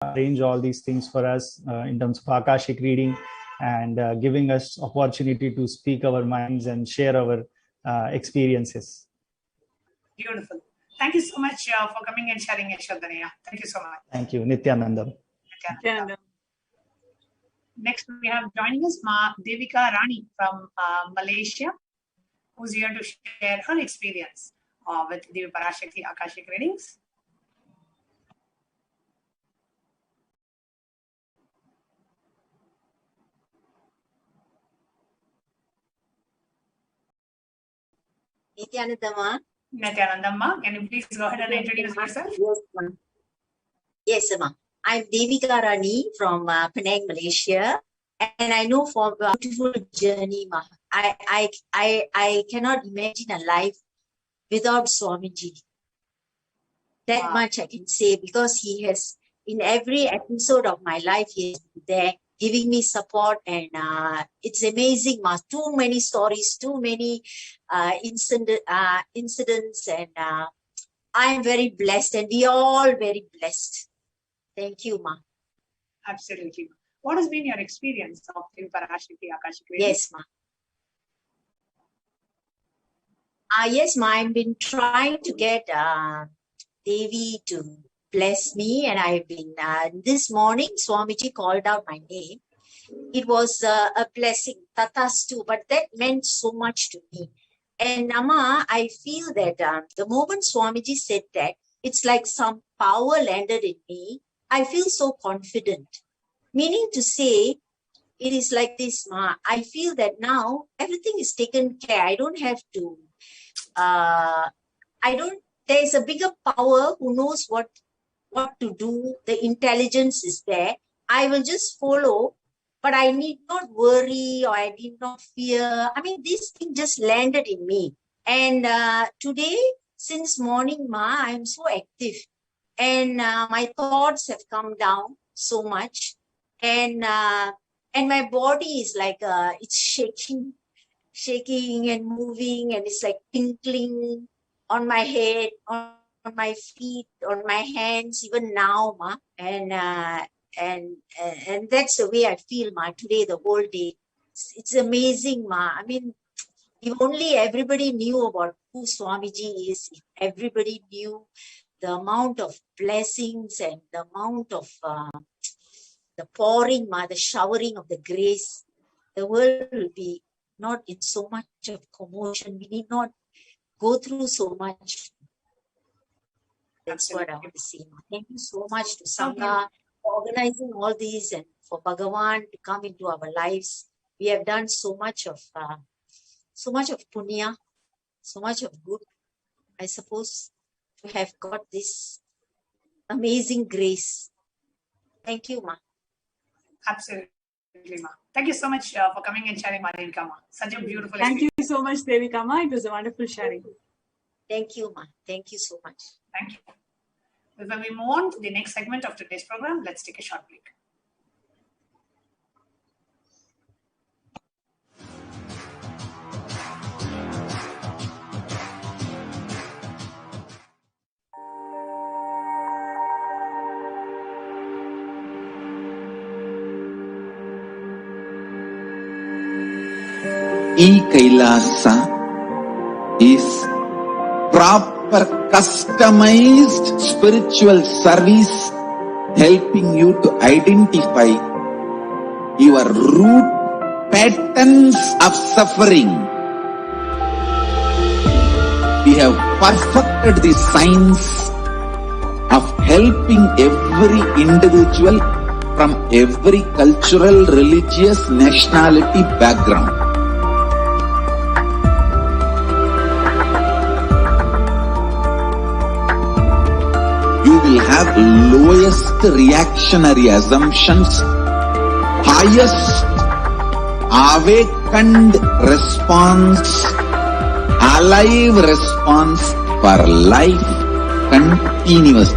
arrange all these things for us in terms of Akashic reading and giving us opportunity to speak our minds and share our experiences. Beautiful. Thank you so much for coming and sharing, Yashodhana. Thank you so much. Thank you, Nithyananda. Next, we have joining us Ma Devika Rani from Malaysia, who's here to share her experience with the Parashakti Akashic readings. Nithyananda, can you please go ahead and introduce yourself? Yes, ma'am. Yes, ma'am. I'm Devika Rani from Penang, Malaysia, and I know for a beautiful journey, ma'am. I cannot imagine a life without Swamiji. That much I can say, because he has, in every episode of my life, he is there giving me support, and it's amazing, ma. Too many stories, too many incidents, and I am very blessed, and we are all very blessed. Thank you, ma. Absolutely. What has been your experience of the Parashakti Akashic readings? Yes, ma. Yes, ma. I've been trying to get Devi to bless me, and I've been this morning Swamiji called out my name. It was a blessing, tatastu, but that meant so much to me. And Amma, I feel that the moment Swamiji said that, it's like some power landed in me. I feel so confident, meaning to say, it is like this, ma. I feel that now everything is taken care. I don't have to there's a bigger power who knows what to do. The intelligence is there. I will just follow, but I need not worry, or I need not fear. I mean, this thing just landed in me. And today, since morning, ma, I am so active. And my thoughts have come down so much. And my body is like, it's shaking and moving, and it's like tinkling on my head, on my feet, on my hands, even now, ma. And that's the way I feel, ma, today, the whole day. It's amazing, ma. I mean, if only everybody knew about who Swamiji is, if everybody knew the amount of blessings and the amount of the pouring, ma, the showering of the grace, the world will be not in so much of commotion. We need not go through so much. That's what I want to say. Thank you so much to Sangha for organizing all these, and for Bhagavan to come into our lives. We have done so much of punya, so much of good, I suppose, to have got this amazing grace. Thank you, ma. Absolutely, ma. Thank you so much for coming and sharing, ma, Devika, ma. Such a beautiful experience. Thank you so much, Devika, ma. It was a wonderful sharing. Thank you, ma. Thank you so much. Thank you. Before we move on to the next segment of today's program, let's take a short break. Kailasa is proper customized spiritual service, helping you to identify your root patterns of suffering. We have perfected the science of helping every individual from every cultural, religious, nationality background. You will have lowest reactionary assumptions, highest awakened response, alive response for life continuous.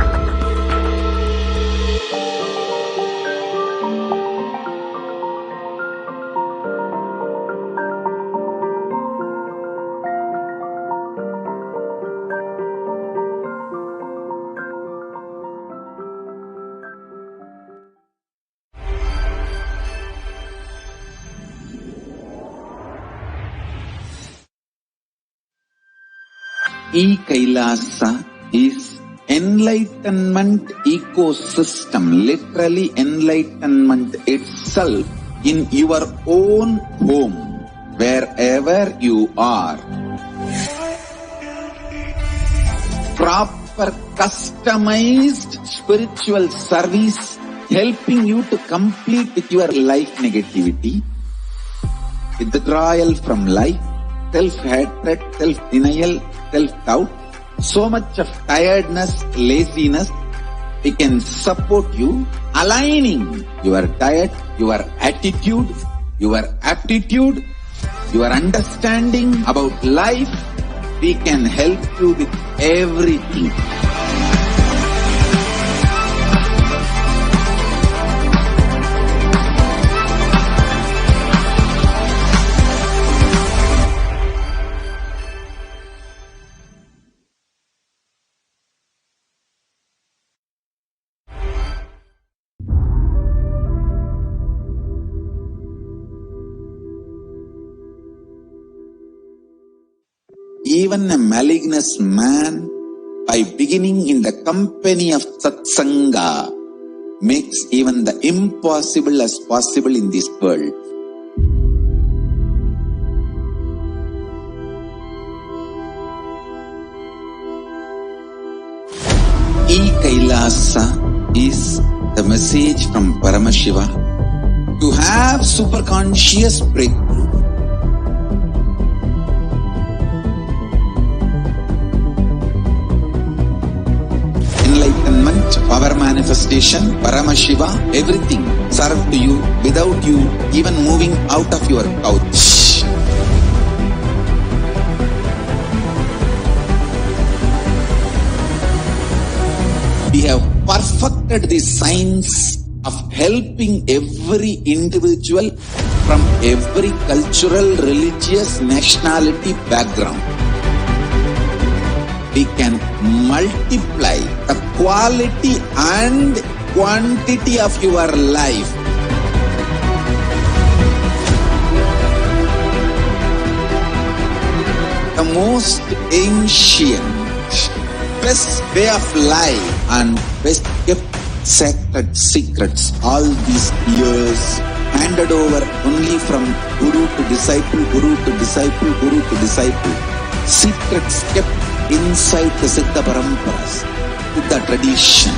Kailasa is enlightenment ecosystem, literally enlightenment itself in your own home, wherever you are. Proper customized spiritual service helping you to complete with your life negativity, withdrawal from life, self-hatred, self-denial, self-doubt, so much of tiredness, laziness. We can support you, aligning your diet, your attitude, your aptitude, your understanding about life. We can help you with everything. Even a malignant man, by beginning in the company of satsanga, makes even the impossible as possible in this world. Kailasa is the message from Paramashiva to have superconscious breakthrough. Enlightenment, power manifestation, Paramashiva, everything served to you without you even moving out of your couch. We have perfected the science of helping every individual from every cultural, religious, nationality background. We can multiply the quality and quantity of your life. The most ancient, best way of life and best kept sacred secrets all these years, handed over only from guru to disciple, guru to disciple, guru to disciple. Secrets kept inside the Siddha Paramparas, the tradition.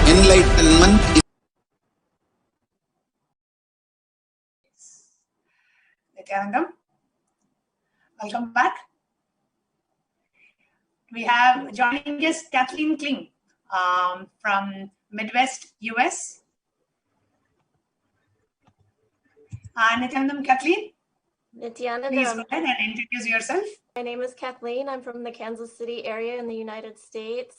Enlightenment is Nithyananda, welcome back. We have joining us Kathleen Kling from Midwest, US. Nithyananda, Kathleen, Nithyananda, please go ahead and introduce yourself. My name is Kathleen. I'm from the Kansas City area in the United States.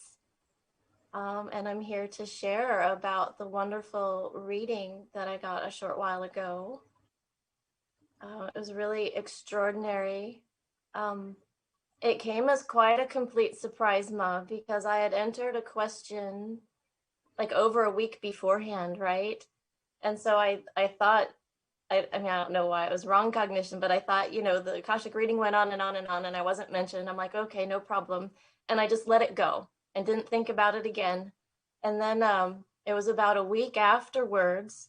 And I'm here to share about the wonderful reading that I got a short while ago. It was really extraordinary. It came as quite a complete surprise, Ma, because I had entered a question like over a week beforehand, right? And so I thought, I mean, I don't know why it was wrong cognition, but I thought, you know, the Akashic reading went on and on and on, and I wasn't mentioned. I'm like, okay, no problem. And I just let it go and didn't think about it again. And then it was about a week afterwards,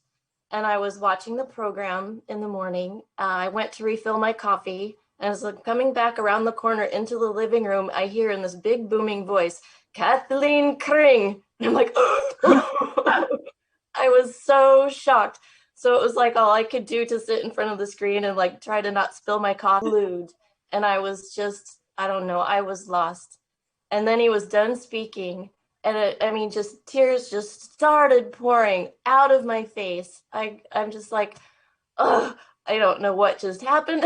and I was watching the program in the morning. I went to refill my coffee, and as I'm coming back around the corner into the living room, I hear in this big booming voice, Kathleen Kring. And I'm like, I was so shocked. So it was like all I could do to sit in front of the screen and like try to not spill my coffee. And I was just, I don't know, I was lost. And then he was done speaking, and I mean, just tears just started pouring out of my face. I'm just like, oh, I don't know what just happened.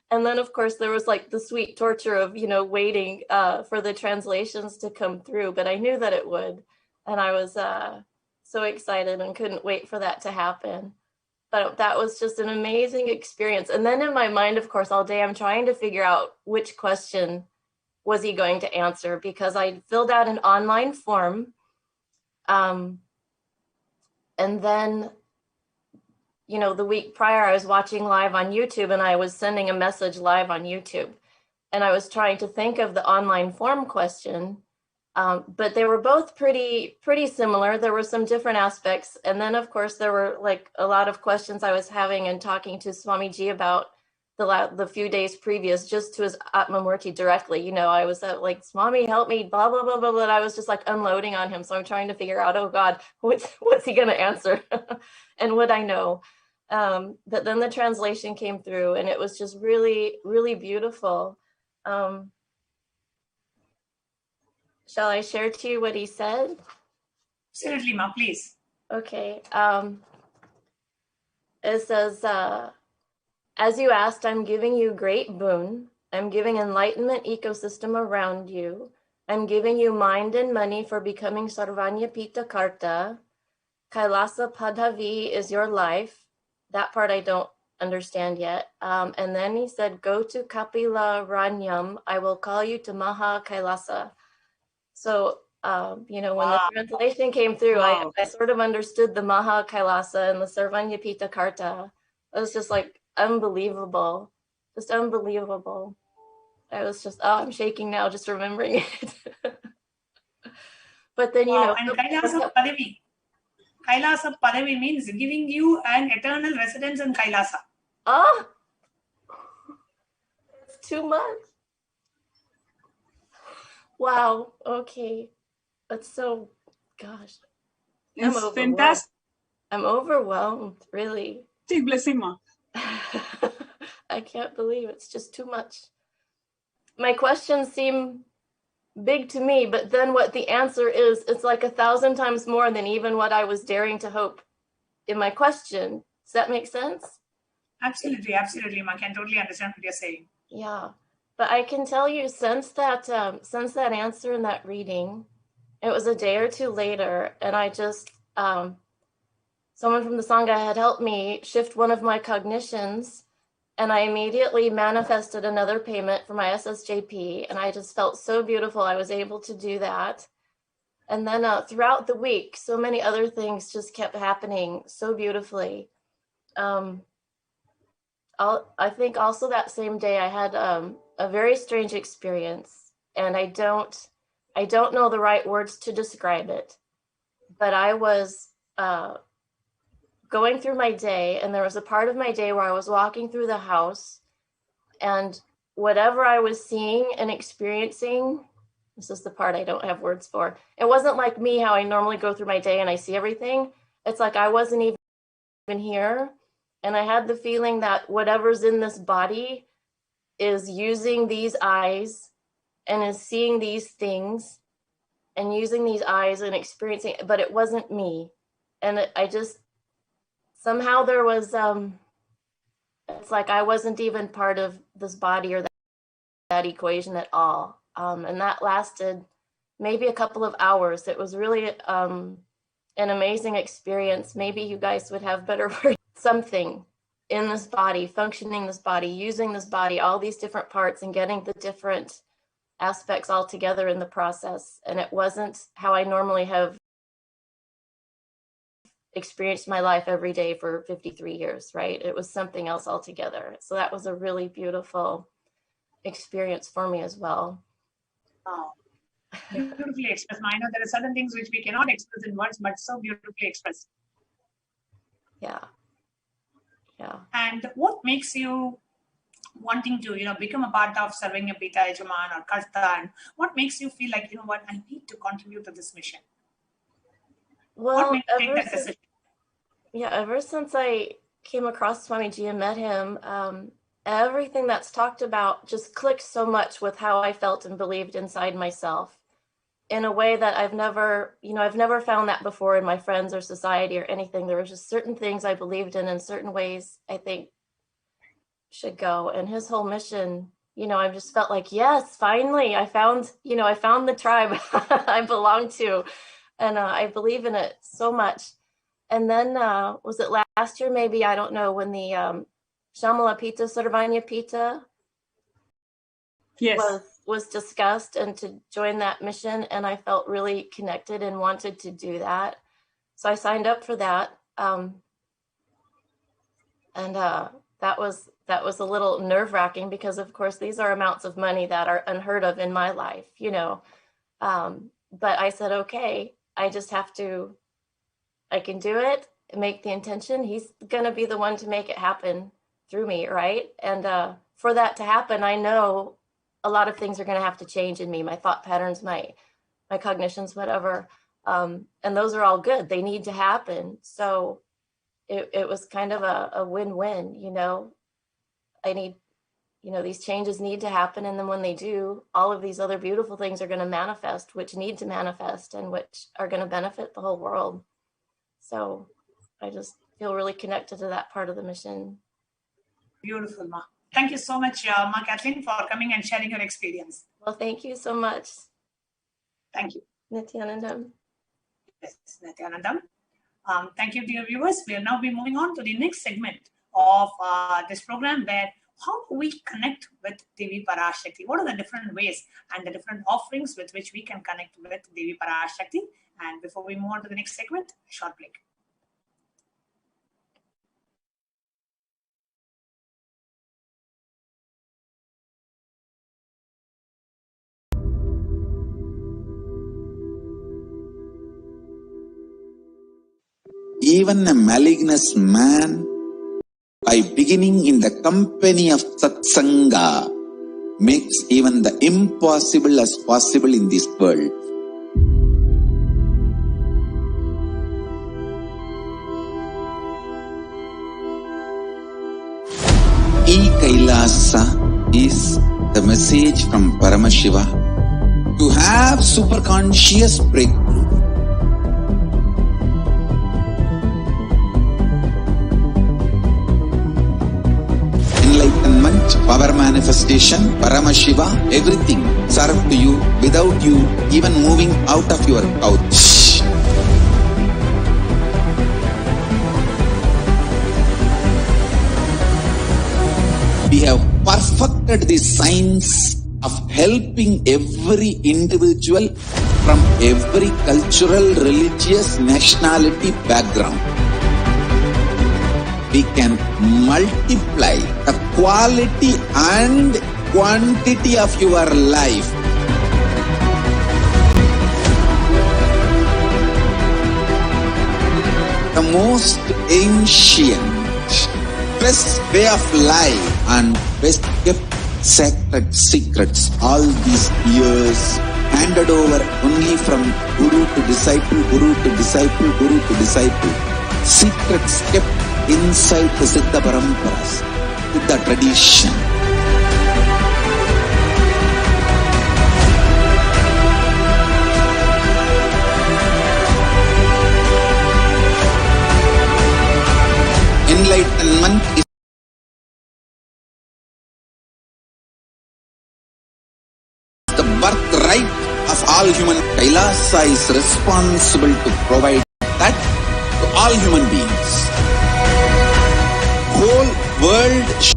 And then, of course, there was like the sweet torture of, you know, waiting for the translations to come through. But I knew that it would. And I was so excited and couldn't wait for that to happen. But that was just an amazing experience. And then in my mind, of course, all day, I'm trying to figure out which question was he going to answer, because I filled out an online form. And then, you know, the week prior, I was watching live on YouTube, and I was sending a message live on YouTube. And I was trying to think of the online form question, but they were both pretty similar. There were some different aspects. And then, of course, there were like a lot of questions I was having and talking to Swamiji about the few days previous, just to his Atmamurti directly. You know, I was like, Swami, help me, blah, blah, blah, blah, blah. And I was just like unloading on him. So I'm trying to figure out, oh God, what's he going to answer? And would I know? But then the translation came through, and it was just really, really beautiful. Shall I share to you what he said? Absolutely, ma, please. Okay. It says, as you asked, I'm giving you great boon. I'm giving enlightenment ecosystem around you. I'm giving you mind and money for becoming Sarvanyapita Karta. Kailasa Padhavi is your life. That part I don't understand yet. And then he said, go to Kapila Ranyam. I will call you to Maha Kailasa. So, you know, when the translation came through, I sort of understood the Maha Kailasa and the Sarvanyapita Karta. It was just like unbelievable, just unbelievable. I was just, oh, I'm shaking now just remembering it. But then, you know. And Kailasa Padavi. Kailasa Padavi means giving you an eternal residence in Kailasa. Oh, it's too much. Wow. Okay. That's so, gosh. It's fantastic. I'm overwhelmed, really. Blessing, ma. I can't believe it's just too much. My questions seem big to me, but then what the answer is, it's like 1,000 times more than even what I was daring to hope in my question. Does that make sense? Absolutely, absolutely. I can totally understand what you're saying. Yeah, but I can tell you, since that answer in that reading, it was a day or two later, and I just, someone from the Sangha had helped me shift one of my cognitions, and I immediately manifested another payment for my SSJP, and I just felt so beautiful I was able to do that. And then throughout the week, so many other things just kept happening so beautifully. I think also that same day I had a very strange experience, and I don't know the right words to describe it, but I was going through my day, and there was a part of my day where I was walking through the house, and whatever I was seeing and experiencing, this is the part I don't have words for. It wasn't like me, how I normally go through my day and I see everything. It's like I wasn't even here. And I had the feeling that whatever's in this body is using these eyes and is seeing these things and using these eyes and experiencing, but it wasn't me. And I just, somehow there was, it's like I wasn't even part of this body or that equation at all. And that lasted maybe a couple of hours. It was really an amazing experience. Maybe you guys would have better words. Something in this body, functioning this body, using this body, all these different parts, and getting the different aspects all together in the process. And it wasn't how I normally have experienced my life every day for 53 years, right? It was something else altogether. So that was a really beautiful experience for me as well. Wow. Beautifully expressed. I know there are certain things which we cannot express in words, but so beautifully expressed. Yeah. Yeah. And what makes you wanting to, become a part of serving a Pita Yajaman or Karta, and what makes you feel like, what, I need to contribute to this mission? Well, what made you take that decision? Ever since I came across Swamiji and met him, everything that's talked about just clicked so much with how I felt and believed inside myself in a way that I've never found that before in my friends or society or anything. There were just certain things I believed in certain ways I think should go. And his whole mission, I just felt like, yes, finally, I found the tribe I belong to. And I believe in it so much. And then, was it last year? Maybe, I don't know, when the Shamalapita, Sarvanyapita was discussed and to join that mission, and I felt really connected and wanted to do that. So I signed up for that. That was a little nerve-wracking because, of course, these are amounts of money that are unheard of in my life, you know. But I said, okay, I can do it, make the intention. He's going to be the one to make it happen through me, right? And for that to happen, I know a lot of things are going to have to change in me, my thought patterns, my cognitions, whatever. And those are all good. They need to happen. So it was kind of a win-win, you know. These changes need to happen. And then when they do, all of these other beautiful things are going to manifest, which need to manifest and which are going to benefit the whole world. So I just feel really connected to that part of the mission. Beautiful, Ma. Thank you so much, Ma Kathleen, for coming and sharing your experience. Well, thank you so much. Thank you. Nithyananda. Yes, Nithyananda. Thank you, dear viewers. We will now be moving on to the next segment of this program, where how do we connect with Devi Parashakti? What are the different ways and the different offerings with which we can connect with Devi Parashakti? And before we move on to the next segment, short break. Even a malignous man, by beginning in the company of satsanga, makes even the impossible as possible in this world. Kailasa is the message from Paramashiva to have superconscious breakthrough. Enlightenment, power manifestation, Paramashiva, everything serve to you without you even moving out of your couch. We have perfected the science of helping every individual from every cultural, religious, nationality background. We can multiply the quality and quantity of your life. The most ancient, best way of life and best kept sacred secrets all these years, handed over only from guru to disciple, guru to disciple, guru to disciple. Secrets kept inside the Siddha Paramparas, Siddha tradition. Enlightenment is the birthright of all human. Kailasa is responsible to provide that to all human beings. Whole world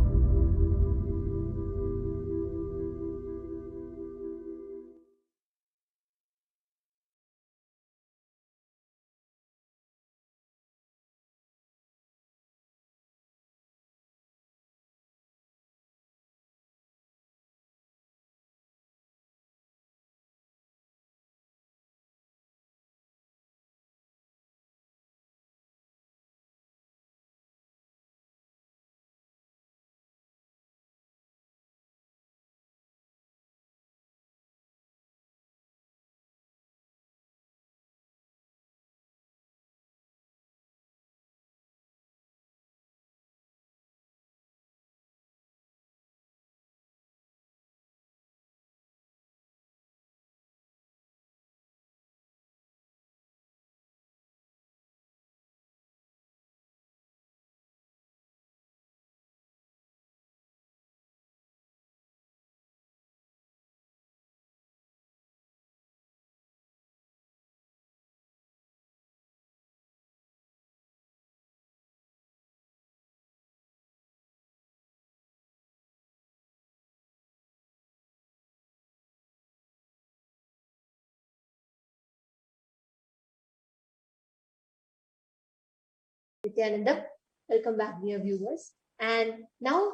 Nithyananda. Welcome back, dear viewers. And now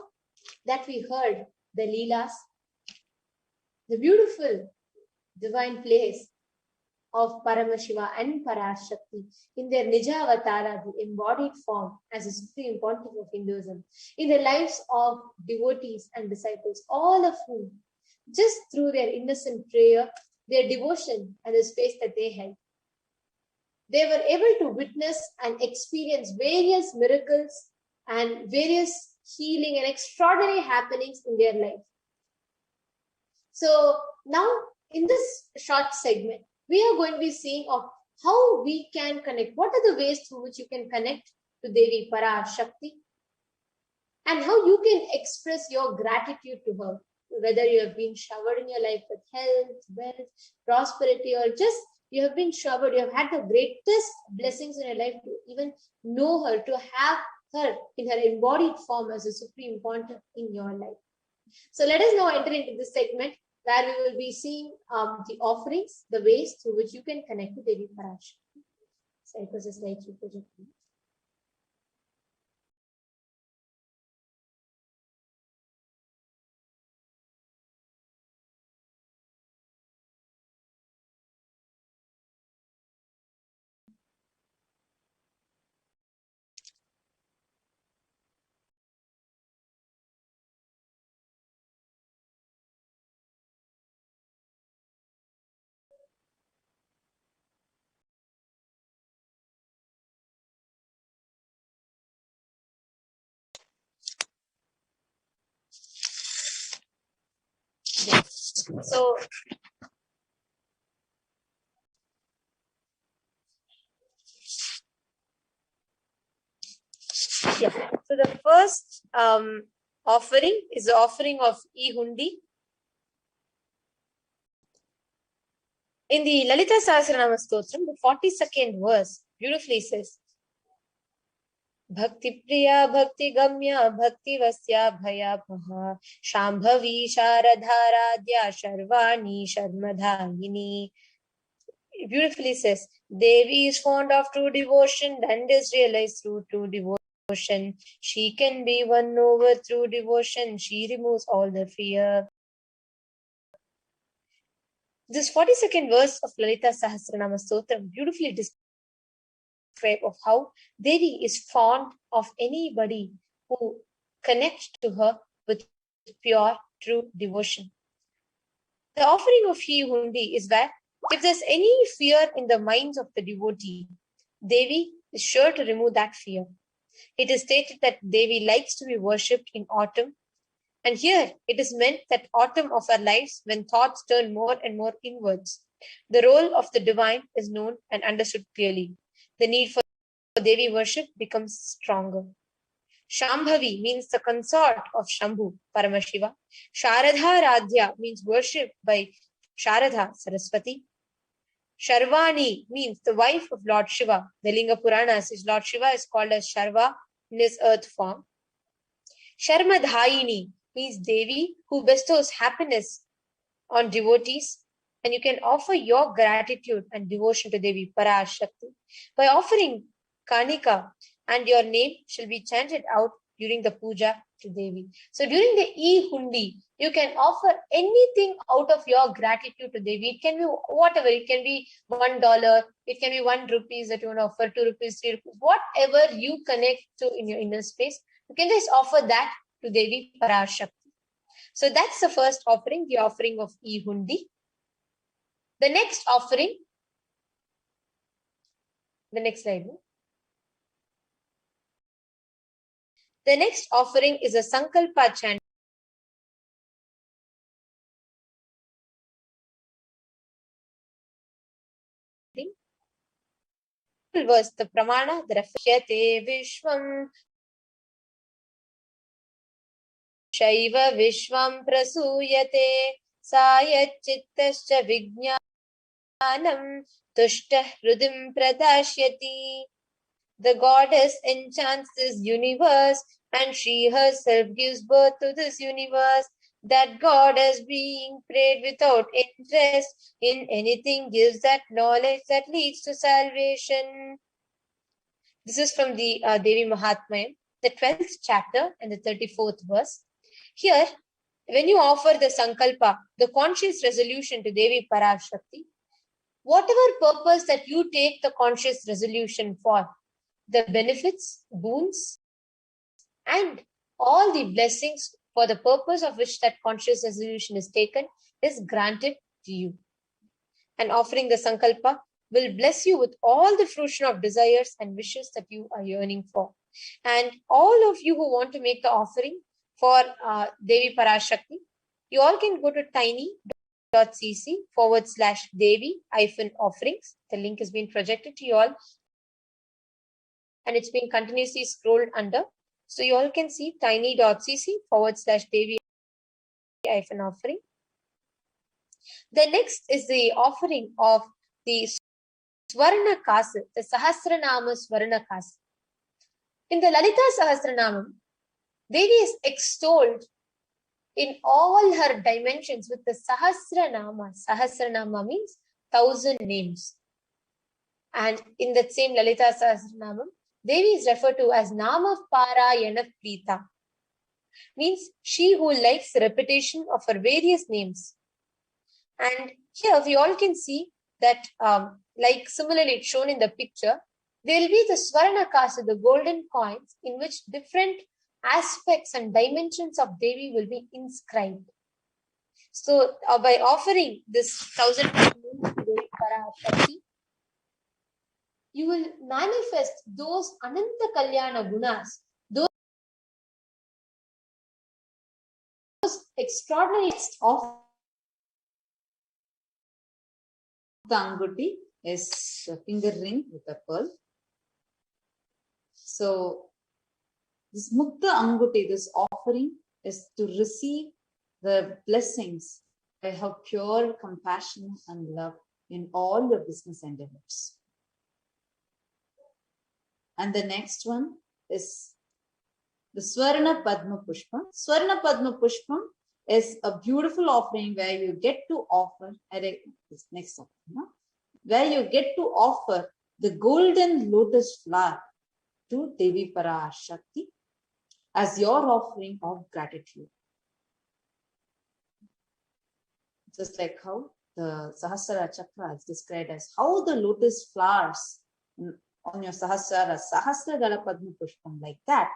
that we heard the Leelas, the beautiful divine plays of Paramashiva and Parashakti in their Nija Avatara, the embodied form as a supreme pontiff of Hinduism, in the lives of devotees and disciples, all of whom, just through their innocent prayer, their devotion, and the space that they held, they were able to witness and experience various miracles and various healing and extraordinary happenings in their life. So now in this short segment, we are going to be seeing of how we can connect. What are the ways through which you can connect to Devi Parashakti, and how you can express your gratitude to her, whether you have been showered in your life with health, wealth, prosperity, or just you have been showered, you have had the greatest blessings in your life to even know her, to have her in her embodied form as a supreme pontiff in your life. So let us now enter into this segment where we will be seeing the offerings, the ways through which you can connect to Devi Parashakti. So it was a slide through project. Yes. So yeah. So the first offering is the offering of E-Hundi. In the Lalita Sahasranama Stotram, the 42nd verse beautifully says, Bhakti Priya Bhakti Gamya Bhakti Vasya Bhaya Bhaha Shambhavi Sharadharadhya Sharvani Sharmadhayini. It beautifully says, Devi is fond of true devotion and is realized through true devotion. She can be won over through devotion. She removes all the fear. This 42nd verse of Lalita Sahasranama Stotram beautifully describes of how Devi is fond of anybody who connects to her with pure, true devotion. The offering of E-Hundi is that if there's any fear in the minds of the devotee, Devi is sure to remove that fear. It is stated that Devi likes to be worshipped in autumn, and here it is meant that autumn of our lives when thoughts turn more and more inwards. The role of the divine is known and understood clearly. The need for Devi worship becomes stronger. Shambhavi means the consort of Shambhu, Paramashiva. Sharadha Radhya means worship by Sharadha, Saraswati. Sharvani means the wife of Lord Shiva. The Linga Purana says Lord Shiva is called as Sharva in his earth form. Sharmadhayini means Devi who bestows happiness on devotees, and you can offer your gratitude and devotion to Devi Parashakti by offering Kanika, and your name shall be chanted out during the puja to Devi. So during the E-Hundi, you can offer anything out of your gratitude to Devi. It can be whatever. It can be $1. It can be 1 rupee that you want to offer, 2 rupees, 3 rupees. Whatever you connect to in your inner space, you can just offer that to Devi Parashakti. So that's the first offering, the offering of E-Hundi. The next offering, the next slide. The next offering is a Sankalpa chant. Verse, the Pramana, the Refyate Vishwam Shaiva Vishwam Prasuyate Sayat Chittascha Vijnanam Tushta Hrudim Pradashyati. The goddess enchants this universe, and she herself gives birth to this universe. That goddess, being prayed without interest in anything, gives that knowledge that leads to salvation. This is from the Devi Mahatmyam, the 12th chapter and the 34th verse. Here, when you offer the Sankalpa, the conscious resolution to Devi Parashakti, whatever purpose that you take the conscious resolution for, the benefits, boons, and all the blessings for the purpose of which that conscious resolution is taken is granted to you. And offering the Sankalpa will bless you with all the fruition of desires and wishes that you are yearning for. And all of you who want to make the offering for Devi Parashakti, you all can go to tiny.cc/Devi-offerings. The link is being projected to you all, and it's being continuously scrolled under. So you all can see tiny.cc/Devi-offering. The next is the offering of the Swarna Kasa, the Sahasranama Swarna Kasa. In the Lalita Sahasranamam, Devi is extolled in all her dimensions with the Sahasranama. Sahasranama means 1,000 names. And in that same Lalita Sahasranamam, Devi is referred to as Nama Parayana Prita. Means she who likes the repetition of her various names. And here we all can see that, like similarly shown in the picture, there will be the Swarna Kasa, the golden coins, in which different aspects and dimensions of Devi will be inscribed. So by offering this 1,000 names to Devi Parashakti, you will manifest those Ananta Kalyana Gunas, those extraordinary of the Anguti is a finger ring with a pearl. So this Mukta Anguti, this offering, is to receive the blessings by have pure compassion and love in all your business endeavors. And the next one is the Swarna Padma Pushpam. Swarna Padma Pushpam is a beautiful offering where you get to offer, this next offering, where you get to offer the golden lotus flower to Devi Parashakti as your offering of gratitude. Just like how the Sahasrara Chakra is described as how the lotus flowers on your Sahasrara, Sahasrara Padma Pushpam, like that,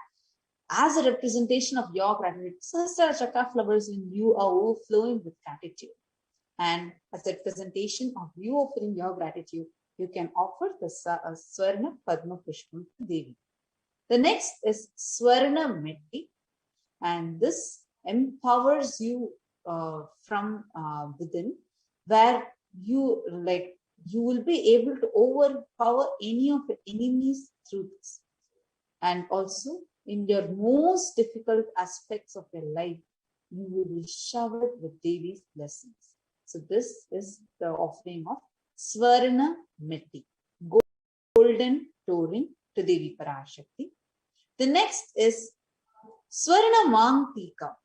as a representation of your gratitude. Sahasrara Chakra flowers in you are overflowing with gratitude. And as a representation of you offering your gratitude, you can offer the Swarna Padma Pushpam to Devi. The next is Swarna Metti, and this empowers you from within, where you will be able to overpower any of your enemies through this. And also in your most difficult aspects of your life, you will be showered with Devi's blessings. So this is the offering of Swarna Metti, golden touring to Devi Parashakti. The next is Swarna Mantika.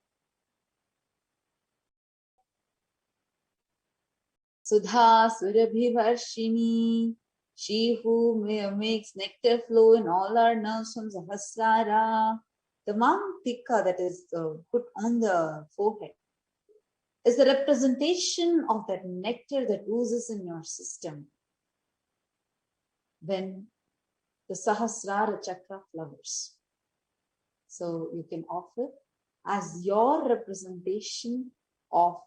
Sudha Surabhivarshini, she who makes nectar flow in all our nerves from Sahasrara. The Mantika that is put on the forehead is the representation of that nectar that oozes in your system when the Sahasrara Chakra flowers. So you can offer as your representation of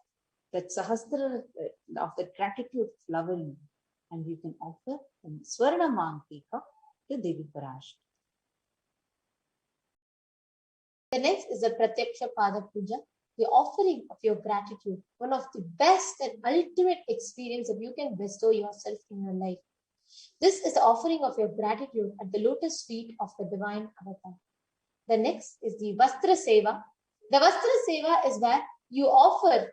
that Sahasrara, of the gratitude flowering, and you can offer the Swarna Mantika to Devi Parashakti. The next is the Pratyaksha Pada Puja, the offering of your gratitude, one of the best and ultimate experience that you can bestow yourself in your life. This is the offering of your gratitude at the lotus feet of the divine avatar. The next is the Vastra Seva. The Vastra Seva is where you offer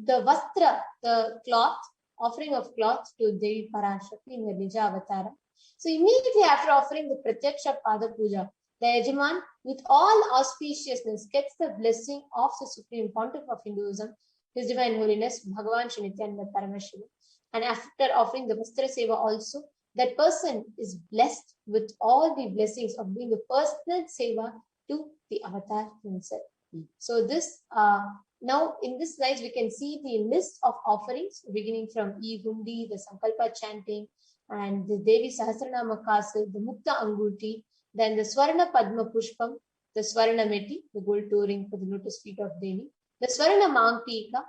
the Vastra, the cloth, offering of cloth to Devi Parashakti in your Nija Avatara. So immediately after offering the Pratyaksha Pada Puja, the Yajaman, with all auspiciousness, gets the blessing of the Supreme Pontiff of Hinduism, His Divine Holiness, Bhagavan Shri Nithyananda Paramashivam. And after offering the Vastra Seva also, that person is blessed with all the blessings of doing the personal seva to the avatar himself. So this now in this slide we can see the list of offerings beginning from E-Hundi, the Sankalpa chanting, and the Devi Sahasranama Castle, the Mukta Anguti, then the Swarna Padma Pushpam, the Swarna Meti, the gold touring for the lotus feet of Devi, the Swarna Mangtika,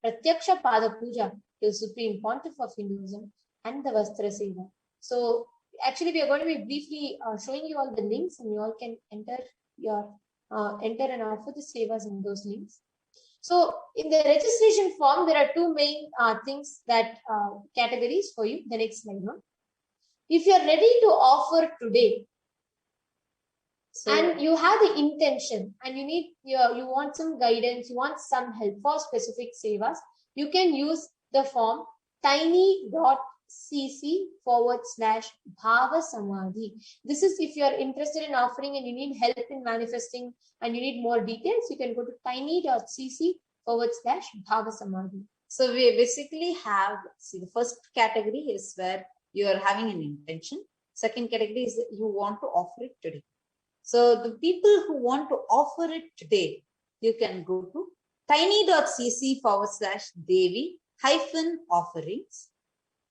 Pratyaksha Pada Puja to the Supreme Pontiff of Hinduism, and the Vastra Seva. So actually we are going to be briefly showing you all the links, and you all can enter and offer the sevas in those links. So in the registration form, there are two main things that categories for you. The next slide one. If you are ready to offer today, and you have the intention, and you need you want some guidance, you want some help for specific sevas, you can use the form tiny.cc/Bhava Samadhi. This is if you are interested in offering and you need help in manifesting and you need more details, you can go to tiny.cc/Bhava Samadhi. So we basically have, see, the first category is where you are having an intention. Second category is that you want to offer it today. So the people who want to offer it today, you can go to tiny.cc/Devi-offerings.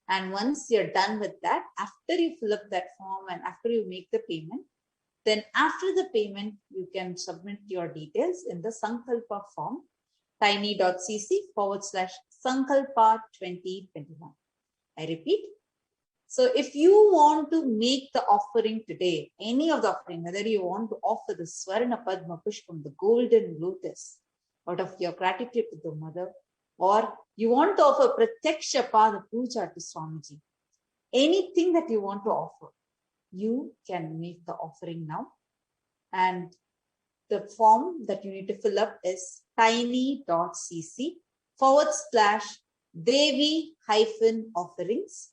And once you're done with that, after you fill up that form and after you make the payment, then after the payment, you can submit your details in the Sankalpa form, tiny.cc/Sankalpa 2021. I repeat. So if you want to make the offering today, any of the offering, whether you want to offer the Swarna Padma Pushpam, the golden lotus, out of your gratitude to the mother, or you want to offer Pratyaksha Pada Puja to Swamiji, anything that you want to offer, you can make the offering now. And the form that you need to fill up is tiny.cc/Devi-offerings.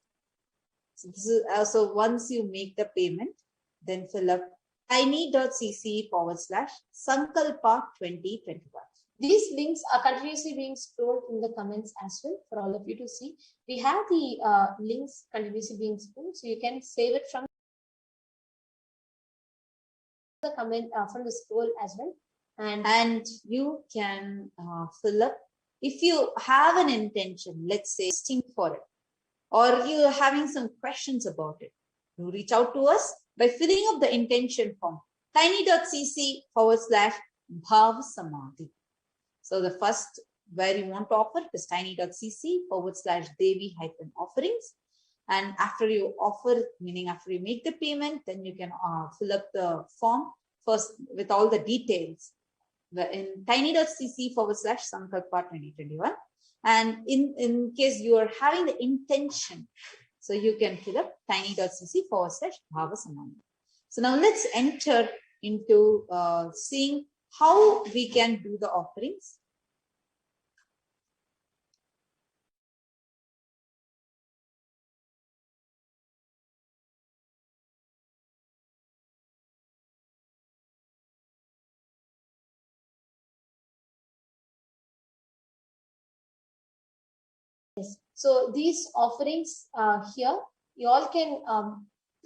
So this is also once you make the payment, then fill up tiny.cc/Sankalpa 2021. These links are continuously being scrolled in the comments as well for all of you to see. We have the links continuously being scrolled, so you can save it from the comment from the scroll as well. And you can fill up, if you have an intention, let's say, for it, or you're having some questions about it, you reach out to us by filling up the intention form, tiny.cc/Bhava Samadhi. So the first where you want to offer is tiny.cc/Devi-offerings. And after you offer, meaning after you make the payment, then you can fill up the form first with all the details in tiny.cc/Sankalpa 2021. And in case you are having the intention, so you can fill up tiny.cc/Bhava Samadhi. So now let's enter into seeing how we can do the offerings. Yes. So these offerings here, you all can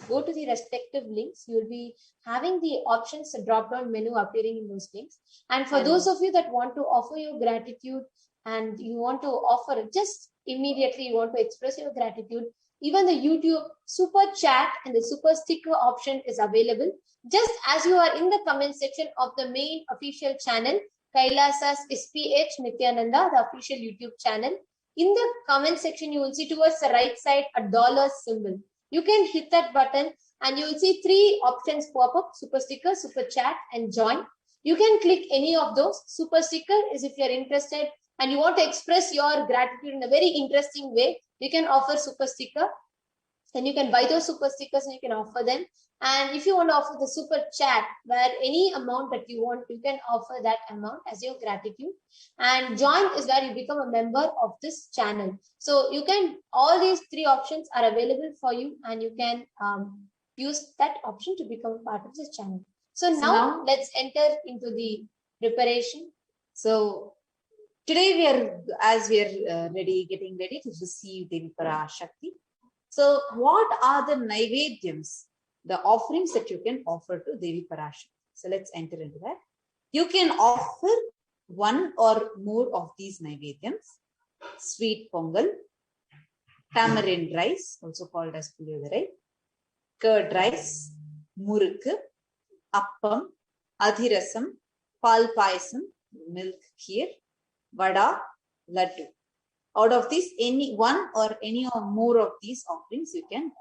go to the respective links. You will be having the options, the drop-down menu appearing in those links. And for those of you that want to offer your gratitude and you want to offer it just immediately, you want to express your gratitude, even the YouTube super chat and the super sticker option is available. Just as you are in the comment section of the main official channel, Kailasa's SPH Nithyananda, the official YouTube channel. In the comment section, you will see towards the right side a dollar symbol. You can hit that button and you will see three options pop up: super sticker, super chat, and join. You can click any of those. Super sticker is if you're interested and you want to express your gratitude in a very interesting way. You can offer super sticker and you can buy those super stickers and you can offer them. And if you want to offer the super chat, where any amount that you want, you can offer that amount as your gratitude. And join is where you become a member of this channel. So you can, all these three options are available for you and you can use that option to become a part of this channel. So now let's enter into the preparation. So today we are, as we are getting ready to receive Devi Parashakti. So what are the Naivedyams, the offerings that you can offer to Devi Parashakti? So let's enter into that. You can offer one or more of these Naivedyams: sweet pongal, tamarind rice, also called as puliyodare, curd rice, murukku, appam, adhirasam, pal payasam, milk kheer, vada, laddu. Out of these, any one or any or more of these offerings you can.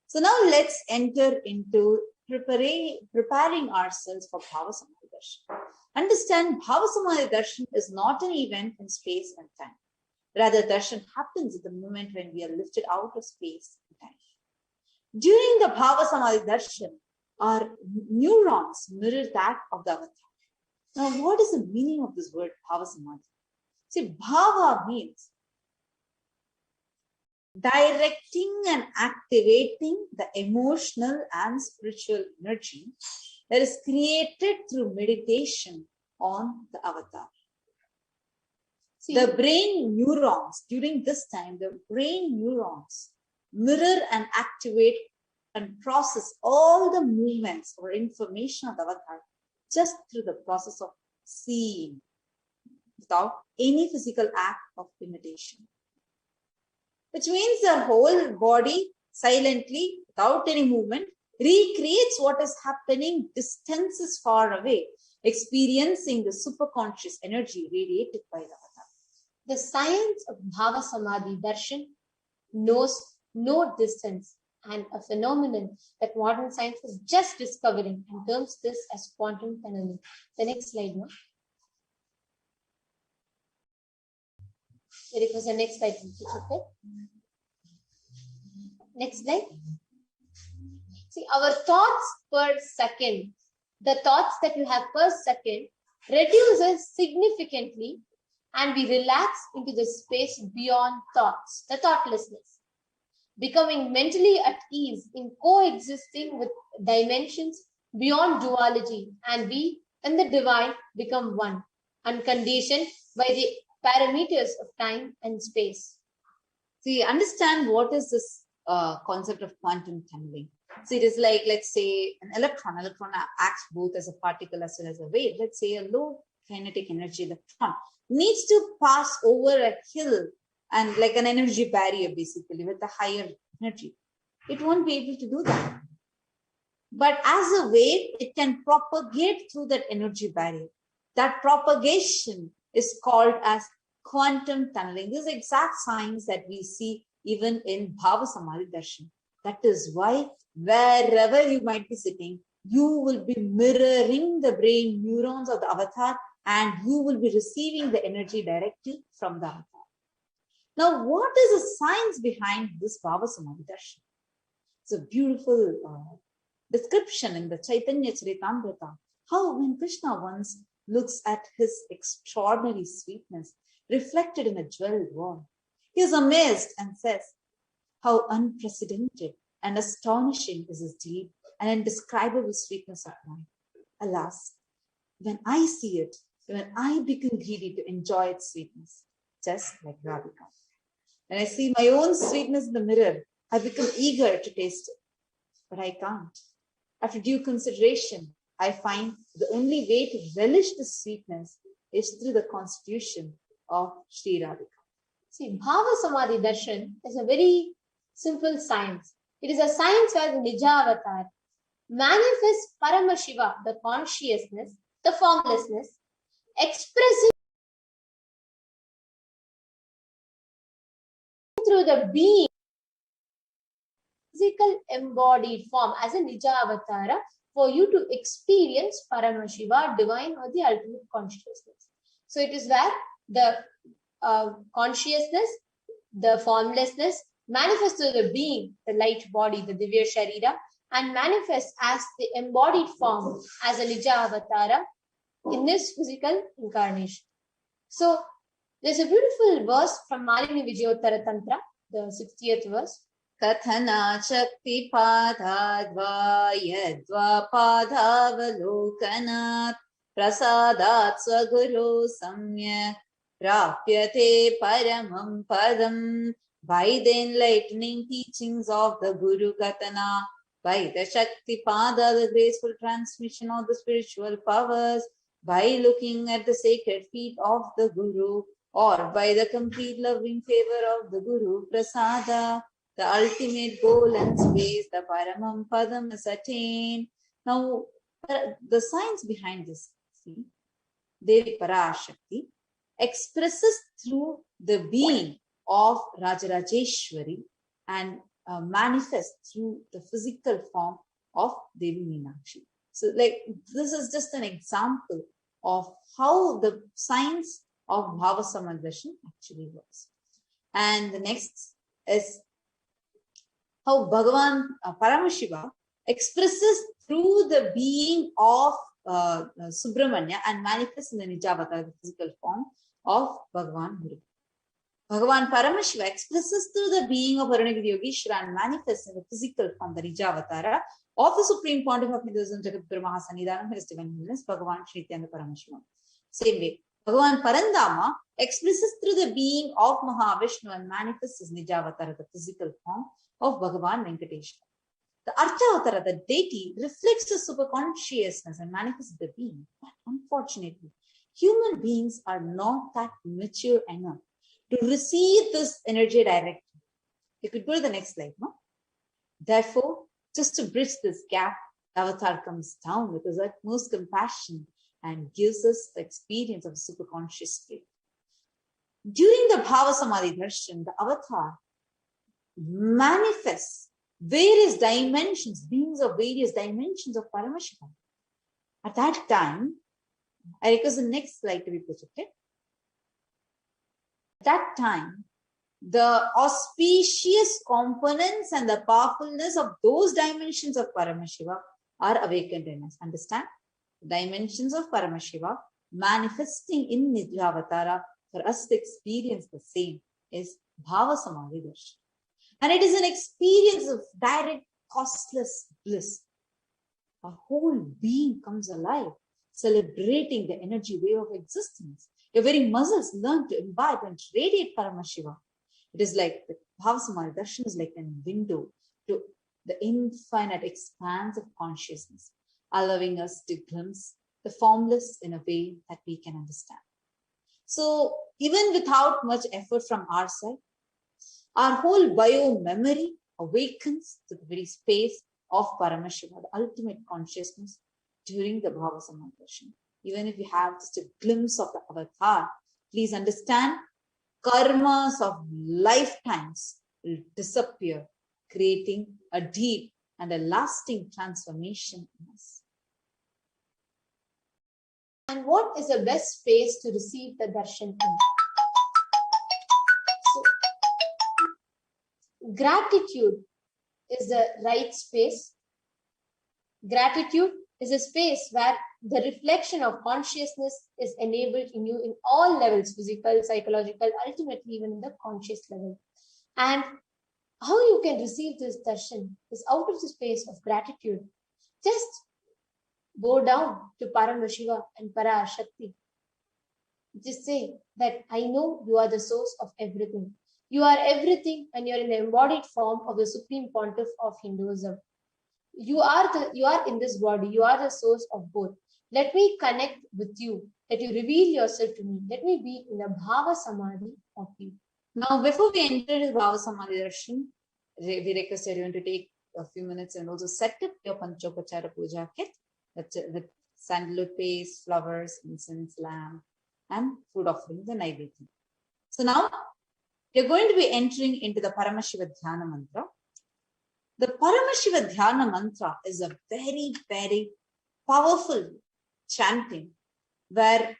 So now let's enter into preparing ourselves for Bhava Samadhi Darshan. Understand, Bhava Samadhi Darshan is not an event in space and time. Rather, darshan happens at the moment when we are lifted out of space and time. During the Bhava Samadhi Darshan, our neurons mirror that of the avatar. Now, what is the meaning of this word Bhava Samadhi? See, Bhava means directing and activating the emotional and spiritual energy that is created through meditation on the avatar. See, the brain neurons, during this time, the brain neurons mirror and activate and process all the movements or information of the avatar just through the process of seeing, without any physical act of imitation. Which means the whole body silently, without any movement, recreates what is happening distances far away, experiencing the superconscious energy radiated by the avatar. The science of Bhava Samadhi Darshan knows no distance, and a phenomenon that modern science is just discovering and terms this as quantum tunneling. The next slide, no? It was the next slide. Okay. Next slide. See, our thoughts per second, the thoughts that you have per second reduces significantly, and we relax into the space beyond thoughts, the thoughtlessness, becoming mentally at ease in coexisting with dimensions beyond duality, and we and the divine become one, unconditioned by the parameters of time and space. See, understand what is this concept of quantum tunneling. So it is like, let's say, an electron. Electron acts both as a particle as well as a wave. Let's say a low kinetic energy electron needs to pass over a hill and like an energy barrier, basically, with a higher energy. It won't be able to do that. But as a wave, it can propagate through that energy barrier. That propagation is called as quantum tunneling. This is exact science that we see even in Bhava Samadhi Darshan. That is why wherever you might be sitting, you will be mirroring the brain neurons of the avatar, and you will be receiving the energy directly from the avatar. Now, what is the science behind this Bhava Samadhi Darshan? It's a beautiful description in the Chaitanya Charitamrita, how when Krishna once looks at his extraordinary sweetness reflected in a jeweled wall, he is amazed and says, how unprecedented and astonishing is his deep and indescribable sweetness of mind. Alas, when I see it, when I become greedy to enjoy its sweetness, just like Radhika. When I see my own sweetness in the mirror, I become eager to taste it, but I can't. After due consideration, I find the only way to relish the sweetness is through the constitution of Sri Radhika. See, Bhava Samadhi Darshan is a very simple science. It is a science where the NIJA avatar manifests Paramashiva, the consciousness, the formlessness, expressing through the being, physical embodied form as a NIJA avatara for you to experience Paramashiva, divine or the ultimate consciousness. So it is where the consciousness, the formlessness manifests through the being, the light body, the Divya Sharira, and manifests as the embodied form as a NIJA avatara in this physical incarnation. So there's a beautiful verse from Malini Vijayottara Tantra, the 60th verse. Kathana Shakti Padhadva Yadva Padhavalokanat Prasadat Swaguru Samyak Prapyate Paramam Padam by the enlightening teachings of the Guru Katana, by the Shakti Pada, the graceful transmission of the spiritual powers, by looking at the sacred feet of the Guru, or by the complete loving favor of the Guru Prasada, the ultimate goal and space, the Paramam Padam is attained. Now, the science behind this, see, Devi Parashakti expresses through the being of Rajarajeshwari and manifests through the physical form of Devi Meenakshi. So, like, this is just an example of how the science of Bhava Samadhi Darshan actually works. And the next is how Bhagavan Paramashiva expresses through the being of Subramanya and manifests in the Nija avatar, the physical form of Bhagavan Guru. Bhagavan Paramashiva expresses through the being of Arunagiri Yogeshwara and manifests in the physical form, the Nija avatara of the Supreme Pontiff of Hinduism, Jagadguru Mahasannidhanam, His Divine Holiness, Bhagavan Shri Nithyananda Paramashivam. Same way, Bhagavan Parandama expresses through the being of Mahavishnu and manifests his Nija avatara, the physical form of Bhagavan Venkateshwara. The Archavatara, the deity, reflects the superconsciousness and manifests the being. But unfortunately, human beings are not that mature enough to receive this energy directly. You could go to the next slide, no? Therefore, just to bridge this gap, the avatar comes down with his utmost compassion and gives us the experience of the superconscious state. During the Bhava Samadhi Darshan, the avatar manifests various dimensions, beings of various dimensions of Paramashivam. At that time, I request the next slide to be projected. At that time, the auspicious components and the powerfulness of those dimensions of Paramashiva are awakened in us. Understand? The dimensions of Paramashiva manifesting in Nidra Avatara for us to experience the same is Bhava Samadhi Darshan. And it is an experience of direct, costless bliss. Our whole being comes alive, celebrating the energy wave of existence. Your very muscles learn to imbibe and radiate Paramashiva. It is like the Bhava Samadhi Darshan is like a window to the infinite expanse of consciousness, allowing us to glimpse the formless in a way that we can understand. So, even without much effort from our side, our whole bio-memory awakens to the very space of Paramashiva, the ultimate consciousness, during the Bhava Samadhi Darshan. Even if you have just a glimpse of the avatar, please understand, karmas of lifetimes will disappear, creating a deep and a lasting transformation in us. And what is the best space to receive the darshan in? So, gratitude is the right space. Gratitude is a space where the reflection of consciousness is enabled in you in all levels, physical, psychological, ultimately even in the conscious level. And how you can receive this darshan is out of the space of gratitude. Just go down to Paramashiva and Parashakti. Just say that I know you are the source of everything. You are everything and you are in the embodied form of the Supreme Pontiff of Hinduism. You are in this body. You are the source of both. Let me connect with you. Let you reveal yourself to me. Let me be in the Bhava Samadhi of you. Now, before we enter the Bhava Samadhi Darshan, we request everyone to take a few minutes and also set up your Panchopachara Puja kit with sandalwood paste, flowers, incense, lamp, and food offerings and Naivedya. So now, we are going to be entering into the Paramashiva Dhyana Mantra. The Paramashiva Dhyana Mantra is a very, very powerful chanting where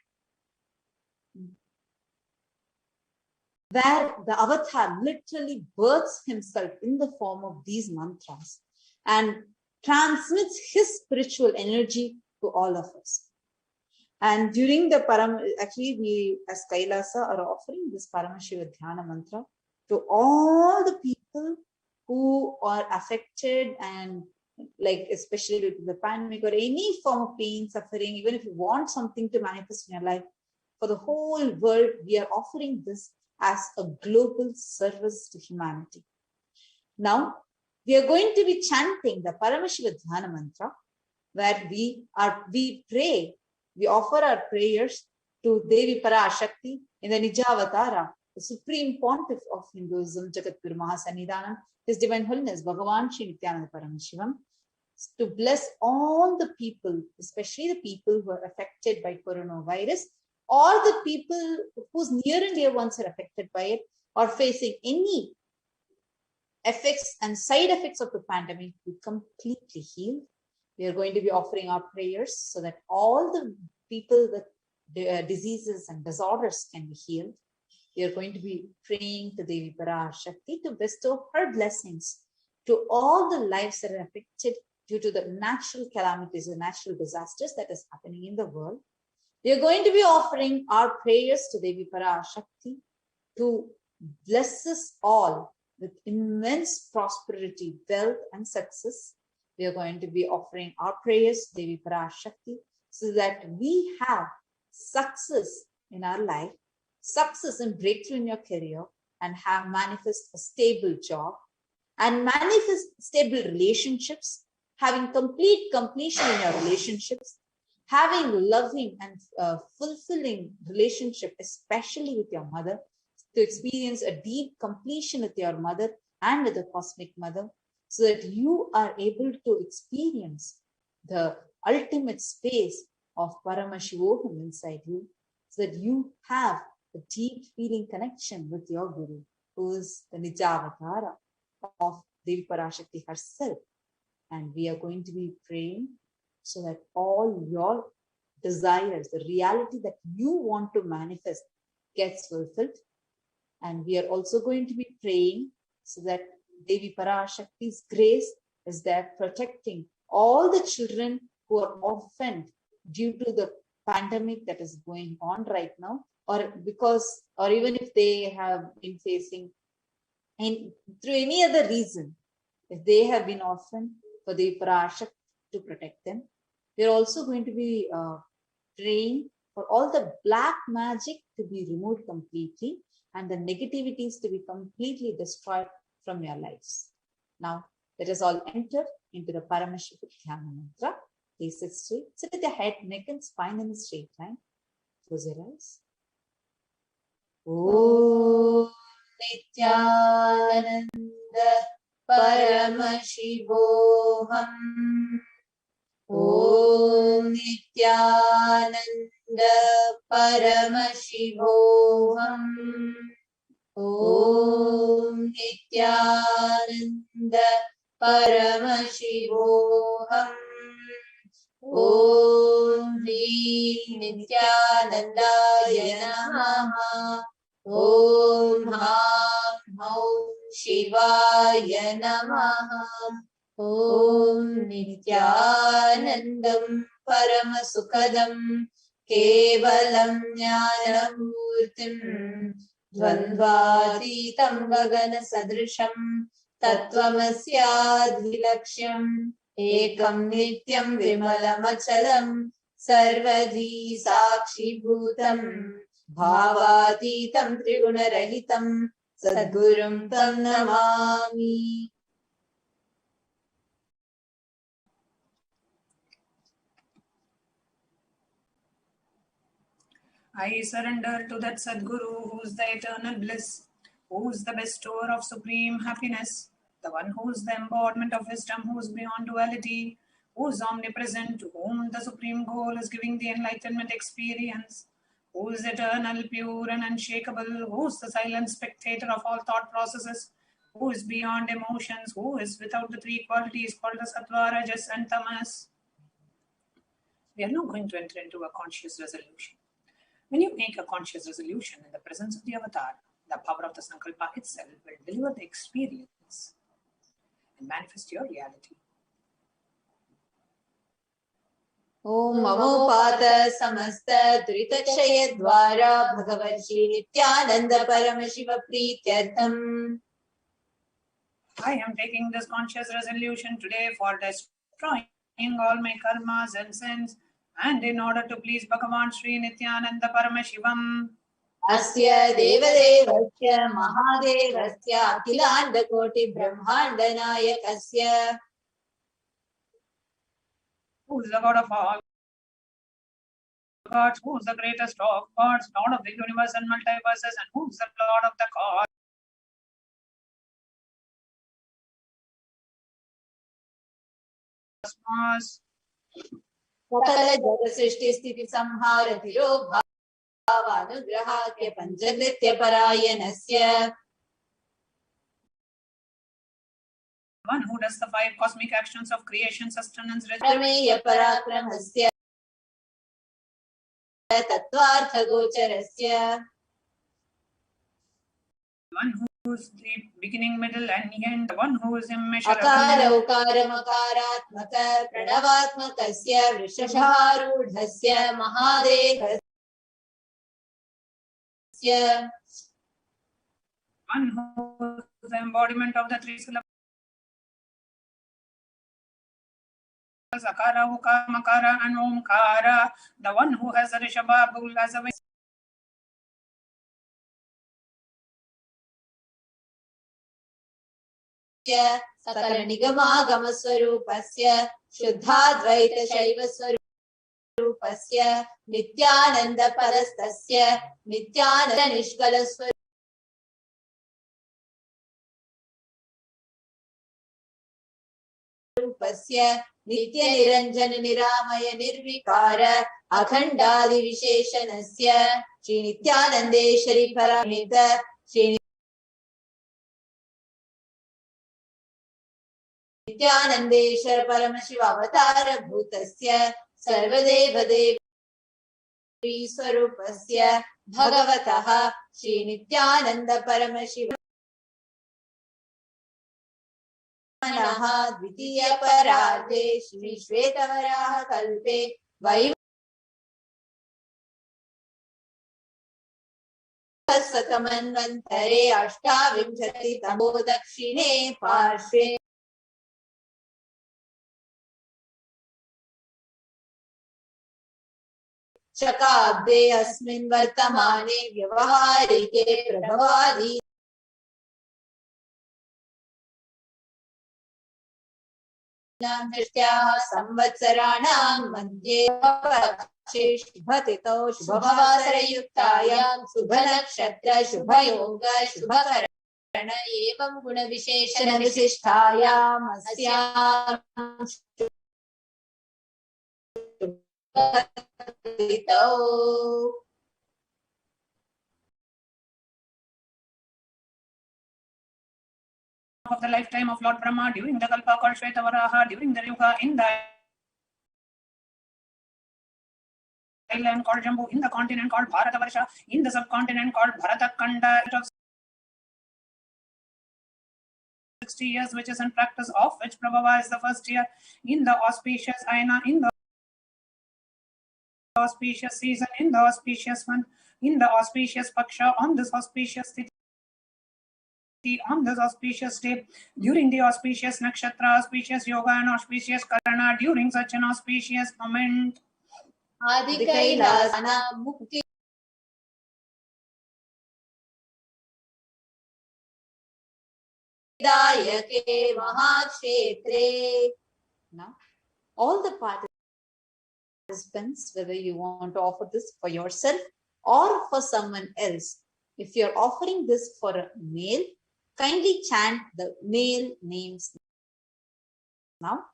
the avatar literally births himself in the form of these mantras and transmits his spiritual energy to all of us. And during the we as Kailasa are offering this Paramashiva Dhyana Mantra to all the people who are affected and like especially due to the pandemic or any form of pain, suffering, even if you want something to manifest in your life, for the whole world, we are offering this as a global service to humanity. Now, we are going to be chanting the Paramashiva Dhyana Mantra, where we pray, we offer our prayers to Devi Parashakti in the NIJA Avatara, the Supreme Pontiff of Hinduism, Jagadguru Mahasannidhanam, His Divine Holiness, Bhagavan Shri Nithyananda Paramashivamam, to bless all the people, especially the people who are affected by coronavirus, or the people whose near and dear ones are affected by it, or facing any effects and side effects of the pandemic, be completely healed. We are going to be offering our prayers so that all the people with diseases and disorders can be healed. We are going to be praying to Devi Parashakti to bestow her blessings to all the lives that are affected due to the natural calamities and natural disasters that is happening in the world. We are going to be offering our prayers to Devi Parashakti to bless us all with immense prosperity, wealth, and success. We are going to be offering our prayers to Devi Parashakti so that we have success in our life, success and breakthrough in your career, and have manifest a stable job, and manifest stable relationships, having completion in your relationships, having loving and fulfilling relationship, especially with your mother, to experience a deep completion with your mother and with the cosmic mother, so that you are able to experience the ultimate space of Paramashivoham inside you, so that you have a deep feeling connection with your Guru, who is the NIJA Avatara of Devi Parashakti herself. And we are going to be praying so that all your desires, the reality that you want to manifest, gets fulfilled. And we are also going to be praying so that Devi Parashakti's grace is there protecting all the children who are orphaned due to the pandemic that is going on right now, or even if they have been facing through any other reason, if they have been orphaned, for the Parashakti to protect them. We are also going to be praying for all the black magic to be removed completely and the negativities to be completely destroyed from your lives. Now, let us all enter into the Paramashiva Dhyana Mantra. Please sit straight. Sit with your head, neck, and spine in a straight line. Close your eyes. Om Nithyananda Paramashivoham. Om Nithyananda Paramashivoham. Om Nithyananda Paramashivoham. Om Nithyanandaya Namaha. Om Ham Om Shivaya Namaha. Om Nithyanandam Paramasukadam Kevalam Jnanamurtim Dvandvatitam Gagana Sadrisham Tattvamasyadvilaksham Ekam Nityam Vimalamachalam Sarvadi Sakshi Bhutam Bhavatitam Trigunarahitam Sadgurum Tam Namami. I surrender to that Sadguru who is the eternal bliss, who is the bestower of supreme happiness, the one who is the embodiment of wisdom, who is beyond duality, who is omnipresent, to whom the supreme goal is giving the enlightenment experience, who is eternal, pure and unshakable, who is the silent spectator of all thought processes, who is beyond emotions, who is without the three qualities called the Sattva, Rajas and Tamas. We are now going to enter into a conscious resolution. When you make a conscious resolution in the presence of the avatar, the power of the Sankalpa itself will deliver the experience and manifest your reality. Om Mamopata Samasta Duritachaya Dvara Bhagavati Nithyananda Paramashiva Prityartham. I am taking this conscious resolution today for destroying all my karmas and sins, and in order to please Bhagavan Shri Nithyananda Paramashivam. Asya Devadevasya Mahadevasya Akhilanda Koti Brahmanda Nayakasya. Who is the God of all gods? Who is the greatest of gods? Lord of the universe and multiverses, and who is the Lord of the cosmos? Sakala Jaga Srishti Sthiti Samhara Thiro Bhavanugrahakya Panchagritya Parayanasya. One who does the 5 cosmic actions of creation, sustenance, Rameya Parakramasya Tattvartha Gocharasya. one who is the beginning, middle, and end, the one who is immeasurable. Akara Ukara Makaratmaka Pranavatmakasya Vrishabharudhasya Mahadevasya. One who is the embodiment of the 3 syllables. Akara, Ukara, Makara, and Omkara. The one who has the Rishabha bull as a Sakala Nigamagama Swarupasya Shuddhadvaita Shaiva Swarupasya Nithyananda Parastasya Nithyananda Nishkala Swarupasya Nitya Niranjana Niramaya Nirvikara Akhandadi Visheshanasya Shri Nithyanandeshwari Paramita Shri Nithyanandeshwara Paramashiva Avatara Bhutasya Sarvadeva Devi Swarupasya Bhagavataha Shri Nithyananda Paramashiva Manaha Dvitiya Parade Shri Shvetavaraha Kalpe Vaivasatamannvantare Ashtavimshati Tamo Dakshine Parshve Shakabde Asmin Vartamane Vyavaharike Prabhavadi Drishtyaha Samvatsaranam Madhye Shubhatito Shubhavasara Yuktayam Shubhanakshatra Shubhayoga Shubhakarana Evam Guna Visheshana Visishtayam Asyam Shubhatito. of the lifetime of Lord Brahma during the Kalpa called Shvetavaraha, during the Yuga in the island called Jambu, in the continent called Bharatavarsha, in the subcontinent called Bharatakanda, of 60 years, which is in practice, of which Prabhava is the first year, in the auspicious Aina, in the auspicious season, in the auspicious month, in the auspicious Paksha, on this auspicious Tithi, on this auspicious day, during the auspicious Nakshatra, auspicious Yoga, and auspicious Karana, during such an auspicious moment. Adi Kailasa Mukti Dayake Mahakshetre. Now, all the participants, whether you want to offer this for yourself or for someone else, if you're offering this for a male, kindly chant the male names now.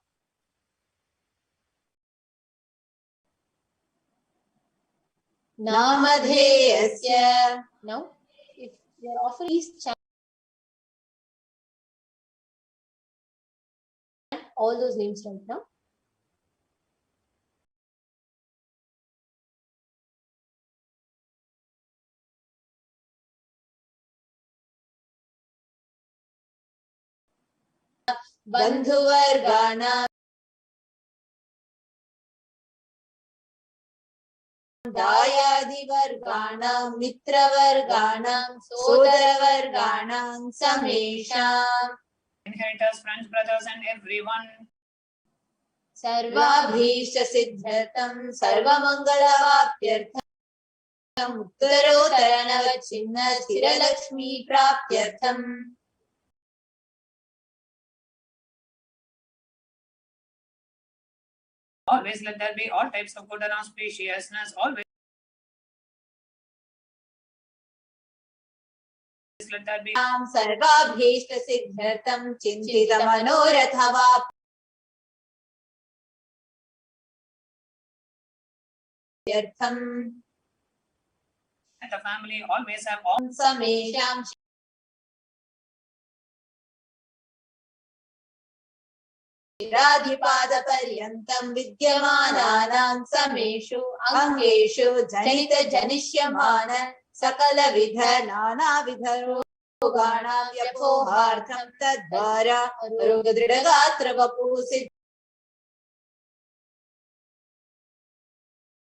Namadheyasya. Now, if you're offering, please chant all those names right now. Bandhuvargana Dayadivarganam Mitravarganam Sodaravarganam Samesham. Inheritors, friends, brothers, and everyone. Sarvabhishta Siddhartam Sarvamangalavapyartham उत्तरोत्तरनवचिह्न स्थिरलक्ष्मी प्राप्त्यर्थम् Always let there be all types of good and auspiciousness. Always let there be सर्वाभीष्ट सिद्ध्यर्थं चिन्तित मनोरथवा and the family always have all समेषां शिराधिपादपर्यन्तं विद्यमानानां समेषु अङ्गेषु जनित जनिष्यमान सकलविध नानाविध रोगाणां व्यपोहार्थं तद्वारा रोगदृढगात्र वपुः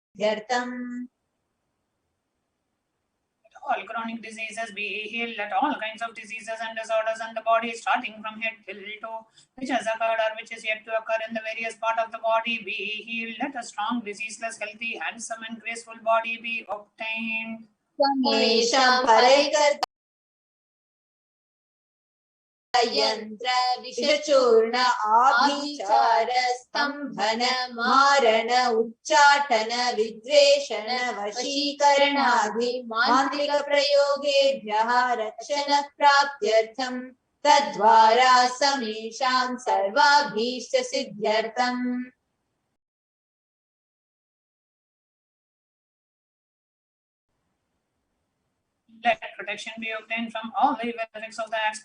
सिद्ध्यर्थम् all chronic diseases be healed. Let all kinds of diseases and disorders in the body, starting from head till toe, which has occurred or which is yet to occur in the various part of the body, be healed. Let a strong, diseaseless, healthy, handsome, and graceful body be obtained. यंत्र विषचूर्ण आभिचार स्तंभन मारण उच्चाटन विद्वेषण वशीकरणादि मांत्रिक प्रयोगेभ्यः रक्षण प्राप्त्यर्थं तद्वारा समेषां सर्वाभीष्ट सिद्ध्यर्थम् Let protection be obtained from all the evil effects of the acts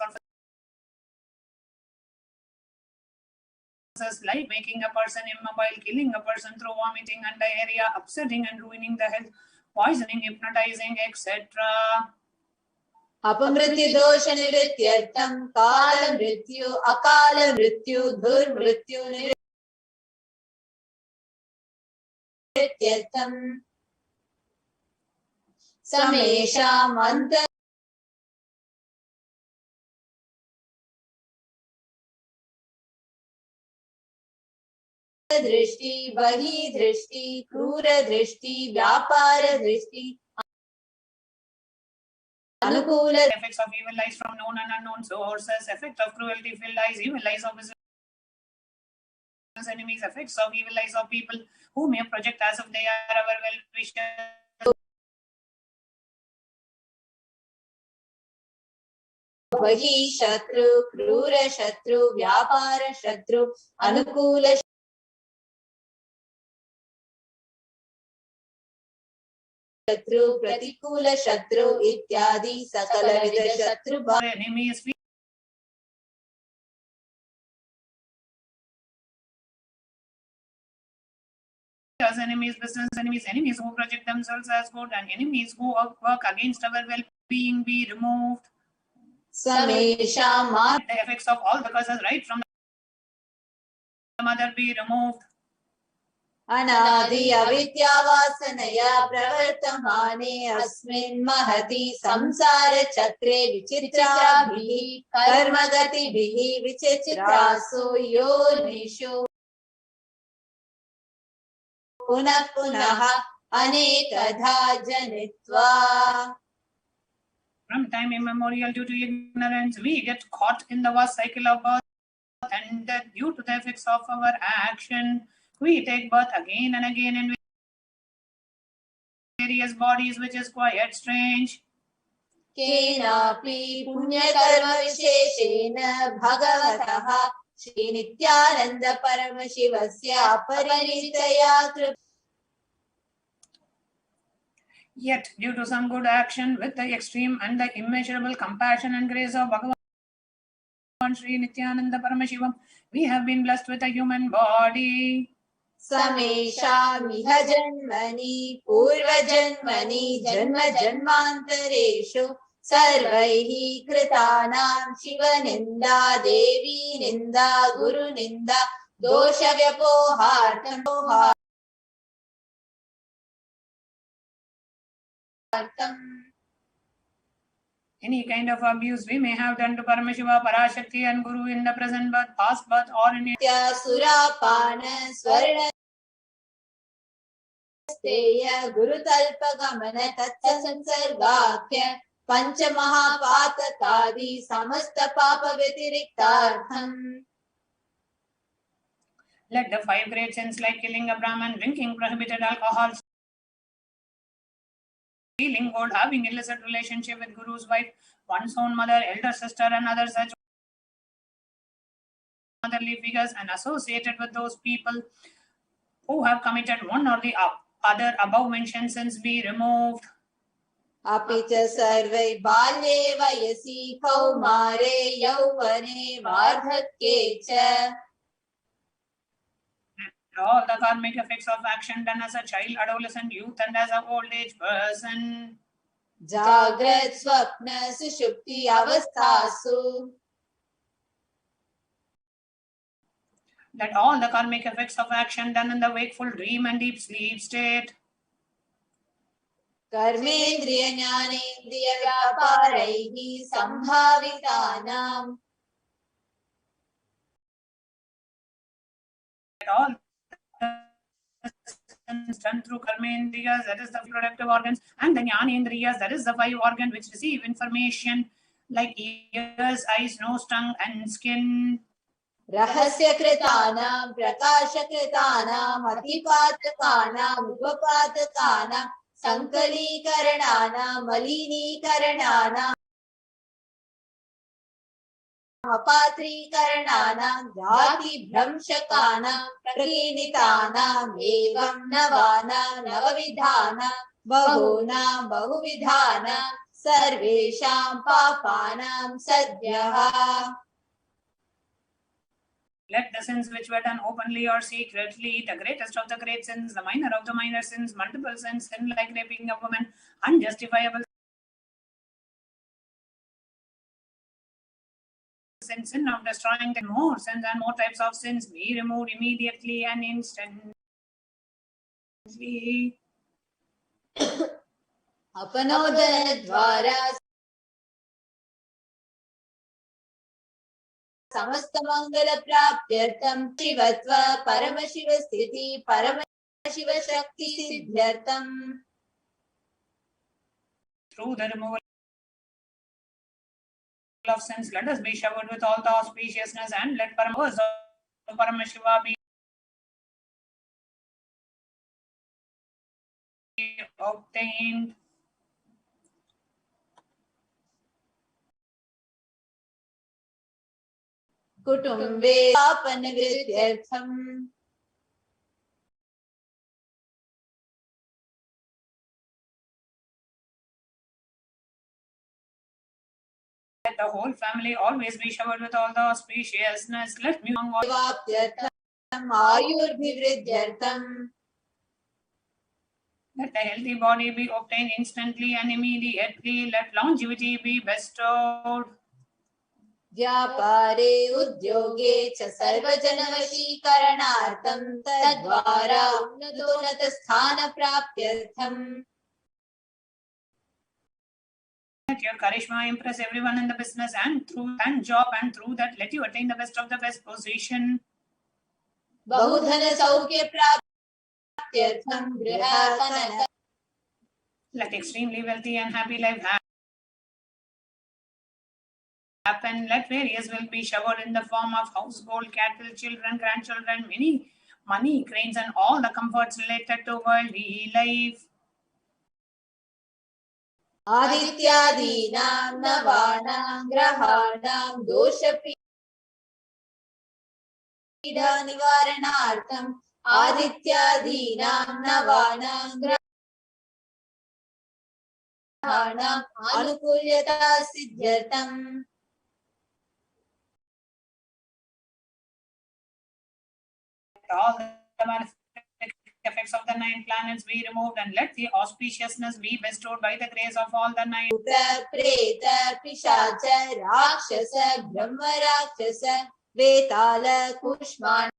like making a person immobile, killing a person through vomiting and diarrhea, upsetting and ruining the health, poisoning, hypnotizing, etc. अपमृत्यु दोष निवृत्त्यर्थं काल मृत्यु अकाल मृत्यु दुर्मृत्यु निवृत्त्यर्थं समेषाम् अन्त दृष्टि बहि दृष्टि क्रूर दृष्टि व्यापार दृष्टि अनुकूल effects of evil lies from known and unknown sources, effect of cruelty filled lies, evil lies of business enemies, effects of evil lies of people who may project as if they are our well-wishers. बहि शत्रु क्रूर शत्रु व्यापार शत्रु अनुकूल शत्रु प्रतिकूल शत्रु इत्यादि सकलविध शत्रु enemies, enemies, business enemies, enemies who project themselves as good, and enemies who work against our well-being be removed. समेषां the effects of all the causes right from the mother be removed. अनादि अविद्यावासनया प्रवर्तमाने अस्मिन् महति संसार चक्रे विचित्राभिः कर्मगतिभिः विचित्रासु योनिषु पुनः पुनः अनेकधा जनित्वा. From time immemorial, due to ignorance, we get caught in the vast cycle of birth and death. Due to the effects of our action, we take birth again and again in various bodies, which is quite strange. केनापि पुण्यकर्म विशेषेण भगवतः श्री नित्यानंद परमशिवस्य अपरिनिष्टया कृपया. Yet, due to some good action with the extreme and the immeasurable compassion and grace of Bhagavan Sri Nithyananda Paramashivam, we have been blessed with a human body. समेषामिह जन्मनि पूर्वजन्मनि जन्म जन्मान्तरेषु सर्वैः कृतानां शिवनिन्दा देवी निन्दा गुरुनिन्दा दोषव्यपोहार्थं Any kind of abuse we may have done to Paramashiva, Parashakti and Guru in the present birth, past birth or in Surapana Swarna वाचस्तेय गुरुतल्पगमन तत्संसर्गाख्य पंचमहापातकादि समस्त पाप व्यतिरिक्तार्थम. Let the 5 great sins like killing a Brahman, drinking prohibited alcohol, stealing gold, having illicit relationship with Guru's wife, one's own mother, elder sister, and other such motherly figures, and associated with those people who have committed one or the other above mentioned sins be removed. अपि च सर्वै बाल्ये वयसि कौमारे यौवने वार्धक्ये च. All the karmic effects of action done as a child, adolescent, youth, and as an old age person. जाग्रत स्वप्न सुषुप्ति अवस्थासु. That all the karmic effects of action done in the wakeful, dream, and deep sleep state. कर्मेन्द्रिय ज्ञानेन्द्रिय व्यापारैः संभावितानां. All done through karmendriyas, that is the productive organs, and the jnanendriyas, that is the 5 organs which receive information like ears, eyes, nose, tongue, and skin. रहस्यकृतानां प्रकाशकृतानां अतिपातकानां उपपातकानां संकलीकरणानां मलिनीकरणानां अपात्रीकरणानां जातिभ्रंशकानां प्रकीर्णितानां एवं नवानां नवविधानां बहूनां बहुविधानां सर्वेषां पापानां सद्यः. Let the sins which were done openly or secretly, the greatest of the great sins, the minor of the minor sins, multiple sins, sin like raping a woman, unjustifiable sins, sin of destroying, then more sins and more types of sins be removed immediately and instantly. अपनोदन द्वारा समस्त मंगल प्राप्त्यर्थम शिवत्व परमशिव स्थिति परमशिव शक्ति सिद्ध्यर्थम. Through the removal of sins, let us be showered with all the auspiciousness, and let Paramashiva be obtained. कुटुंबे पापनिवृत्त्यर्थम. Let the whole family always be showered with all the auspiciousness. Let me आयुर्भिवृद्ध्यर्थम. Let the healthy body be obtained instantly and immediately. Let longevity be bestowed. व्यापारे उद्योगे च सर्वजनवशीकरणार्थं तद्वारा उन्नतोन्नत स्थान प्राप्त्यर्थम. Let your charisma impress everyone in the business and job, and through that let you attain the best of the best position. बहुधन सौख्य प्राप्त्यर्थम गृह. Let extremely wealthy and happy life happen. Let various will be showered in the form of household, cattle, children, grandchildren, many money, cranes, and all the comforts related to worldly life. आदित्यादीनां नवानां ग्रहाणां दोषपीडा निवारणार्थं आदित्यादीनां नवानां ग्रहाणां अनुकूल्यता सिद्ध्यर्थं. All the malefic effects of the 9 planets be removed, and let the auspiciousness be bestowed by the grace of all the 9. प्रेत पिशाच राक्षस ब्रह्म राक्षस वेताल कुष्माण्ड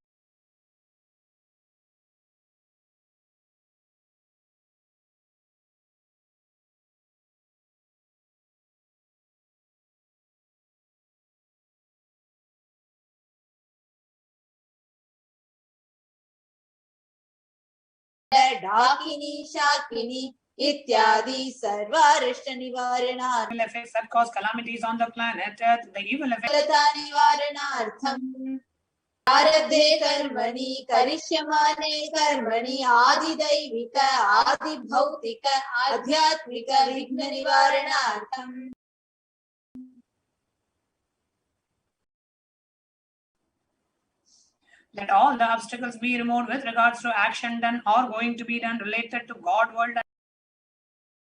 Dakini, Shakini, Ityadi, Sarvarishta Nivarana. Evil effects that cause calamities on the planet Earth. The evil effects. Nivaranartham. Arabde karmani, karishyamane karmani, adi daivika, adi bhautika, adhyatmika, vigna nivaranartham. Let all the obstacles be removed with regards to action done or going to be done related to God, world,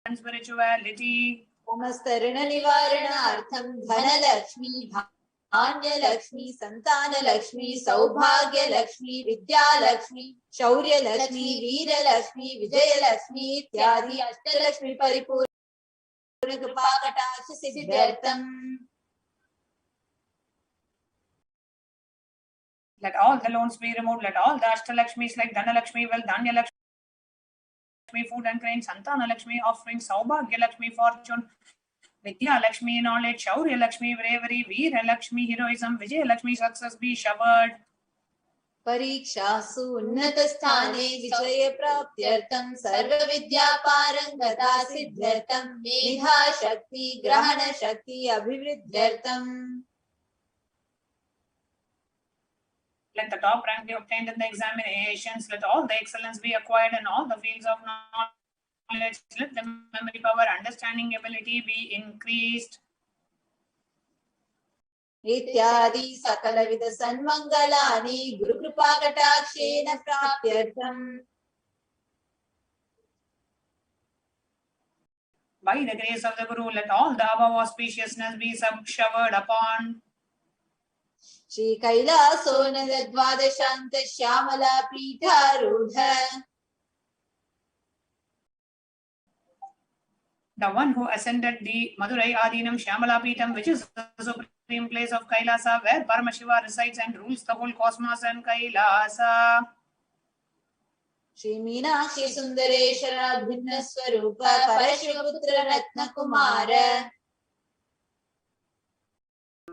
and spirituality. Namastarana nivaranartham, dhana lakshmi, Anya Lakshmi, Santana Lakshmi, Saubhagya Lakshmi, Vidya Lakshmi, Shaurya Lakshmi, Veera Lakshmi, Vijaya Lakshmi, Ityadi Ashtalakshmi Paripurna Kripakataksha Siddhyartham. Let all the loans be removed. Let all the Ashtalakshmis like Dhana Lakshmi, wealth, Dhanya Lakshmi, food and grain, Santana Lakshmi, offspring, Saubhagya Lakshmi, fortune, Vidya Lakshmi, knowledge, Shaurya Lakshmi, bravery, Veera Lakshmi, heroism, Vijaya Lakshmi, success be showered. Parikshasu Unnatasthane Vijaya Praptyartham Sarva Vidya Parangata Siddhyartham Medha Shakti Grahana Shakti Abhivriddhyartham. Let the top rank be obtained in the examinations. Let all the excellence be acquired in all the fields of knowledge. Let the memory power, understanding ability be increased. Ityadi Sakala Vida Sanmangalani Guru Kripakatakshena Praptyartham. By the grace of the Guru, let all the above auspiciousness be showered upon. Shri Kailasa Dvadashanta Shyamala Pitharudha. The one who ascended the Madurai Adinam Shyamala Pitam, which is the supreme place of Kailasa, where Paramashiva resides and rules the whole cosmos and Kailasa. Shri Meenakshi Sundareshwara Bhinna Swarupa Parashivaputra Ratna Kumara.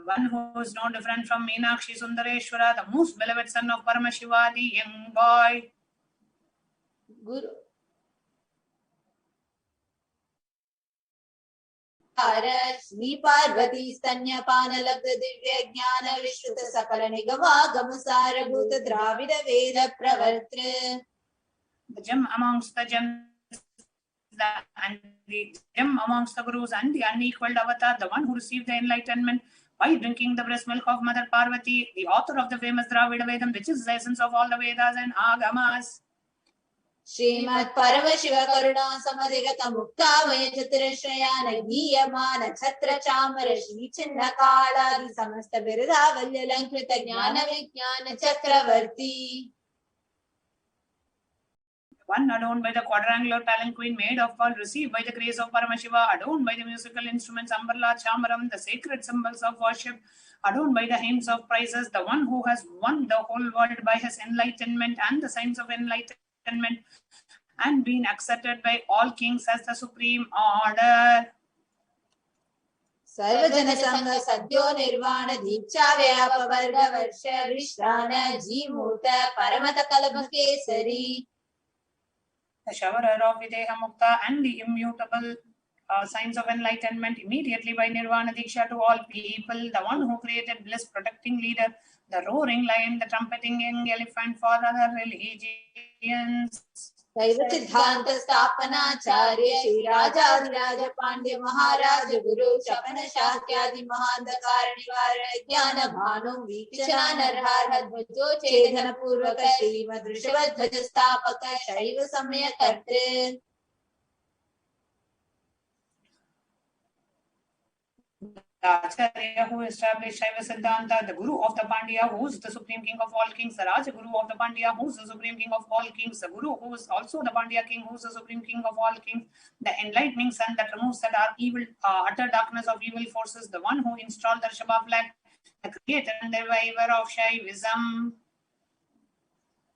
One who is no different from Meenakshi Sundareshwara, the most beloved son of Paramashiva, the young boy. Guru Shri Parvati Stanya Panalabda Divya Jnana Vishruta Sakala Nigama Gamasara Bhuta Dravida Veda Pravartra. The gem amongst the gems and the gem amongst the gurus and the unequaled avatar, the one who received the enlightenment by drinking the breast milk of Mother Parvati, the author of the famous Dravida Vedam, which is the essence of all the Vedas and Agamas. Srimad Paramashiva Karuna Samadhigata Mukta Chaturashrayana Niyamana Chatra Chamara Shri Chinna Kala Di Samasta Birada Valyalankrita Jnana Vijnana Chakravarti. One adorned by the quadrangular palanquin made of pearl, received by the grace of Paramashiva, adorned by the musical instruments Ambarla, Chamaram, the sacred symbols of worship, adorned by the hymns of praises, the one who has won the whole world by his enlightenment and the signs of enlightenment, and been accepted by all kings as the supreme order. Sarvajana Sangha Sadhyo Nirvana Deeksha Vyapa Varga Varsha Vishrana Jimuta Paramata Kalabha Kesari. The showerer of Videha Mukta and the immutable signs of enlightenment immediately by Nirvana Diksha to all people, the one who created bliss, protecting leader, the roaring lion, the trumpeting young elephant for other religions. Saiva Siddhanta Stapana Charya Shri Raja Raja Pandya Maharaja Guru Chapana Shakyadi Mahanda Karanivara Jnana Bhanu Vikshana Narhara Dhvajo Chedhana Purvaka Shri Madrishabad Dhvajastapaka Shaiva Samaya Karte. The Acharya who established Shaiva Siddhanta, the Guru of the Pandya, who is the Supreme King of all kings, the Raja Guru of the Pandya, who is the Supreme King of all kings, the Guru who is also the Pandya King, who is the Supreme King of all kings, the enlightening sun that removes the dark evil, utter darkness of evil forces, the one who installed the Rishabha flag, the creator and reviver of Shaivism.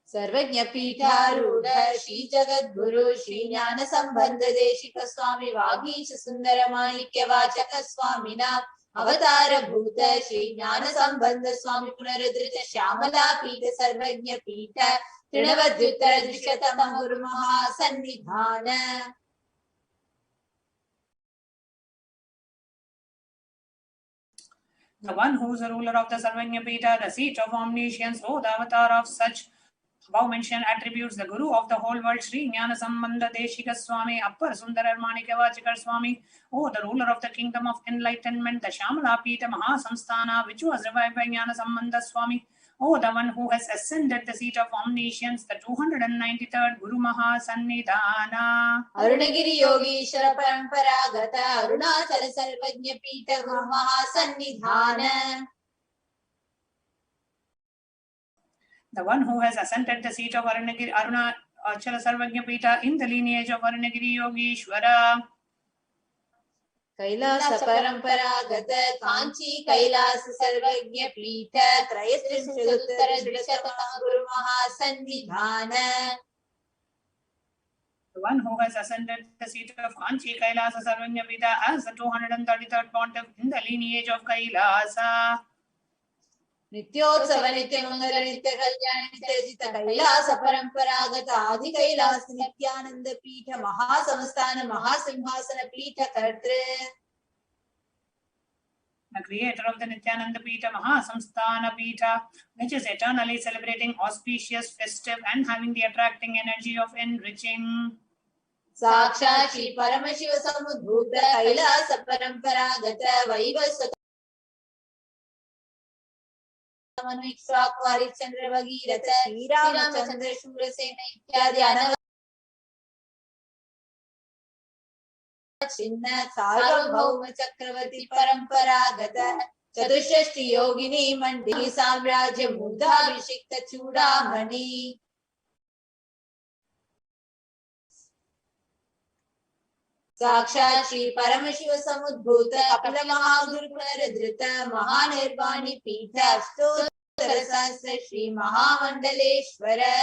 Sarvajna Pitharudha Shri Jagat Guru Shri Jnana Sambandha Deshika Swami Vagisha Sundara Manikya Vachaka Swamina अवतार भूत श्री ज्ञान संबंध स्वामी पुनरुद्धृत श्यामला पीठ सर्वज्ञ पीठ तृणवद्युत्तर दृश्यतम गुरु महासन्निधान. The one who is the ruler of the Sarvanya Pita, the seat of omniscience, oh, the avatar of such above-mentioned attributes, the Guru of the whole world, Sri Jnana Sambandha Deshika Swami, Appar Sundara Manikavachikar Swami, oh, the ruler of the kingdom of enlightenment, the Shamala Pita Mahasamsthana, which was revived by Jnana Sambandha Swami, oh, the one who has ascended the seat of omniscience, the 293rd Guru Mahasannidhana. Arunagiri Yogeshwara Paramparagata Arunachala Sarvajna Pita Guru Mahasannidhana. The one who has ascended the seat of Arunachala Sarvajna Pita in the lineage of Arunagiri Yogeshwara. Kailasa Paramparagata Kanchi Kailasa Sarvajna Pita Trayastrimshaduttara Drishatama Guru Mahasannidhana. The one who has ascended the seat of Kanchi Kailasa Sarvajna Pita as the 233rd pontiff in the lineage of Kailasa. Nityotsava Nityamangala Nitya Kalyani Nityajita Kailasa Paramparagata Adi Kailasa Nithyananda Pita Mahasamsthana Mahasimhasana Pita Kartre. The creator of the Nithyananda Pita Mahasamsthana Pita, which is eternally celebrating, auspicious, festive, and having the attracting energy of enriching. Sakshat Shri Paramashiva Samudbhuta Kailasa Paramparagata Vaivasvata Manuikshwakvari Chandra Bhagirata Shri Ramachandra Shurasena Ityadi Anava Chinna Sarvabhauma Chakravarti Paramparagata Chatushashti Yogini Mandi Samrajya Mudha Vishikta Chudamani. Sakshat Shri Paramashiva Samudbhuta Kapila Mahaguru Punaruddhrita Mahanirvani Pita Stottara Sahasra Shri Mahamandaleshwara.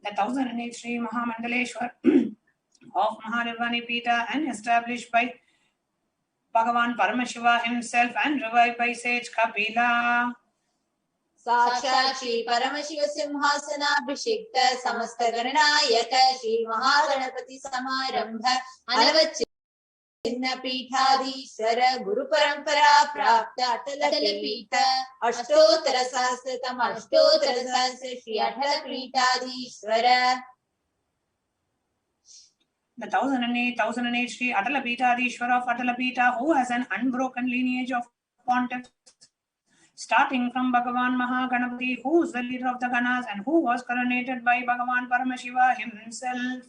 The 1008 Sri Mahamandaleshwar of Mahanirvani Pita and established by Bhagavan Paramashiva himself and revived by sage Kapila. Sakshat Shri Paramashiva Simhasana Abhishekta Samasta Gananayaka Shri Mahaganapati Samarambha Anavachinna Pithadishwara Guru Parampara Prapta Atala Pita Ashtottara Sahasratam Ashtottara Sahasra Shri Atala Pithadishwara. The 1008 Sri Atala Pithadishwara of Atala Pita, who has an unbroken lineage of pontiffs, starting from Bhagavan Mahaganapati, who is the leader of the Ganas and who was coronated by Bhagavan Paramashiva himself.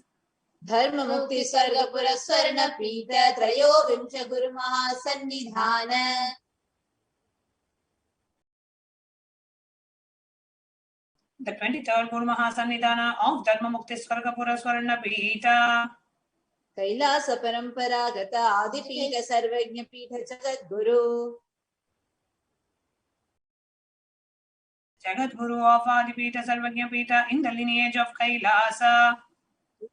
Dharma Mukti Sarga Puraswarna Pita Trayo Vimsha Guru Mahasannidhana. The 23rd Guru Mahasannidhana of Dharma Mukti Sarga Puraswarna Pita. Kailasa Paramparagata Adi Pita Sarvajna Pita Jagat Guru. Jagat Guru of Adipita Sarvajna Pita in the lineage of Kailasa.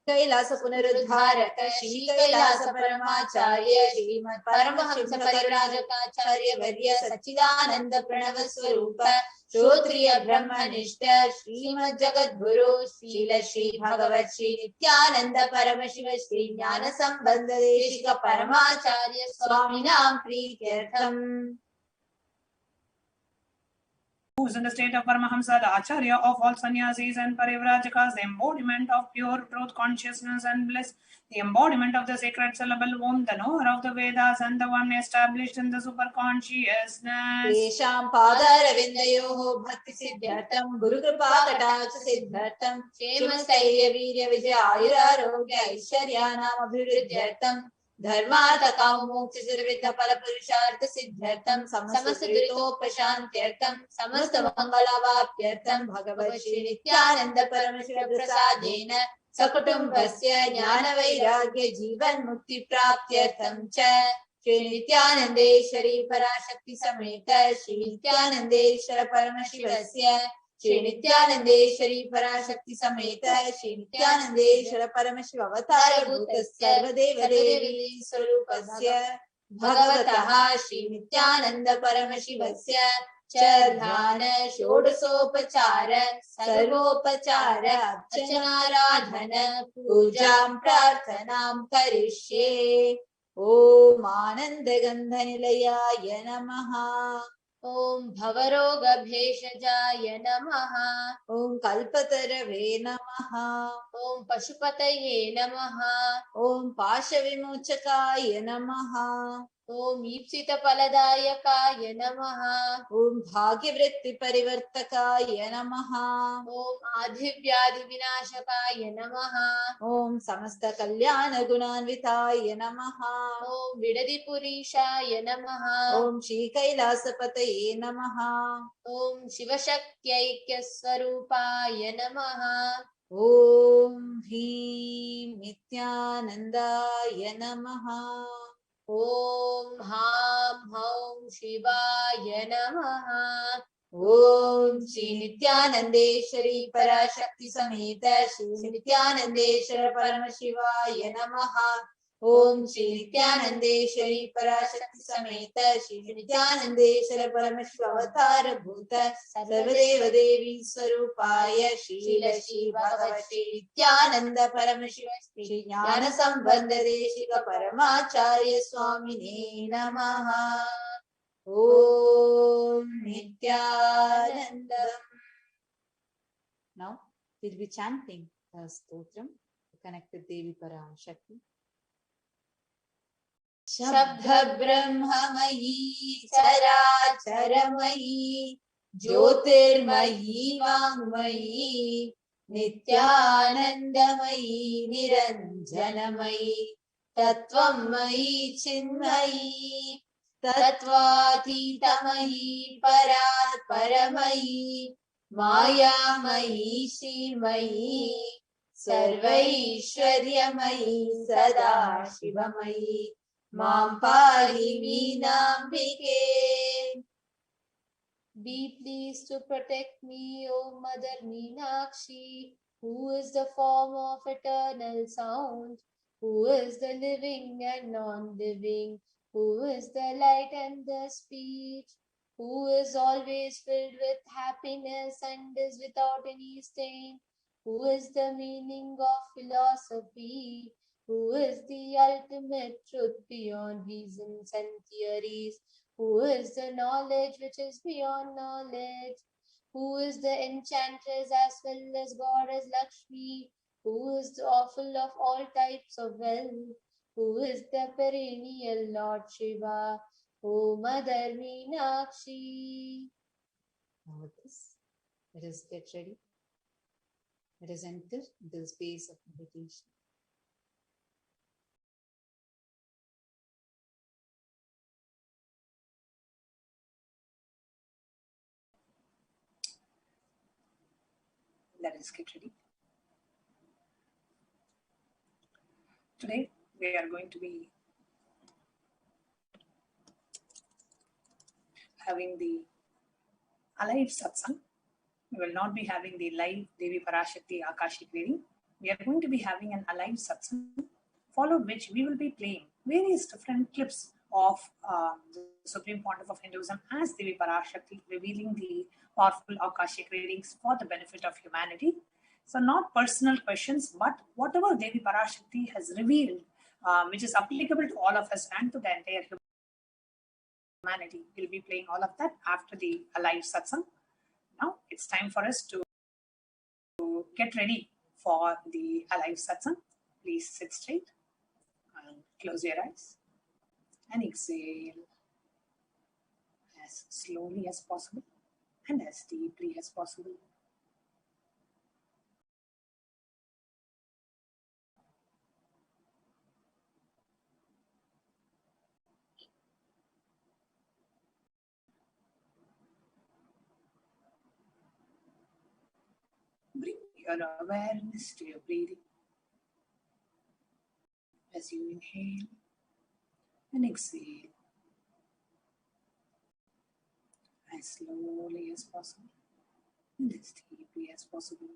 Kailasa Punaruddharaka Shri Kailasa Paramacharya Shrimad Paramahamsa Parivrajaka Varya Sachidananda Pranava Swarupa Shrotriya Brahmanishta Shrimad Jagat Guru Srila Shri Bhagavat Shri Nithyananda Paramashiva Shri Jnana Sambandha Deshika Paramacharya Swaminam Prityartham. Who is in the state of Paramahamsa, the Acharya of all sannyasis and Parivrajakas, the embodiment of pure truth, consciousness and bliss, the embodiment of the sacred syllable Om, the knower of the Vedas and the one established in the superconsciousness. Tesham Padaravindayoho Bhakti Siddhartham Guru Kripa Kataksha Siddhartham Shema Stairya Virya Vijaya Ayura Arogya Aishwaryanam Abhiruddhyartham Dharmartha Kaumokti Sirvitha Pala Purushartha Siddhartham Samasta Duritopasantyartham Samasta Mangalavapyartham Bhagavat Shri Nithyananda Paramashiva Prasadena Sakutumbhasya Jnana Vairagya Jivan Mukti Praptyartham Cha Shri Nithyanandeshwari Parashakti Sameta Shri Nithyanandeshwara Paramashivasya Shri नित्यानंदेश्वरी पराशक्ति समेत श्री नित्यानंदेश्वर परमशिव अवतार भूत सर्वदेव देवी स्वरूपस्य भगवतः श्री नित्यानंद परमशिवस्य च ध्यान षोडशोपचार सर्वोपचार अर्चनाराधन पूजां प्रार्थनां करिष्ये। ओम आनन्दगन्धनिलयाय नमः। ओम भवरोगभेषजाय नमः। ओम कल्पतरवे नमः। ओम पशुपतये नमः। ओम पाशविमोचकाय नमः। ओम ईप्सितफलदायकाय नमः। ओम भाग्यवृत्तिपरिवर्तकाय नमः। ओम आधिव्याधिविनाशकाय नमः। ओम समस्तकल्याणगुणान्विताय नमः। ओम विडदिपुरीशाय नमः। ओम श्रीकैलासपतये नमः। ओम शिवशक्त्यैक्यस्वरूपाय नमः। ओम ह्रीं नित्यानन्दाय नमः। ओम हां हौं शिवाय नमः। ओम श्री नित्यानंदेश्वरी पराशक्ति समेत श्री नित्यानंदेश्वर परमशिवाय नमः। ओम श्री नित्यानंदेश्वरी पराशक्ति समेत श्री नित्यानंदेश्वर परमशिव अवतार भूत सर्वदेव देवी स्वरूपाय श्री भगवत श्री नित्यानंद परमशिव श्री ज्ञान संबंध देशिक परमाचार्य स्वामिने नमः। Om Nithyanandam. Now we'll be chanting the stotram to connect with Devi Parashakti. Shabda Brahmamayi Characharamayi Jyotirmayi Vangmayi Nithyanandamayi Niranjanamayi Tattvamayi Chinmayi तत्वातीतमयी परात् परमयी मायामयी Sreemayee सर्वैश्वर्यमयी सदा शिवमयी मां पाहि मीनाम्बिके। Be pleased to protect me, O Mother Meenakshi, who is the form of eternal sound, who is the living and non-living, who is the light and the speech, who is always filled with happiness and is without any stain, who is the meaning of philosophy, who is the ultimate truth beyond reasons and theories, who is the knowledge which is beyond knowledge, who is the enchantress as well as goddess Lakshmi, who is full of all types of wealth, who is the perennial Lord Shiva, O Mother Meenakshi. Now with this, let us get ready. Let us enter into the space of meditation. Let us get ready. Today, we are going to be having the alive satsang. We will not be having the live Devi Parashakti Akashic reading. We are going to be having an alive satsang, followed which we will be playing various different clips of the Supreme Pontiff of Hinduism as Devi Parashakti, revealing the powerful Akashic readings for the benefit of humanity. So not personal questions, but whatever Devi Parashakti has revealed, which is applicable to all of us and to the entire humanity. We'll be playing all of that after the alive satsang. Now it's time for us to get ready for the alive satsang. Please sit straight and close your eyes and exhale as slowly as possible and as deeply as possible. Bring your awareness to your breathing as you inhale and exhale as slowly as possible as deeply as possible.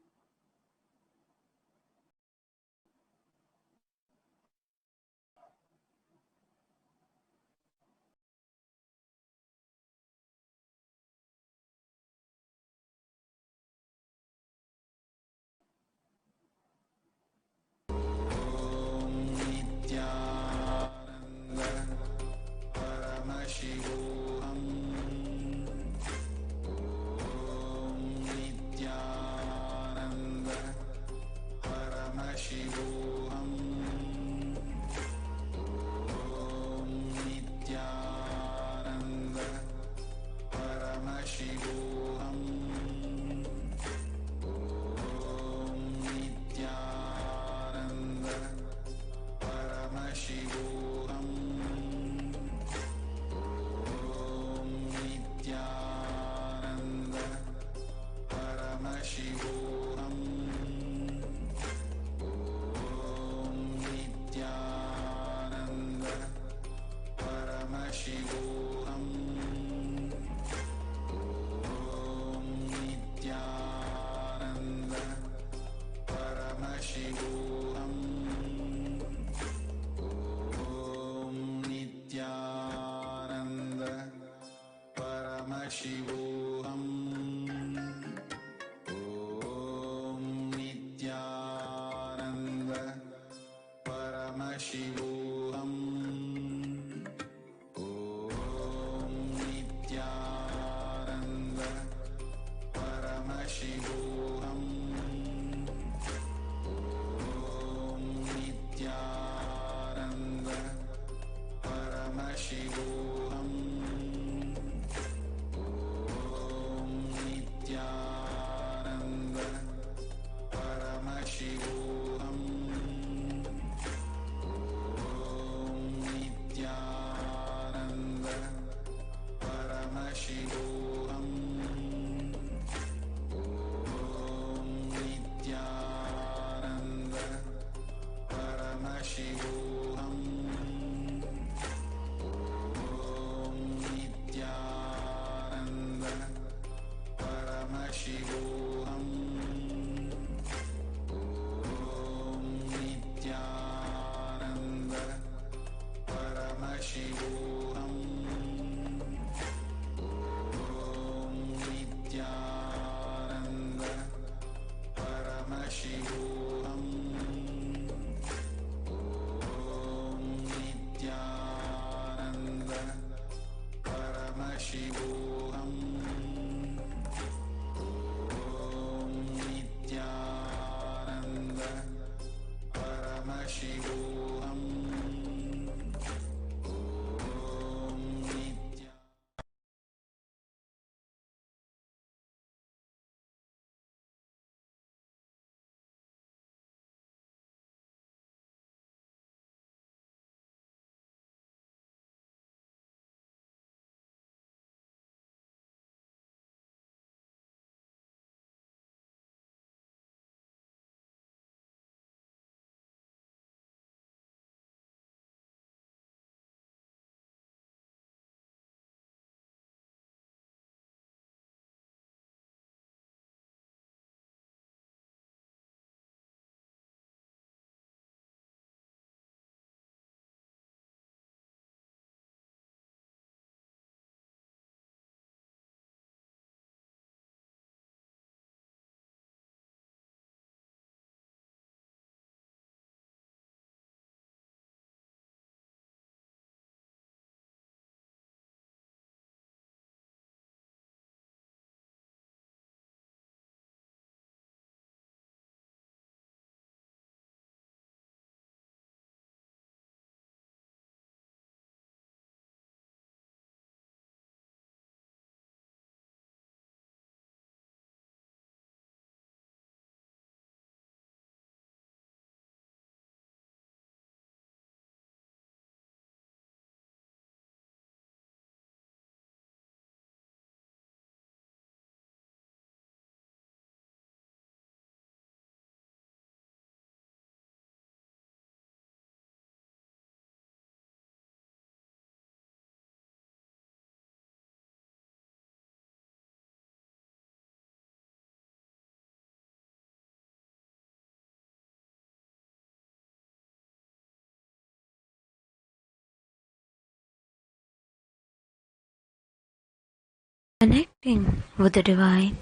Connecting with the divine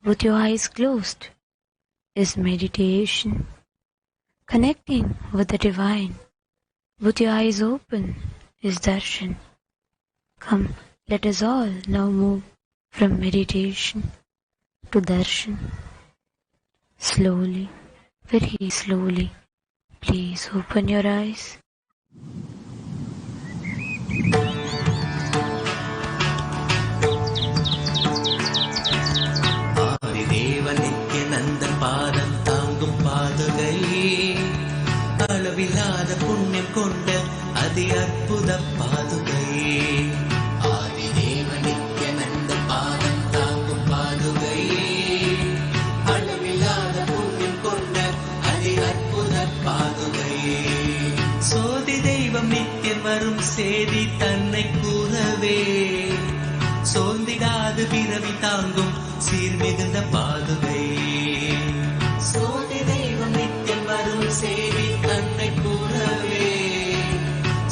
with your eyes closed is meditation. Connecting with the divine with your eyes open is darshan. Come, let us all now move from meditation to darshan. Slowly, very slowly, please open your eyes. Nityananda பாதம் தாங்கும் பாதுகை அளவில்லாத புண்ணியம் கொண்ட அதி அற்புத பாதுகை. ஆதிதேவ நித்யானந்த பாதம் தாங்கும் பாதுகை அளவில்லாத புண்ணியம் கொண்ட அதி அற்புத பாதுகை. சோதி தெய்வம் நித்தியம் வரும் சேதி தன்னை கூறவே சோர்ந்திடாது பிறவி தாங்கும் சீர்மிகுந்த பாதுகை. சோதி தெய்வம் நித்தியம் வரும் சேவி தன்னை கூறவே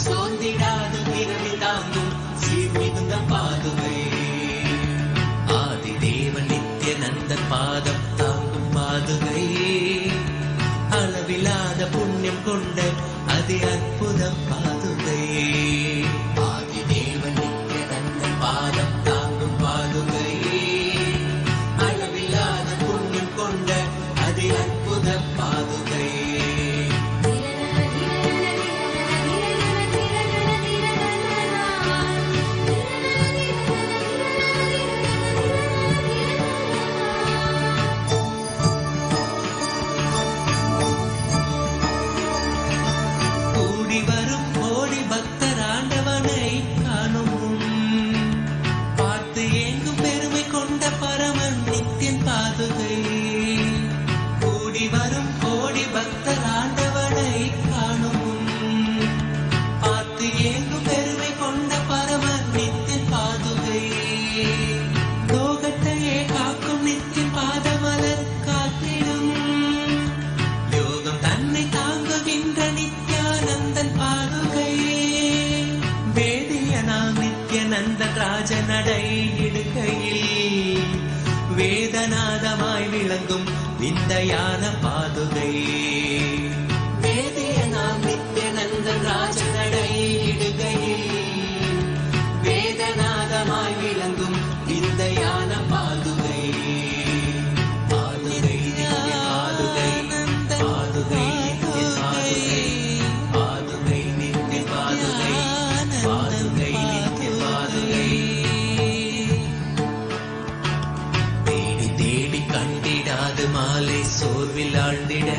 சோர்ந்திடாது பிறவி தாங்கும் சீர்மிகுந்த பாதுகை. ஆதி தேவ நித்யானந்த பாதம் தாங்கும் பாதுகை அளவில்லாத புண்ணியம் கொண்ட அதி அற்புத பாதுகை. ஆதி தேவ நித்யானந்த பாதம் தாங்கும் பாதுகை அளவில்லாத புண்ணியம் கொண்ட அதி அற்புத பாதுகை. கூடி வரும் கோடி பக்தர் ஆண்டவனை காணும் பார்த்து ஏங்கும் பெருமை கொண்ட பரமன் நித்தியன் பாதுகை. கூடி வரும் கோடி பக்தர் ஆண்டவனை காணும் பார்த்து ஏங்கும் பெருமை கொண்ட பரமன் நித்தியன் பாதுகை. லோகத்தையே காக்கும் நித்தியன் பாதமலர் காத்திடும் யோகம் தன்னை தாங்குகின்ற நித்யானந்தன் பாதுகை. வேதியனாம் நித்யானந்த ராஜ நடை இடுகையில் வேதநாதமாய் விளங்கும் விந்தையான பாதுகை. வேதியனாம் நித்யானந்த ராஜ நடை இடுகையில் வேதநாதமாய் விளங்கும் விந்தையான பாதுகை. பாதுகை பாதுகை பாதுகை பாதுகை நித்திய பாதுகை பாதுகை நித்திய பாதுகை. தேடி தேடி கண்டிடாது மாலை சோர்வில் ஆழ்ந்திட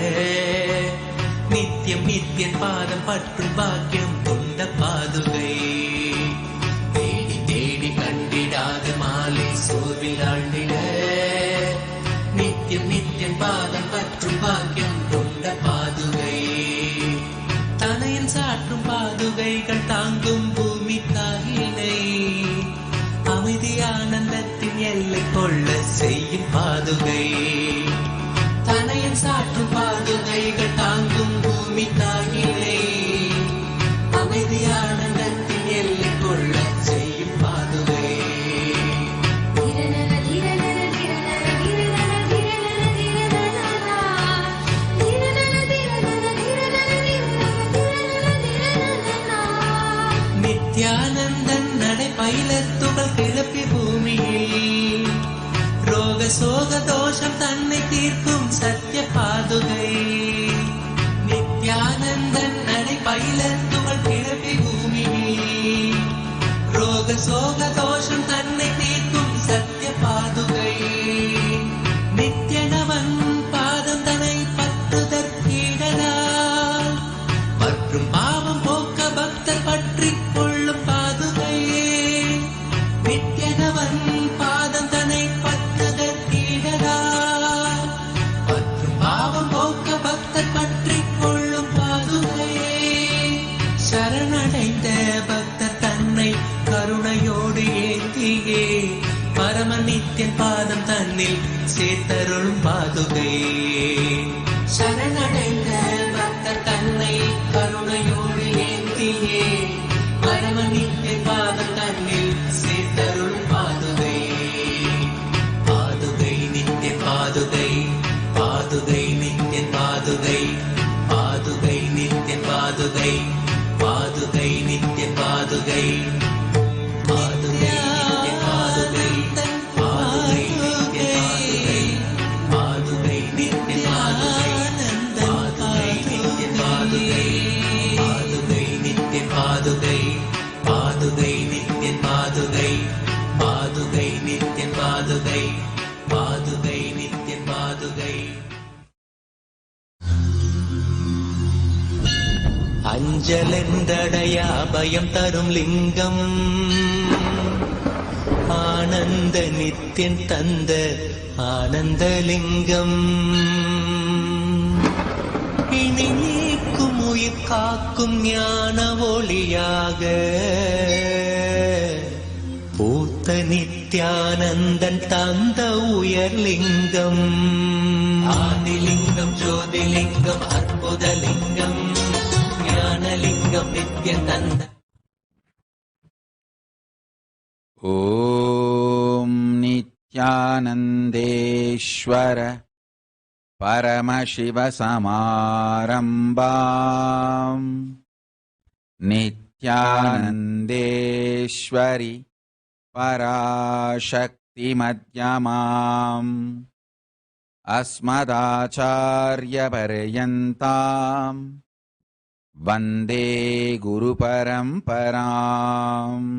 நித்தியம் நித்தியன் பாதம் பற்றும் பாக்கியம் கொண்ட பாதுகை. தேடி தேடி கண்டிடாது மாலை சோர்வில் ஆழ்ந்திட நித்தியம் நித்தியன் பாதம் பற்றும் பாக்கியம் கொண்ட பாதுகை. தனையன் சாற்றும் பாதுகைகள் தாங்கும் பூமி தாயினை அமைதி ஆனந்தத்தின் எல்லை கொள்ள செய்யும் பாதுகை. தனையன் சாற்றும் பாதுகைகள் தாங்கும் பூமி தாயினை அமைதி ஆனந்தத்தின் எல்லை கொள்ள செய்யும் பாதுகை. நித்யானந்தன் நடை பயிலத்துகள் கிளப்பி பூமியில் ரோக சோக தோஷம் தன்னை தீர்க்கும் சத்திய பாதுகை. நித்யானந்தன் நடை பயிலத்துகள் கிளப்பி பூமியில் ரோக சோக தோஷம் தன்னை தீர்க்கும் சத்திய பாதுகை. நித்யனவன் பாதம் தன்னை பற்றுதற்கீடனால் மற்றும் பாவம் போக்க பக்தர் பற்றி கொள்ளும் பாதுகை. நித்யனவன் பாதம் தன்னை பற்றுதற்கீடனால் மற்றும் பாவம் போக்க பக்தர் பற்றி கொள்ளும் பாதுகை. சரணடைந்த பக்தர் தன்னை கருணையோடு ஏந்தியே பரம நித்தியன் பாதம் தன்னில் சேர்த்தருளும் பாதுகை. சரணடைந்த பக்தர் தன்னை கருணையோடு ஏந்தியே பரம நித்தியன் பாதம் தன்னில் சேர்த்தருளும் பாதுகை. பாதுகை பாதுகை நித்ய பாதுகை பாதுகை நித்ய பாதுகை பாதுகை நித்ய பாதுகை பாதுகை நித்ய பாதுகை பாதுகை நித்ய பாதுகை பாதுகை நித்ய பாதுகை பாதுகை நித்ய பாதுகை பாதுகை நித்ய பாதுகை அஞ்சலென்றடையா பயம் தரும் லிங்கம் ஆனந்த நித்தியன் தந்த ஆனந்தலிங்கம் இனி நீக்கும் உயிர் காக்கும் ஞான ஒளியாக பூத்த நித்யானந்தன் தந்த உயர்லிங்கம் ஆதிலிங்கம் ஜோதிலிங்கம் அற்புதலிங்கம் ஞானலிங்கம் நித்யன் தந்த ஓம் நித்யானந்தேஸ்வர பரமசிவசமாரம்பாம் நித்யானந்தேஸ்வரி பராசக்தி மத்யமாம் அஸ்மதாச்சார்ய பர்யந்தாம் வந்தே குரு பரம்பராம்.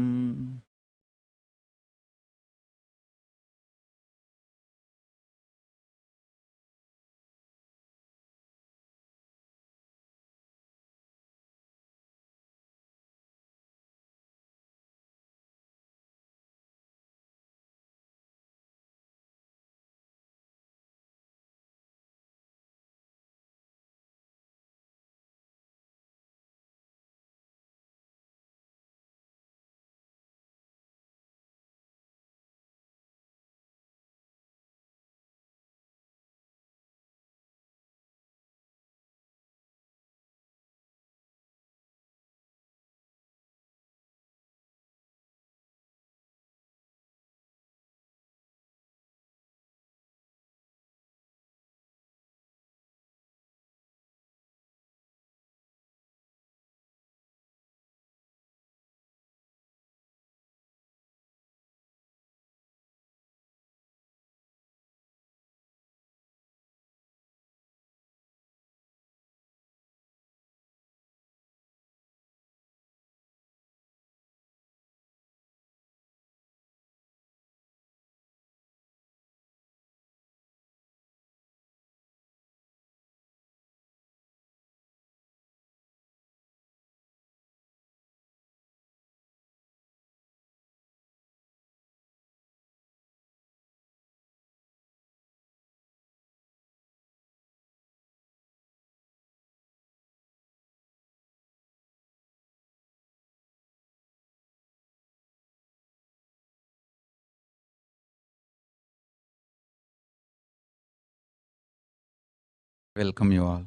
Welcome you all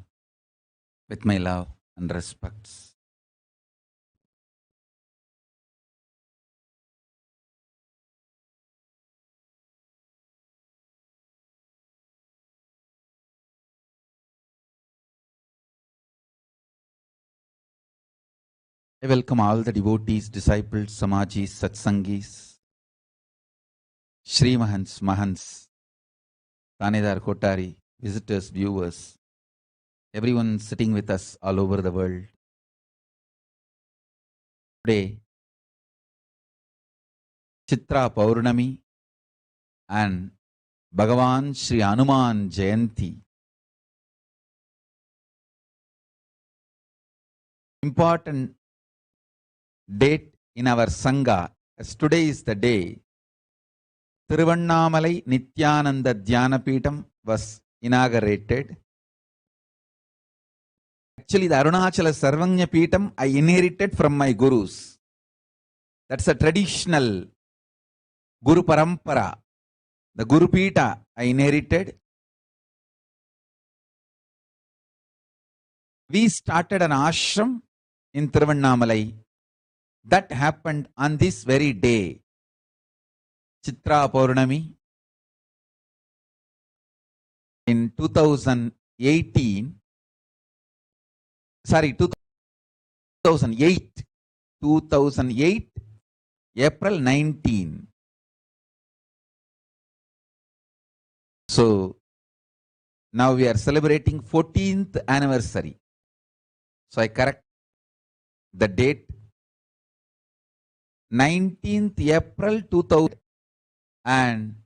with my love and respects. I welcome all the devotees, disciples, samajis, satsangis, Shri Mahants, Mahants, Tanedar Kotari, visitors, viewers, everyone sitting with us all over the world. Today, Chitra Paurnami and Bhagavan Sri Hanuman Jayanti. Important date in our Sangha, as today is the day Tiruvannamalai Nithyananda Dhyanapeetham was inaugurated. Actually, the Arunachala Sarvanya Peetham I inherited from my gurus. That's a traditional Guru Parampara. The Guru Peetha I inherited. We started an ashram in Tiruvannamalai. That happened on this very day, Chitra Paurnami, in 2018. Sorry, 2008. 2008, April 19. So now we are celebrating 14th anniversary. So I correct the date. 19th April 2000, and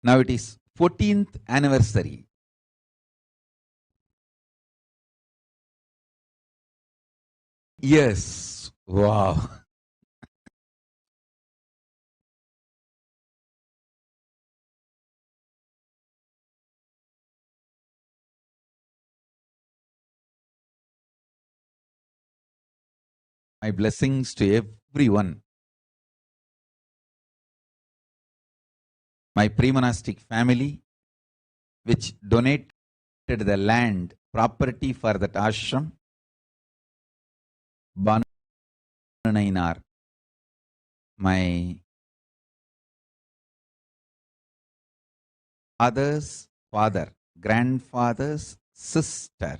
now it is 14th anniversary. Yes. Wow. My blessings to everyone. My pre-monastic family, which donated the land, property for that ashram, Bananainar, my father's father, grandfather's sister,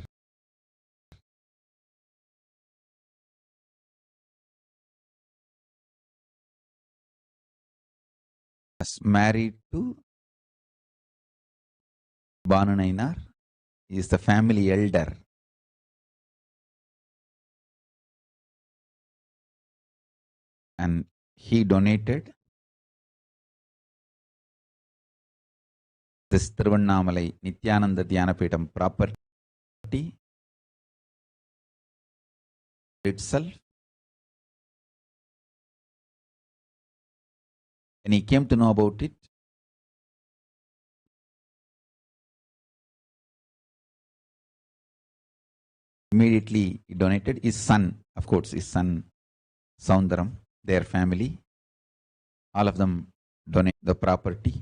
was married to Bananainar. He is the family elder. And he donated this Tiruvannamalai Nithyananda Dhyanapitham property itself. When he came to know about it, immediately he donated. His son, of course, his son Soundaram, their family, all of them donate the property.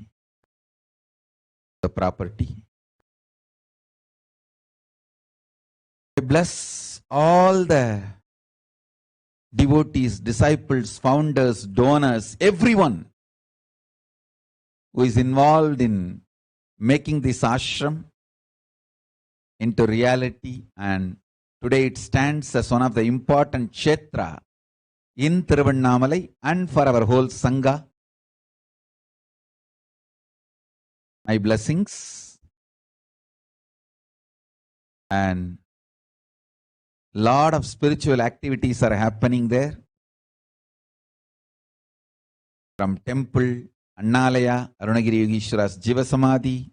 I bless all the devotees, disciples, founders, donors, everyone who is involved in making this ashram into reality, and today it stands as one of the important kshetra in Tiruvannamalai and for our whole Sangha. My blessings, and lot of spiritual activities are happening there. From temple, Annalaya, Arunagiri Yogeshwara's Jiva Samadhi,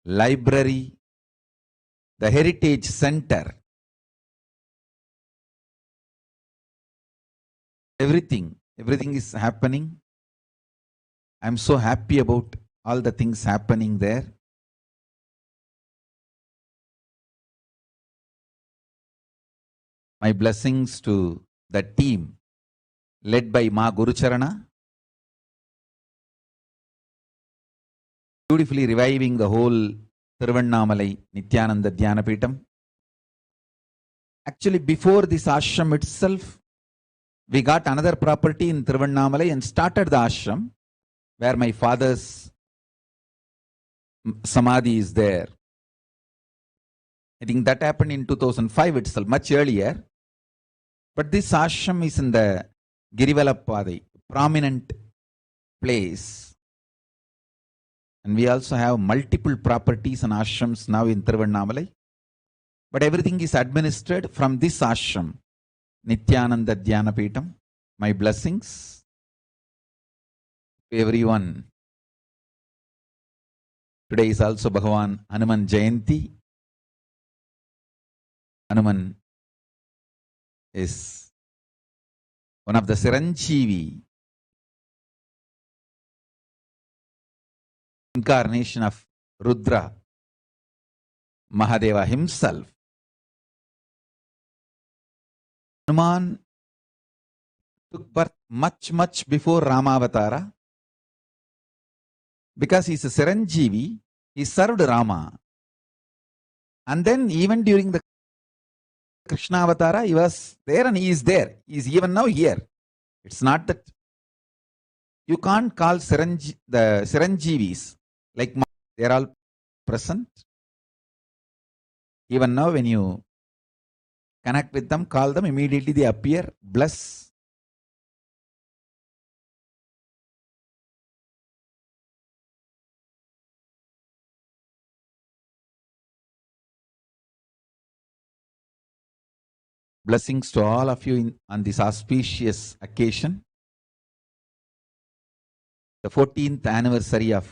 library, the heritage center, everything is happening. I'm so happy about all the things happening there. My blessings to the team led by Ma Gurucharana, beautifully reviving the whole Tiruvannamalai Nithyananda Dhyanapitham. Actually, before this ashram itself, we got another property in Tiruvannamalai and started the ashram where my father's samadhi is there. I think that happened in 2005 itself, much earlier. But this ashram is in the Girivalapadi, prominent place. And we also have multiple properties and ashrams now in Tiruvannamalai. But everything is administered from this ashram, Nithyananda Dhyanapitham. My blessings to everyone. Today is also Bhagavan Hanuman Jayanti. Hanuman is one of the Siranjeevi incarnation of Rudra, Mahadeva himself. Hanuman took birth much before Ramavatara. Because he is a Siranjeevi, he served Rama And then even during the Krishna Avatara, he was there and he is there. He is even now here. It's not that you can't call the Siranjeevis like they are all present. Even now, when you connect with them, call them, immediately they appear, bless. Blessings to all of you on this auspicious occasion, the 14th anniversary of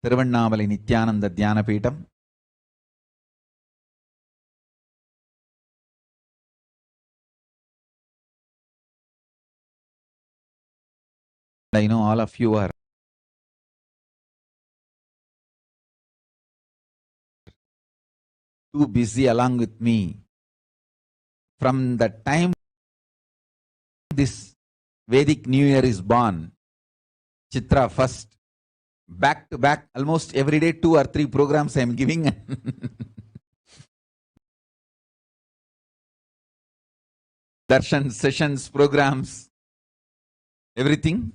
Thiruvannamalai Nithyananda Dhyana Peetham. I know all of you are too busy along with me. From the time this Vedic New Year is born, Chitra first, back to back, almost every day 2 or 3 programs I am giving. Darshan sessions, programs, everything.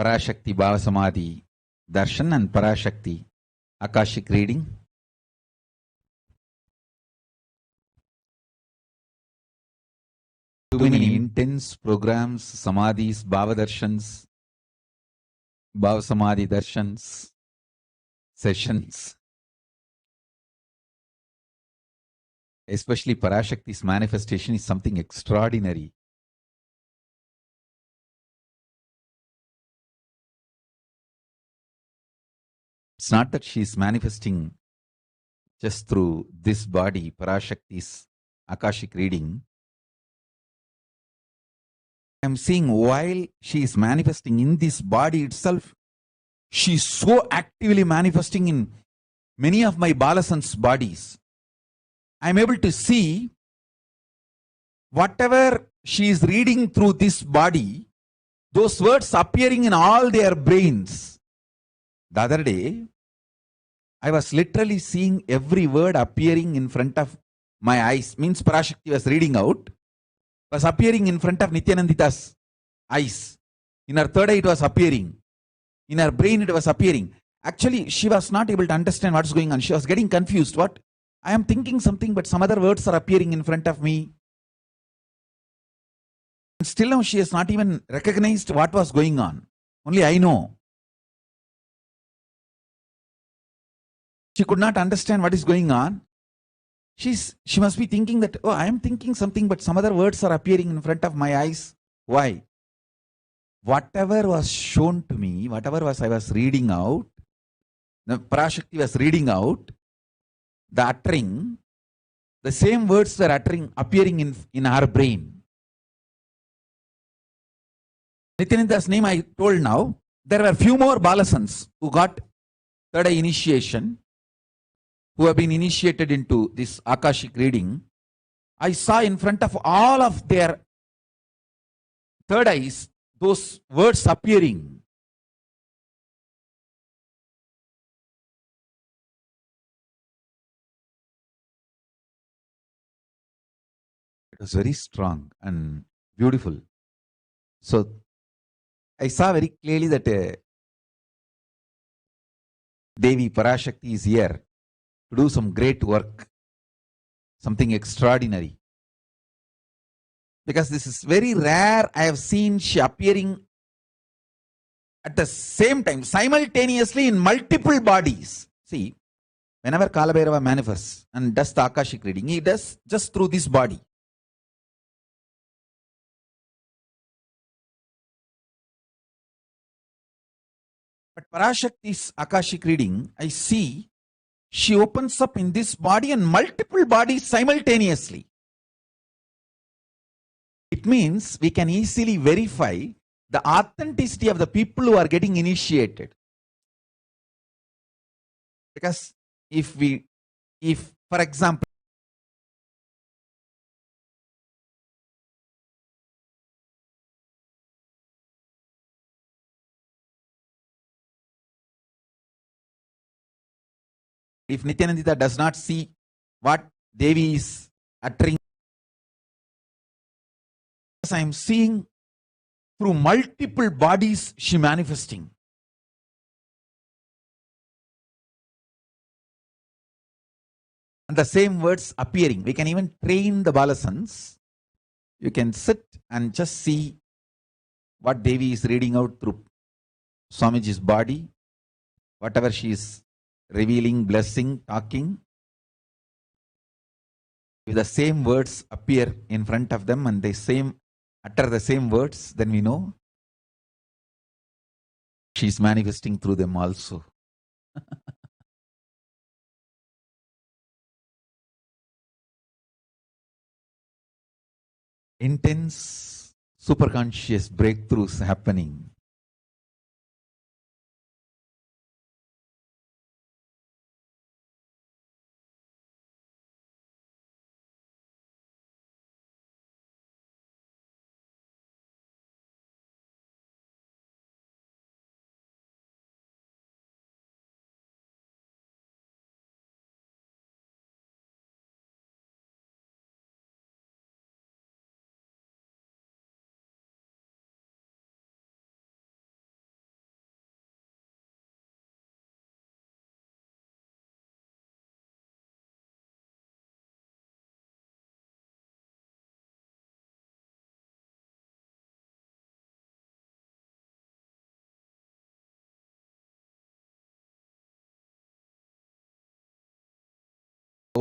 Parashakti Bhava Samadhi Darshan and Parashakti Akashic reading. Too many intense programs, Samadhis, Bhava Darshans, Bhava Samadhi Darshans, sessions. Especially Parashakti's manifestation is something extraordinary. It's not that she is manifesting just through this body, Parashakti's Akashic reading. I'm seeing while she is manifesting in this body itself, she is so actively manifesting in many of my Balasans' bodies. I'm able to see whatever she is reading through this body, those words appearing in all their brains. The other day, I was literally seeing every word appearing in front of my eyes. Means Parashakti was reading out, was appearing in front of Nithyananda's eyes. In her third eye it was appearing. In her brain it was appearing. Actually, she was not able to understand what's going on. She was getting confused. What? I am thinking something, but some other words are appearing in front of me. And still now she has not even recognized what was going on. Only I know. She could not understand what is going on. She must be thinking that, oh, I am thinking something, but some other words are appearing in front of my eyes. Why? Whatever was shown to me, whatever I was reading out, the Parashakti was reading out, the uttering, the same words were appearing in our brain. Nithyananda's name I told now. There were few more Balasans who got third eye initiation, who have been initiated into this Akashic reading. I saw in front of all of their third eyes those words appearing. It was very strong and beautiful. So I saw very clearly that Devi Parashakti is here to do some great work, something extraordinary. Because this is very rare. I have seen she appearing at the same time, simultaneously in multiple bodies. See, whenever Kalabhairava manifests and does the Akashic reading, he does just through this body. But Parashakti's Akashic reading, I see she opens up in this body and multiple bodies simultaneously. It means we can easily verify the authenticity of the people who are getting initiated. Because if for example, if Nithyananda does not see what Devi is uttering, I am seeing through multiple bodies she manifesting. And the same words appearing. We can even train the Balasans. You can sit and just see what Devi is reading out through Swamiji's body, whatever she is revealing, blessing, talking. If the same words appear in front of them and they utter the same words, then we know she is manifesting through them also. Intense superconscious breakthroughs happening.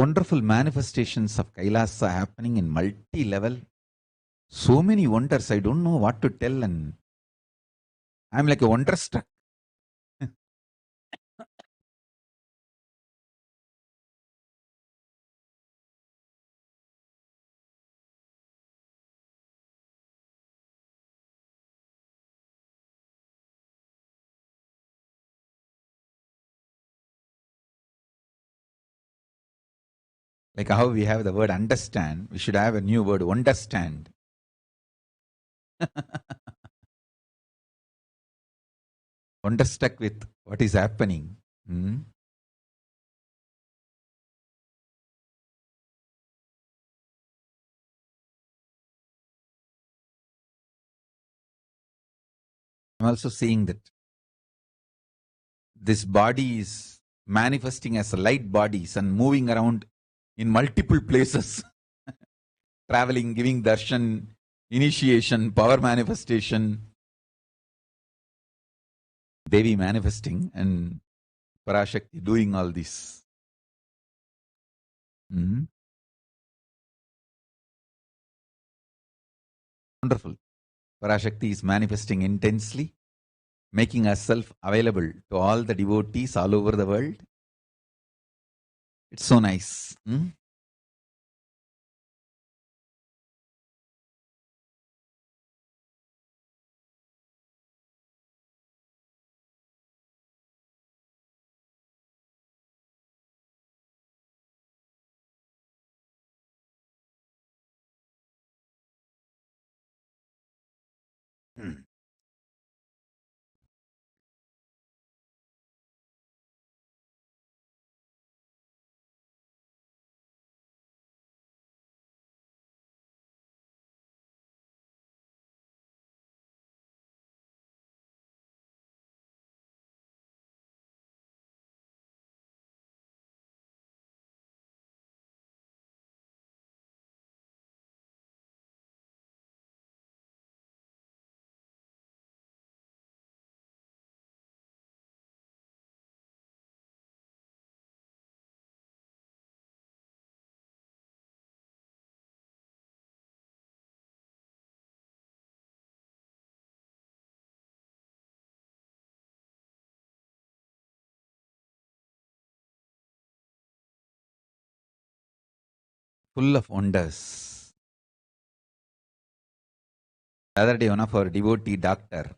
wonderful manifestations of Kailasa happening in multi-level. So many wonders, I don't know what to tell, and I'm like a wonderstruck. Like how we have the word understand, we should have a new word, understand. Wonderstruck with what is happening. I'm also seeing that this body is manifesting as light bodies and moving around in multiple places, traveling, giving darshan, initiation, power manifestation, Devi manifesting, and Parashakti doing all this. Wonderful. Parashakti is manifesting intensely, making herself available to all the devotees all over the world. It's so nice. Full of wonders. The other day, one of our devotee doctor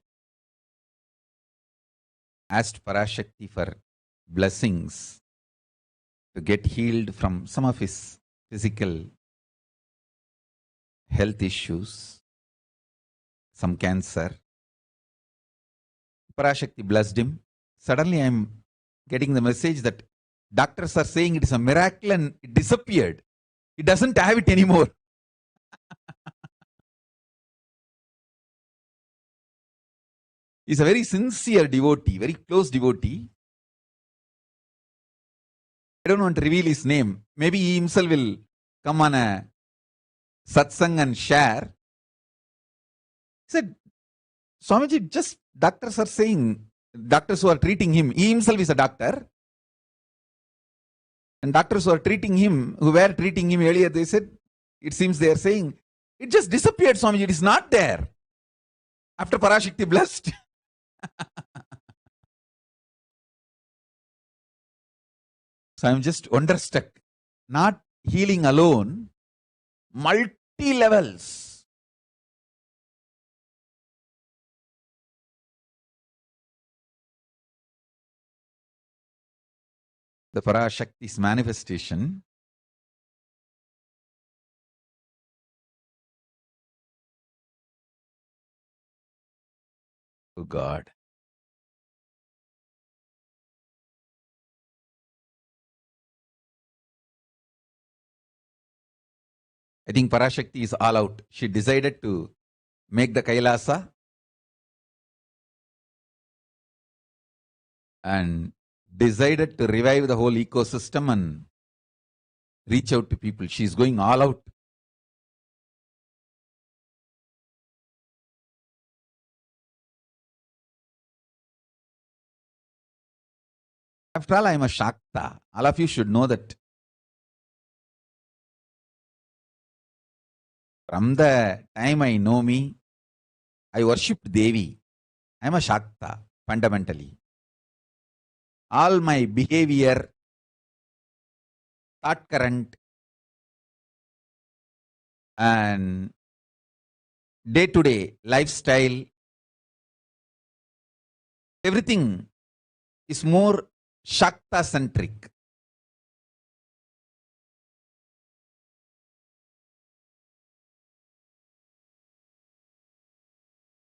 asked Parashakti for blessings to get healed from some of his physical health issues, some cancer. Parashakti blessed him. Suddenly I am getting the message that doctors are saying it is a miracle and it disappeared. He doesn't have it anymore. He's a very sincere devotee, very close devotee. I don't want to reveal his name. Maybe he himself will come on a satsang and share. He said, Swamiji, just doctors are saying, doctors who are treating him, he himself is a doctor. And doctors who are treating him, who were treating him earlier, they said, it seems they are saying, it just disappeared, Swamiji, it is not there. After Parashakti blessed. So I'm just wonderstruck. Not healing alone, multi-levels. The Parashakti's manifestation to God. I think Parashakti is all out. She decided to make the Kailasa and decided to revive the whole ecosystem and reach out to people. She's going all out. After all, I am a Shakta. All of you should know that From the time I know me, I worshipped Devi. I am a Shakta, fundamentally. All my behavior, thought current, and day-to-day lifestyle, everything is more Shakta-centric.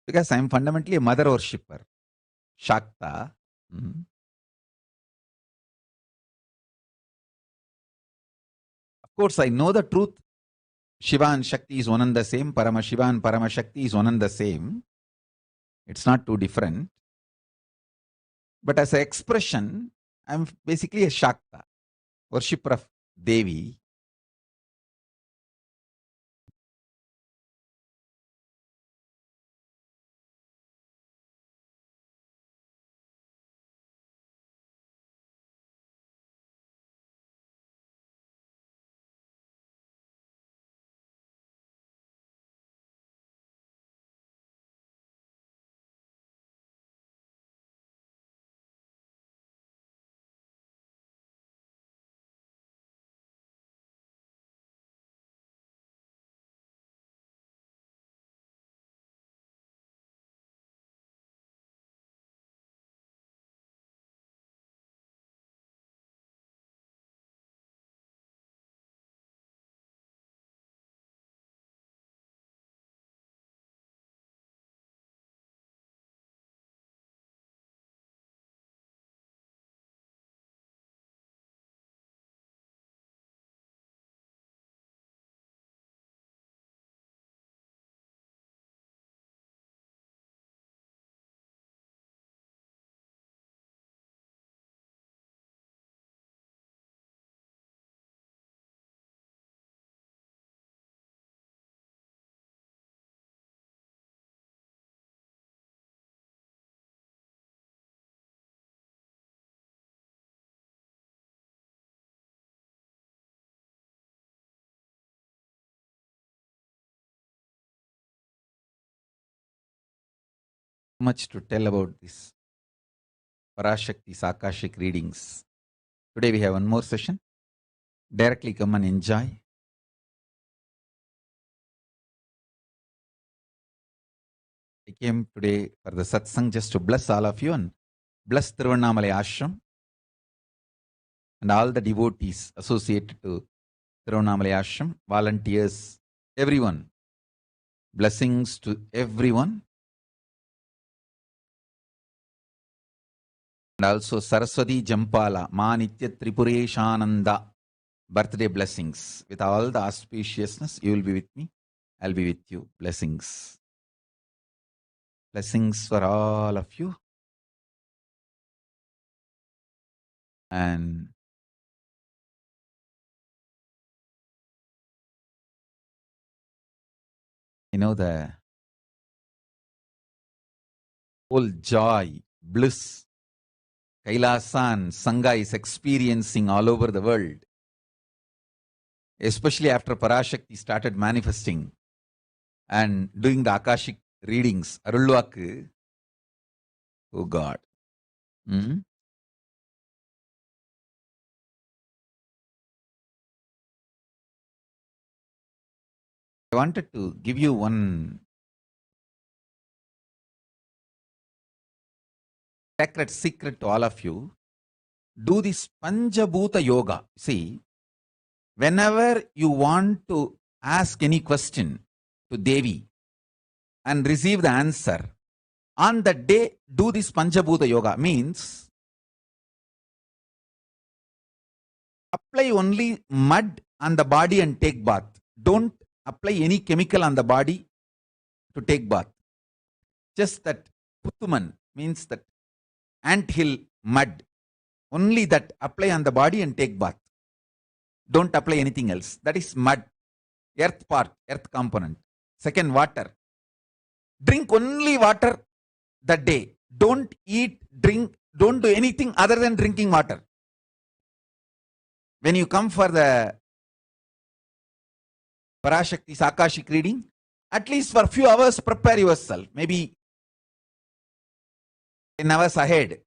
Because I am fundamentally a mother worshipper, Shakta. Of course, I know the truth. Shiva and Shakti is one and the same. Paramashiva and Paramashakti is one and the same. It's not too different. But as an expression, I'm basically a Shakta, worshipper of Devi. Much to tell about this Parashakti Akashic readings. Today we have one more session. Directly come and enjoy. I came today for the satsang just to bless all of you and bless Tiruvannamalai Ashram and all the devotees associated to Tiruvannamalai Ashram, volunteers, everyone. Blessings to everyone. And also Saraswati Jampala, Ma Nitya Tripureshananda, birthday blessings. With all the auspiciousness, you will be with me. I'll be with you. Blessings. Blessings for all of you. And you know, the whole joy, bliss, Kailasa and Sangha is experiencing all over the world. Especially after Parashakti started manifesting and doing the Akashic readings, Arulvaku. Oh God. I wanted to give you one sacred secret to all of you. Do this Panchabhuta Yoga. See, whenever you want to ask any question to Devi and receive the answer, on that day, do this Panchabhuta Yoga. Means, apply only mud on the body and take bath. Don't apply any chemical on the body to take bath. Just that Puttuman means that anthill mud. Only that apply on the body and take bath. Don't apply anything else. That is mud. Earth part, earth component. Second, water. Drink only water that day. Don't eat, drink, don't do anything other than drinking water. When you come for the Parashakti's Akashic reading, at least for a few hours, prepare yourself. Maybe 10 hours ahead.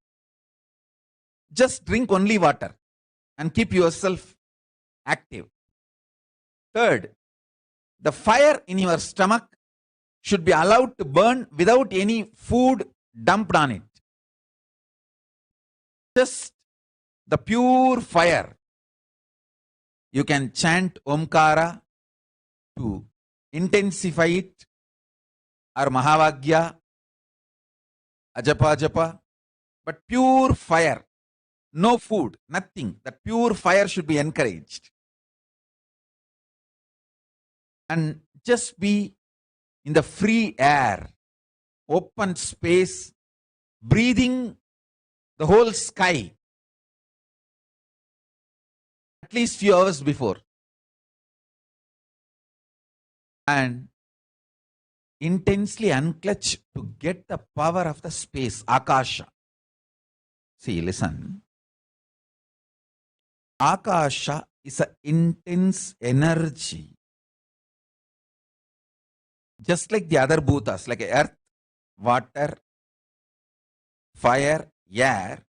Just drink only water and keep yourself active. Third, the fire in your stomach should be allowed to burn without any food dumped on it. Just the pure fire. You can chant Omkara to intensify it, or Mahavagya, Ajapa Japa, but pure fire, no food, nothing. That pure fire should be encouraged. And just be in the free air, open space, breathing the whole sky at least few hours before. And intensely unclutch to get the power of the space, Akasha. See, listen. Akasha is an intense energy. Just like the other bhutas, like earth, water, fire, air,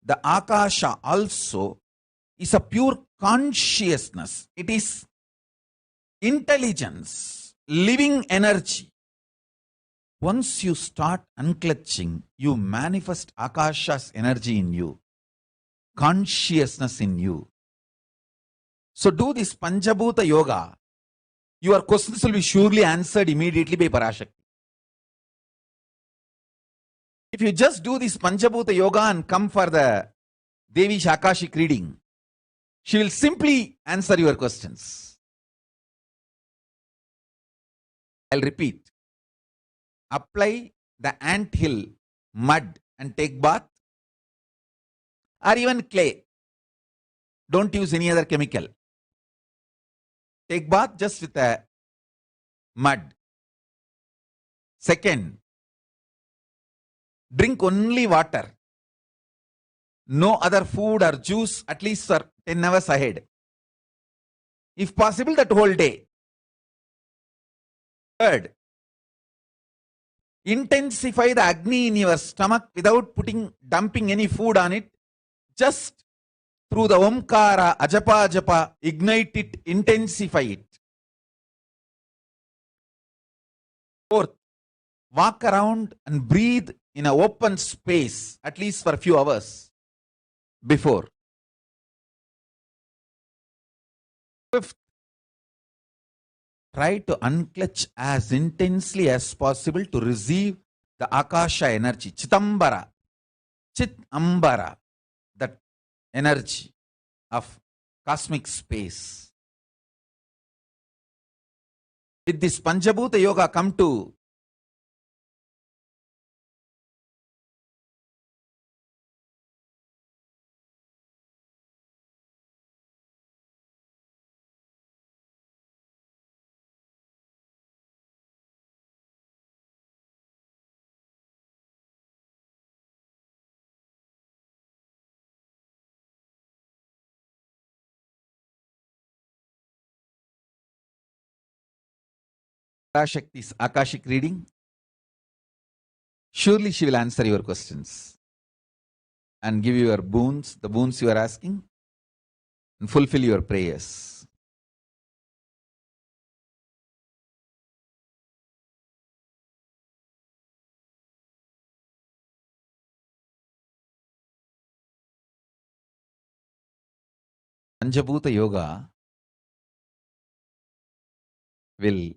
the Akasha also is a pure consciousness. It is intelligence, living energy. Once you start unclutching, you manifest Akasha's energy in you, consciousness in you. So do this Panchabhuta Yoga. Your questions will be surely answered immediately by Parashakti. If you just do this Panchabhuta Yoga and come for the Devi Akashic reading, she will simply answer your questions. I'll repeat. Apply the ant hill mud and take bath, or even clay. Don't use any other chemical. Take bath just with a mud. Second, drink only water. No other food or juice at least for 10 hours ahead. If possible, that whole day. Third, intensify the Agni in your stomach without dumping any food on it. Just through the Omkara, Ajapa Japa, ignite it, intensify it. Fourth, walk around and breathe in an open space at least for a few hours before. Fifth, try to unclutch as intensely as possible to receive the Akasha energy, Chitambara, Chitambara, that energy of cosmic space. With this Panchabhuta Yoga, come to Parashakti's Akashic reading. Surely she will answer your questions and give you your boons, the boons you are asking, and fulfill your prayers. Panchabhuta Yoga will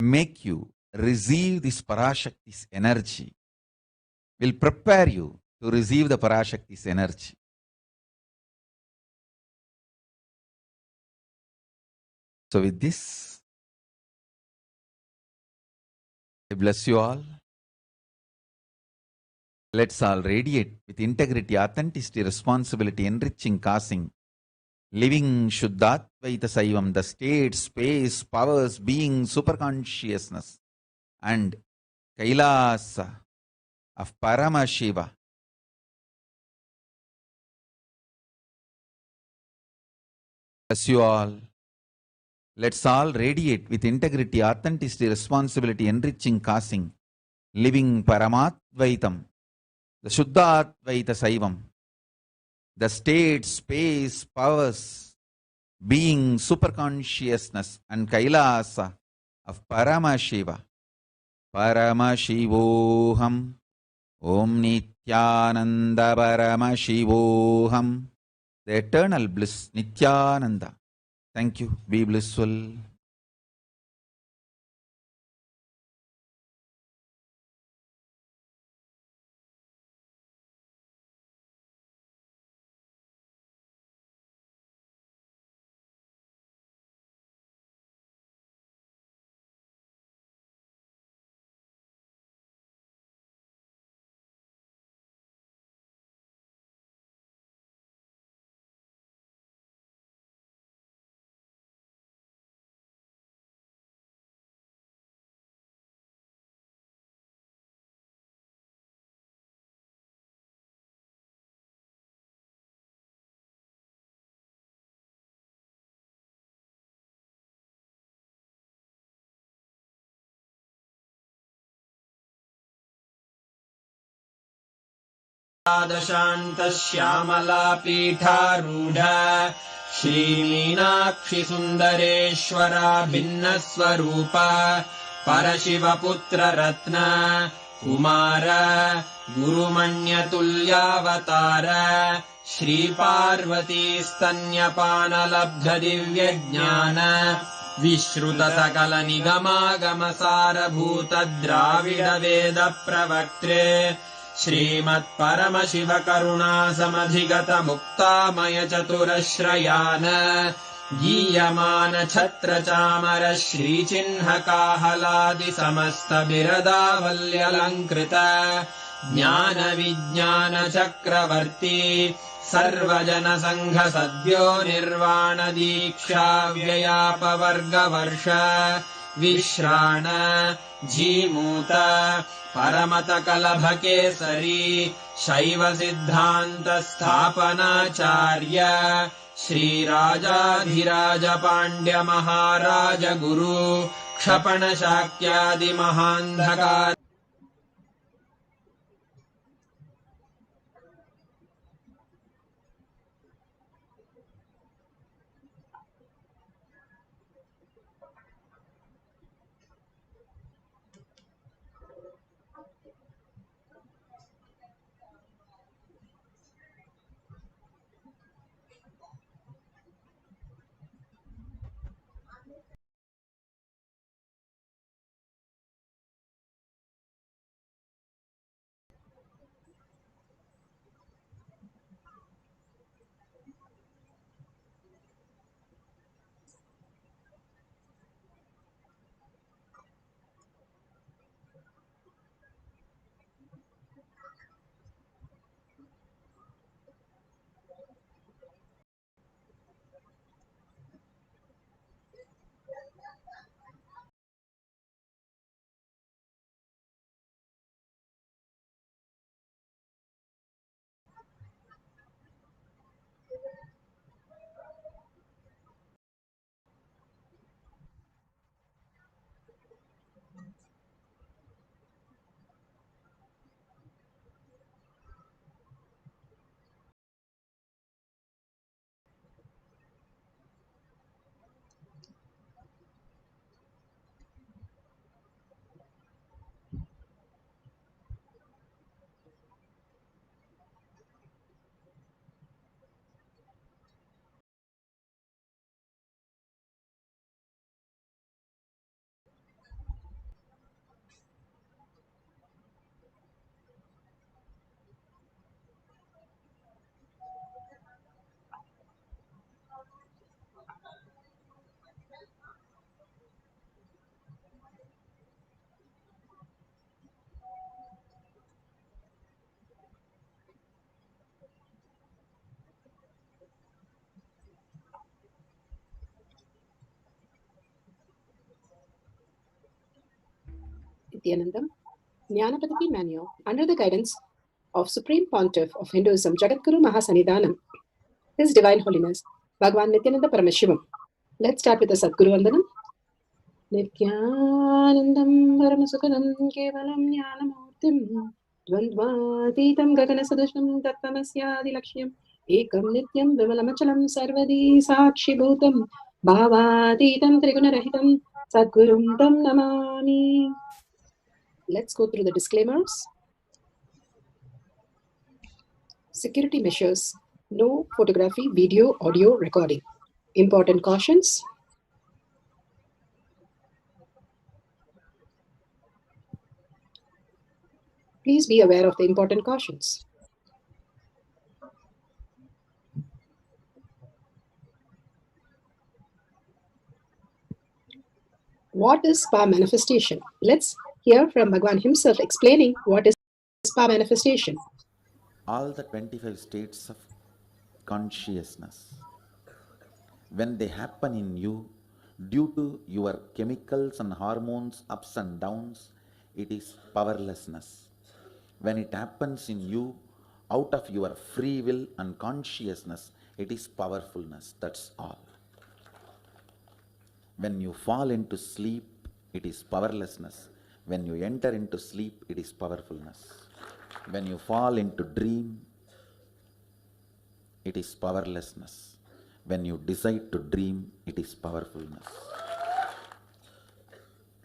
make you receive this Parashakti's energy, will prepare you to receive the Parashakti's energy. So with this, I bless you all. Let's all radiate with integrity, authenticity, responsibility, enriching, causing, living Shuddhatvaita Saivam, the state, space, powers, being, superconsciousness, and Kailasa of Paramashiva. Bless you all. Let's all radiate with integrity, authenticity, responsibility, enriching, causing, living Paramadvaitam, the Shuddhadvaita Saivam, the state, space, powers, being, superconsciousness, and Kailasa of Paramashiva. Paramashivoham. Om Nithyananda Paramashivoham. The eternal bliss, Nithyananda. Thank you. Be blissful. शान्तश्यामला पीठारूढ श्रीमीनाक्षि सुन्दरेश्वरा भिन्नस्वरूप परशिवपुत्र रत्न कुमार गुरुमण्यतुल्यावतार श्रीपार्वती स्तन्यपानलब्ध दिव्यज्ञान विश्रुत सकल निगमागमसारभूत द्राविड वेद प्रवक्त्रे श्रीमत्परमशिव करुणा समधिगत मुक्तामय चतुरश्रयान गीयमान छत्र चामर श्रीचिह्न काहलादि समस्त बिरदावल्यलङ्कृत ज्ञान विज्ञान चक्रवर्ती सर्वजन संघ सद्यो निर्वाण दीक्षा व्ययापवर्गवर्ष विश्राण जीमूत परमत कलभ केसरी शैव सिद्धान्त स्थापनाचार्य श्रीराजाधिराज पाण्ड्य महाराज गुरु क्षपण शाक्यादि महान्धकार Nithyanandam, Jnanapadiki Manual, under the guidance of Supreme Pontiff of Hinduism, Jagadguru Mahasanidhanam, His Divine Holiness, Bhagavan Nithyananda Paramashivam, Let's start with the Sadguru Vandanam. Nithyanandam Paramasukhanam Kevalam Jnanamurtim Dvandvatitam Gaganasadushnam Tattvamasya Lakshyam Ekam Nityam Vimalamachalam Sarvadi Sakshi Bhutam Bhavatitam Trigunarahitam Sadgurum Tam Namami. Let's go through the disclaimers. Security measures. No photography, video, audio recording. Important cautions. Please be aware of the important cautions. What is spa manifestation? Let's hear from Bhagwan himself explaining what is spa manifestation. All the 25 states of consciousness, when they happen in you, due to your chemicals and hormones ups and downs, it is powerlessness. When it happens in you, out of your free will and consciousness, it is powerfulness. That's all. When you fall into sleep, it is powerlessness. When you enter into sleep, it is powerfulness. When you fall into dream, it is powerlessness. When you decide to dream, it is powerfulness.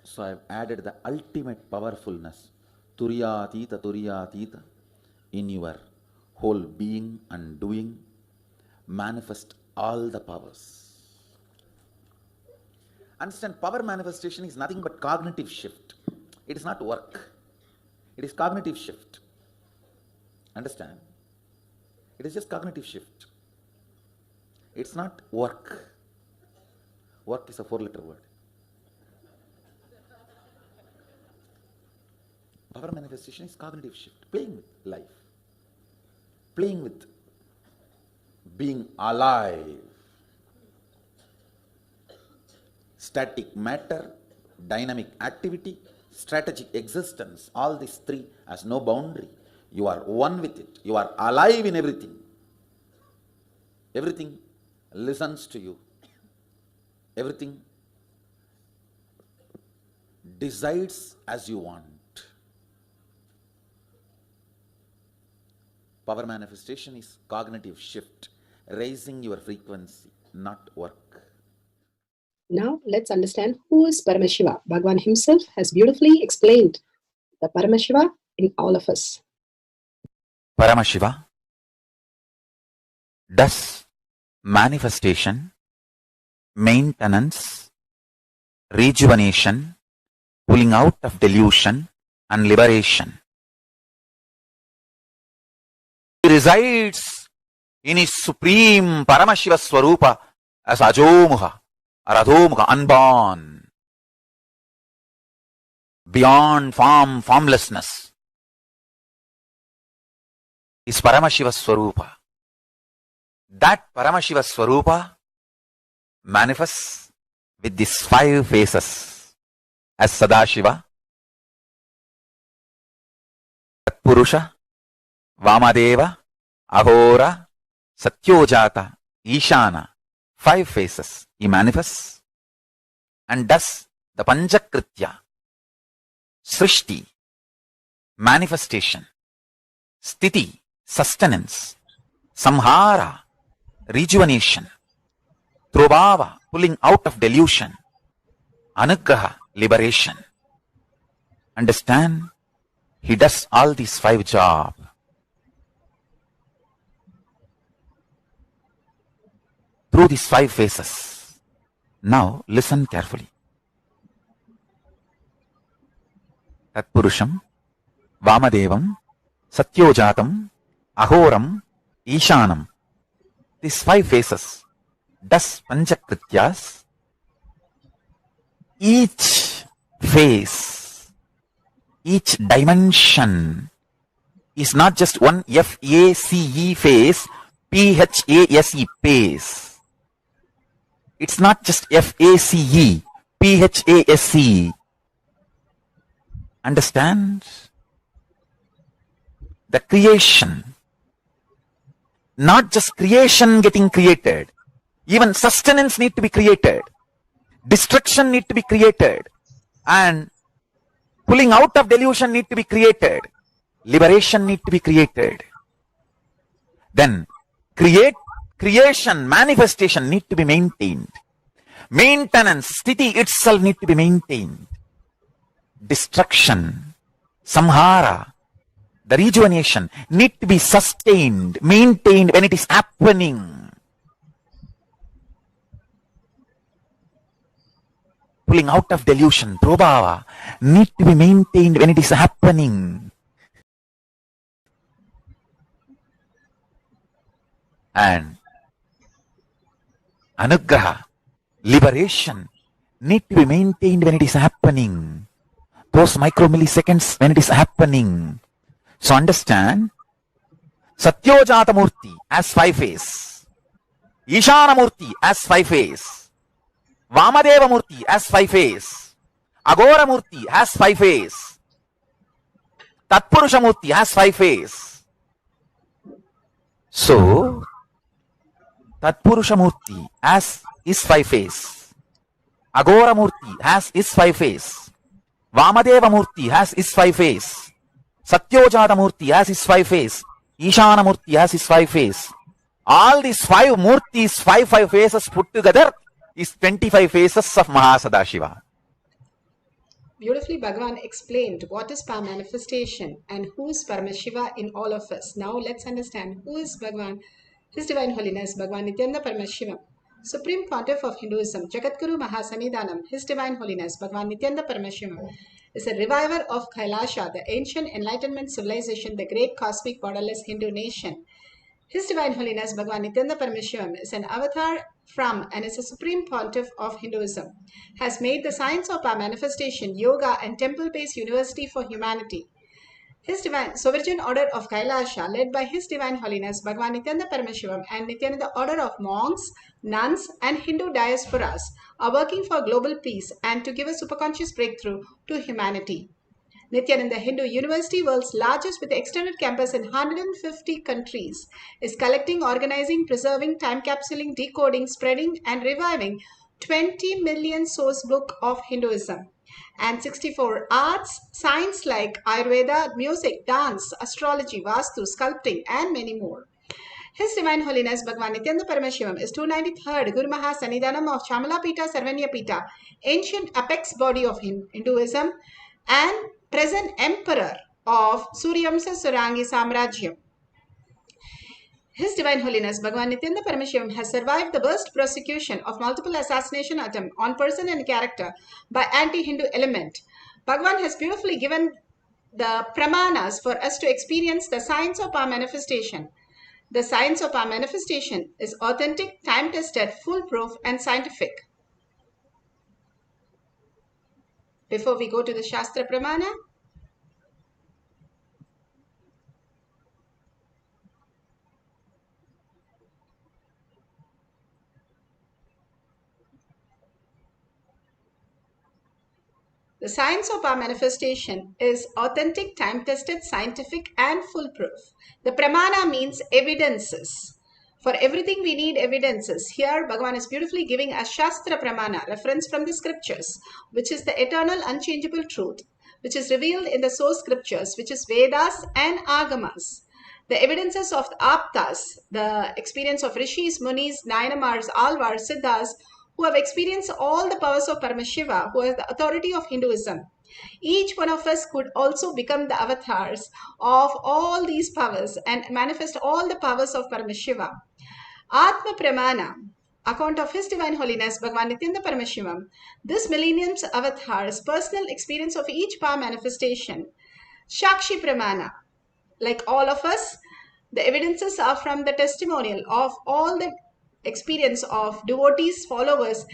So I have added the ultimate powerfulness, Turiyatita, in your whole being and doing, manifest all the powers. Understand, power manifestation is nothing but cognitive shift. It is not work. It is cognitive shift. Understand? It is just cognitive shift. It's not work. Work is a 4-letter word. Power manifestation is cognitive shift. Playing with life. Playing with being alive. Static matter, dynamic activity, strategic existence, all these three has no boundary. You are one with it. You are alive in everything. Everything listens to you. Everything decides as you want. Power manifestation is cognitive shift, raising your frequency, not work. Now let's understand who is Paramashiva. Bhagwan himself has beautifully explained the Paramashiva in all of us. Paramashiva does manifestation, maintenance, rejuvenation, pulling out of delusion and liberation. He resides in his supreme Paramashiva Swarupa as Ajomuha, Aradhomuha, unborn, beyond form, formlessness, is Paramashiva Swarupa. That Paramashiva Swarupa manifests with these 5 faces as Sadashiva, Tatpurusha, Vamadeva, Ahora, Satyojata, Ishana. 5 faces he manifests and does the Panchakritya, Srishti, manifestation, Sthiti, sustenance, Samhara, rejuvenation, Trobhava, pulling out of delusion, Anugraha, liberation. Understand? He does all these 5 jobs. Through these 5 phases. Now listen carefully. Tatpurusham, Vamadevam, Satyojatam, Ahoram, Ishanam. These 5 phases does Panchakrityas. Each phase, each dimension is not just one F-A-C-E phase, P-H-A-S-E phase. It's not just F-A-C-E, P-H-A-S-E. Understand? The creation, not just creation getting created. Even sustenance need to be created. Destruction need to be created. And pulling out of delusion need to be created. Liberation need to be created. Then creation, manifestation need to be maintained. Maintenance, sthiti itself need to be maintained. Destruction, samhara, the rejuvenation need to be sustained, maintained when it is happening. Pulling out of delusion, prabhava, need to be maintained when it is happening. And anugraha, liberation, need to be maintained when it is happening. Those micromilliseconds when it is happening. So understand, Satyojata Murti as 5 face, Ishana Murti as 5 face, Vamadeva Murti as 5 face, Agora Murti has 5 face, Tatpurusha Murti has 5 face. So, Tatpurusha Murti has his 5 face, Agora Murti has his 5 face, Vamadeva Murti has his 5 face, Satyojata Murti has his 5 face, Ishana Murti has his 5 face. All these 5 Murtis, 5 faces put together is 25 faces of Mahasadashiva. Beautifully, Bhagavan explained what is power manifestation and who is Paramashiva in all of us. Now let's understand who is Bhagavan, His Divine Holiness, Bhagavan Nithyananda Paramashivam, Supreme Pontiff of Hinduism, Jagadguru Mahasanidhanam, His Divine Holiness, Bhagavan Nithyananda Paramashivam, is a reviver of Kailasa, the ancient enlightenment civilization, the great cosmic borderless Hindu nation. His Divine Holiness Bhagavan Nithyananda Paramashivam is an avatar from and is a supreme pontiff of Hinduism, has made the science of our manifestation, yoga and temple-based university for humanity. His Divine Sovereign Order of Kailasa, led by His Divine Holiness Bhagavan Nithyananda Paramashivam and Nithyananda Order of monks, nuns and Hindu diasporas, are working for global peace and to give a superconscious breakthrough to humanity. Nithyananda Hindu University, world's largest with extended campus in 150 countries, is collecting, organizing, preserving, time capsuling, decoding, spreading and reviving 20 million source book of Hinduism and 64 arts, science like Ayurveda, music, dance, astrology, Vastu, sculpting and many more. His Divine Holiness Bhagavan Nithyananda Paramashivam is 293rd Guru Mahasanidhanam of Chamalapita Sarvanyapita, ancient apex body of Hinduism and present emperor of Suryamsa Surangi Samrajyam. His Divine Holiness Bhagavan Nithyananda Paramashivam has survived the worst prosecution of multiple assassination attempt on person and character by anti-Hindu element. Bhagavan has beautifully given the pramanas for us to experience the science of our manifestation. The science of our manifestation is authentic, time-tested, foolproof and scientific. Before we go to the Shastra Pramana, the science of our manifestation is authentic, time-tested, scientific and foolproof. The pramana means evidences. For everything we need evidences. Here Bhagavan is beautifully giving a Shastra Pramana, reference from the scriptures, which is the eternal unchangeable truth, which is revealed in the source scriptures, which is Vedas and Agamas. The evidences of the Aptas, the experience of Rishis, Munis, Nayanamars, Alvars, Siddhas, who have experienced all the powers of Paramashiva, who is the authority of Hinduism. Each one of us could also become the avatars of all these powers and manifest all the powers of Paramashiva. Atma Pramana, account of His Divine Holiness Bhagavan Nithyananda Paramashivam, this millennium's avatar's personal experience of each power manifestation. Shakshi Pramana, like all of us, the evidences are from the testimonial of all the experience of devotees, followers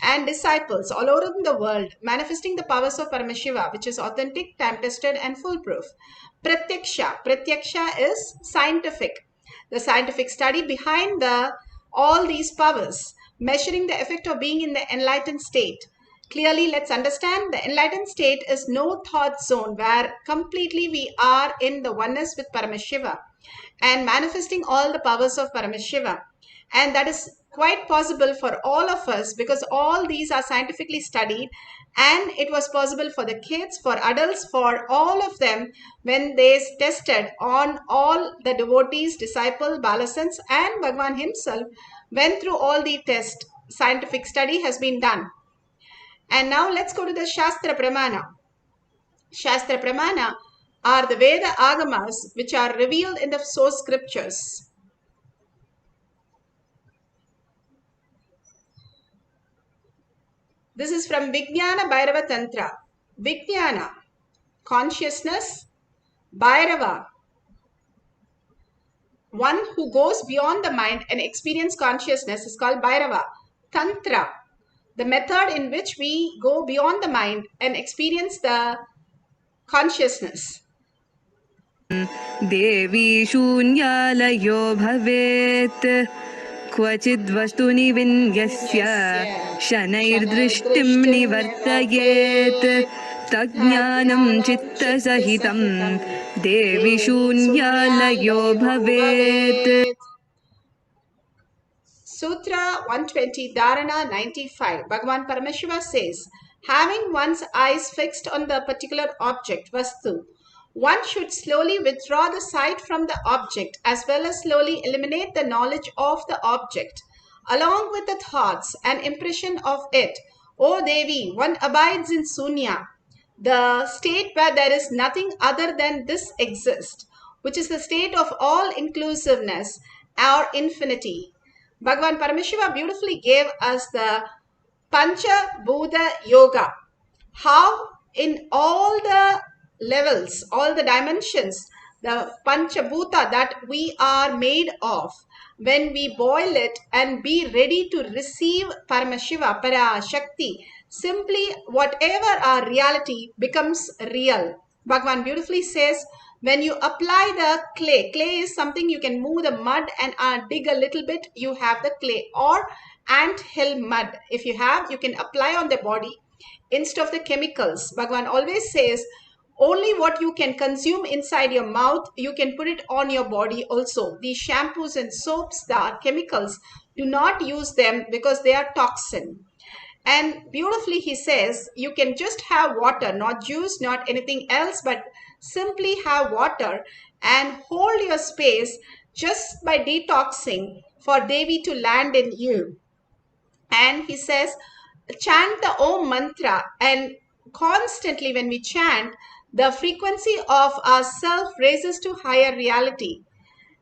and disciples all over the world, manifesting the powers of Paramashiva, which is authentic, time-tested and foolproof. Pratyaksha. Pratyaksha is scientific. The scientific study behind all these powers, measuring the effect of being in the enlightened state. Clearly, let's understand the enlightened state is no thought zone where completely we are in the oneness with Paramashiva and manifesting all the powers of Paramashiva. And that is quite possible for all of us because all these are scientifically studied, and it was possible for the kids, for adults, for all of them when they tested on all the devotees, disciples, balasants, and Bhagwan himself went through all the tests. Scientific study has been done. And now let's go to the Shastra Pramana. Shastra Pramana are the Veda Agamas which are revealed in the source scriptures. This is from Vijnana Bhairava Tantra. Vijnana, consciousness. Bhairava, one who goes beyond the mind and experience consciousness, is called Bhairava. Tantra, the method in which we go beyond the mind and experience the consciousness. देवी शून्यालयो भवेत् क्वचिद् वस्तुनि विन्यस्य शनैर्दृष्टिं निवर्तयेत् तज्ज्ञानं चित्तसहितं देवी शून्यालयो भवेत्. Sutra 120, Dharana 95. Bhagavan Paramashiva says, having one's eyes fixed on the particular object, Vastu, one should slowly withdraw the sight from the object as well as slowly eliminate the knowledge of the object, along with the thoughts and impression of it. O Devi, one abides in Sunya, the state where there is nothing other than this exists, which is the state of all inclusiveness or infinity. Bhagavan Paramashiva beautifully gave us the Pancha Bhuta Yoga. How in all the levels, all the dimensions, the Pancha Bhuta that we are made of, when we boil it and be ready to receive Paramashiva, Parashakti, simply whatever our reality becomes real. Bhagavan beautifully says, when you apply the clay is something you can move the mud and dig a little bit, you have the clay, or ant hill mud. If you have, you can apply on the body instead of the chemicals. Bhagavan always says, only what you can consume inside your mouth, you can put it on your body also. These shampoos and soaps, the chemicals, do not use them because they are toxin. And beautifully he says, you can just have water, not juice, not anything else, but simply have water and hold your space just by detoxing for Devi to land in you. And he says, chant the Om mantra, and constantly when we chant, the frequency of our self raises to higher reality.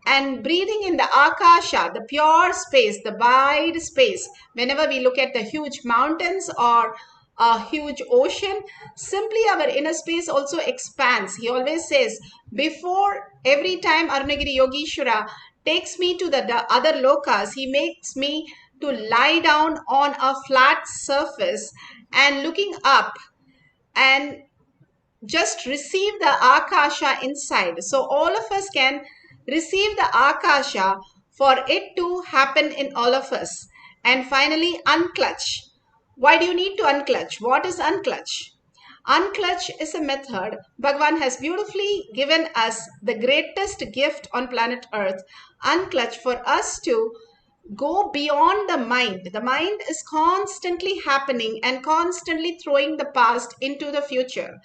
And breathing in the Akasha, the pure space, the wide space, whenever we look at the huge mountains or a huge ocean, simply our inner space also expands. He always says, before every time Arunagiri Yogeshwara takes me to the other lokas, he makes me to lie down on a flat surface and looking up and just receive the Akasha inside. So all of us can receive the Akasha for it to happen in all of us. And finally, unclutch. Why do you need to unclutch? What is unclutch? Unclutch is a method Bhagavan has beautifully given us, the greatest gift on planet Earth. Unclutch for us to go beyond the mind. The mind is constantly happening and constantly throwing the past into the future.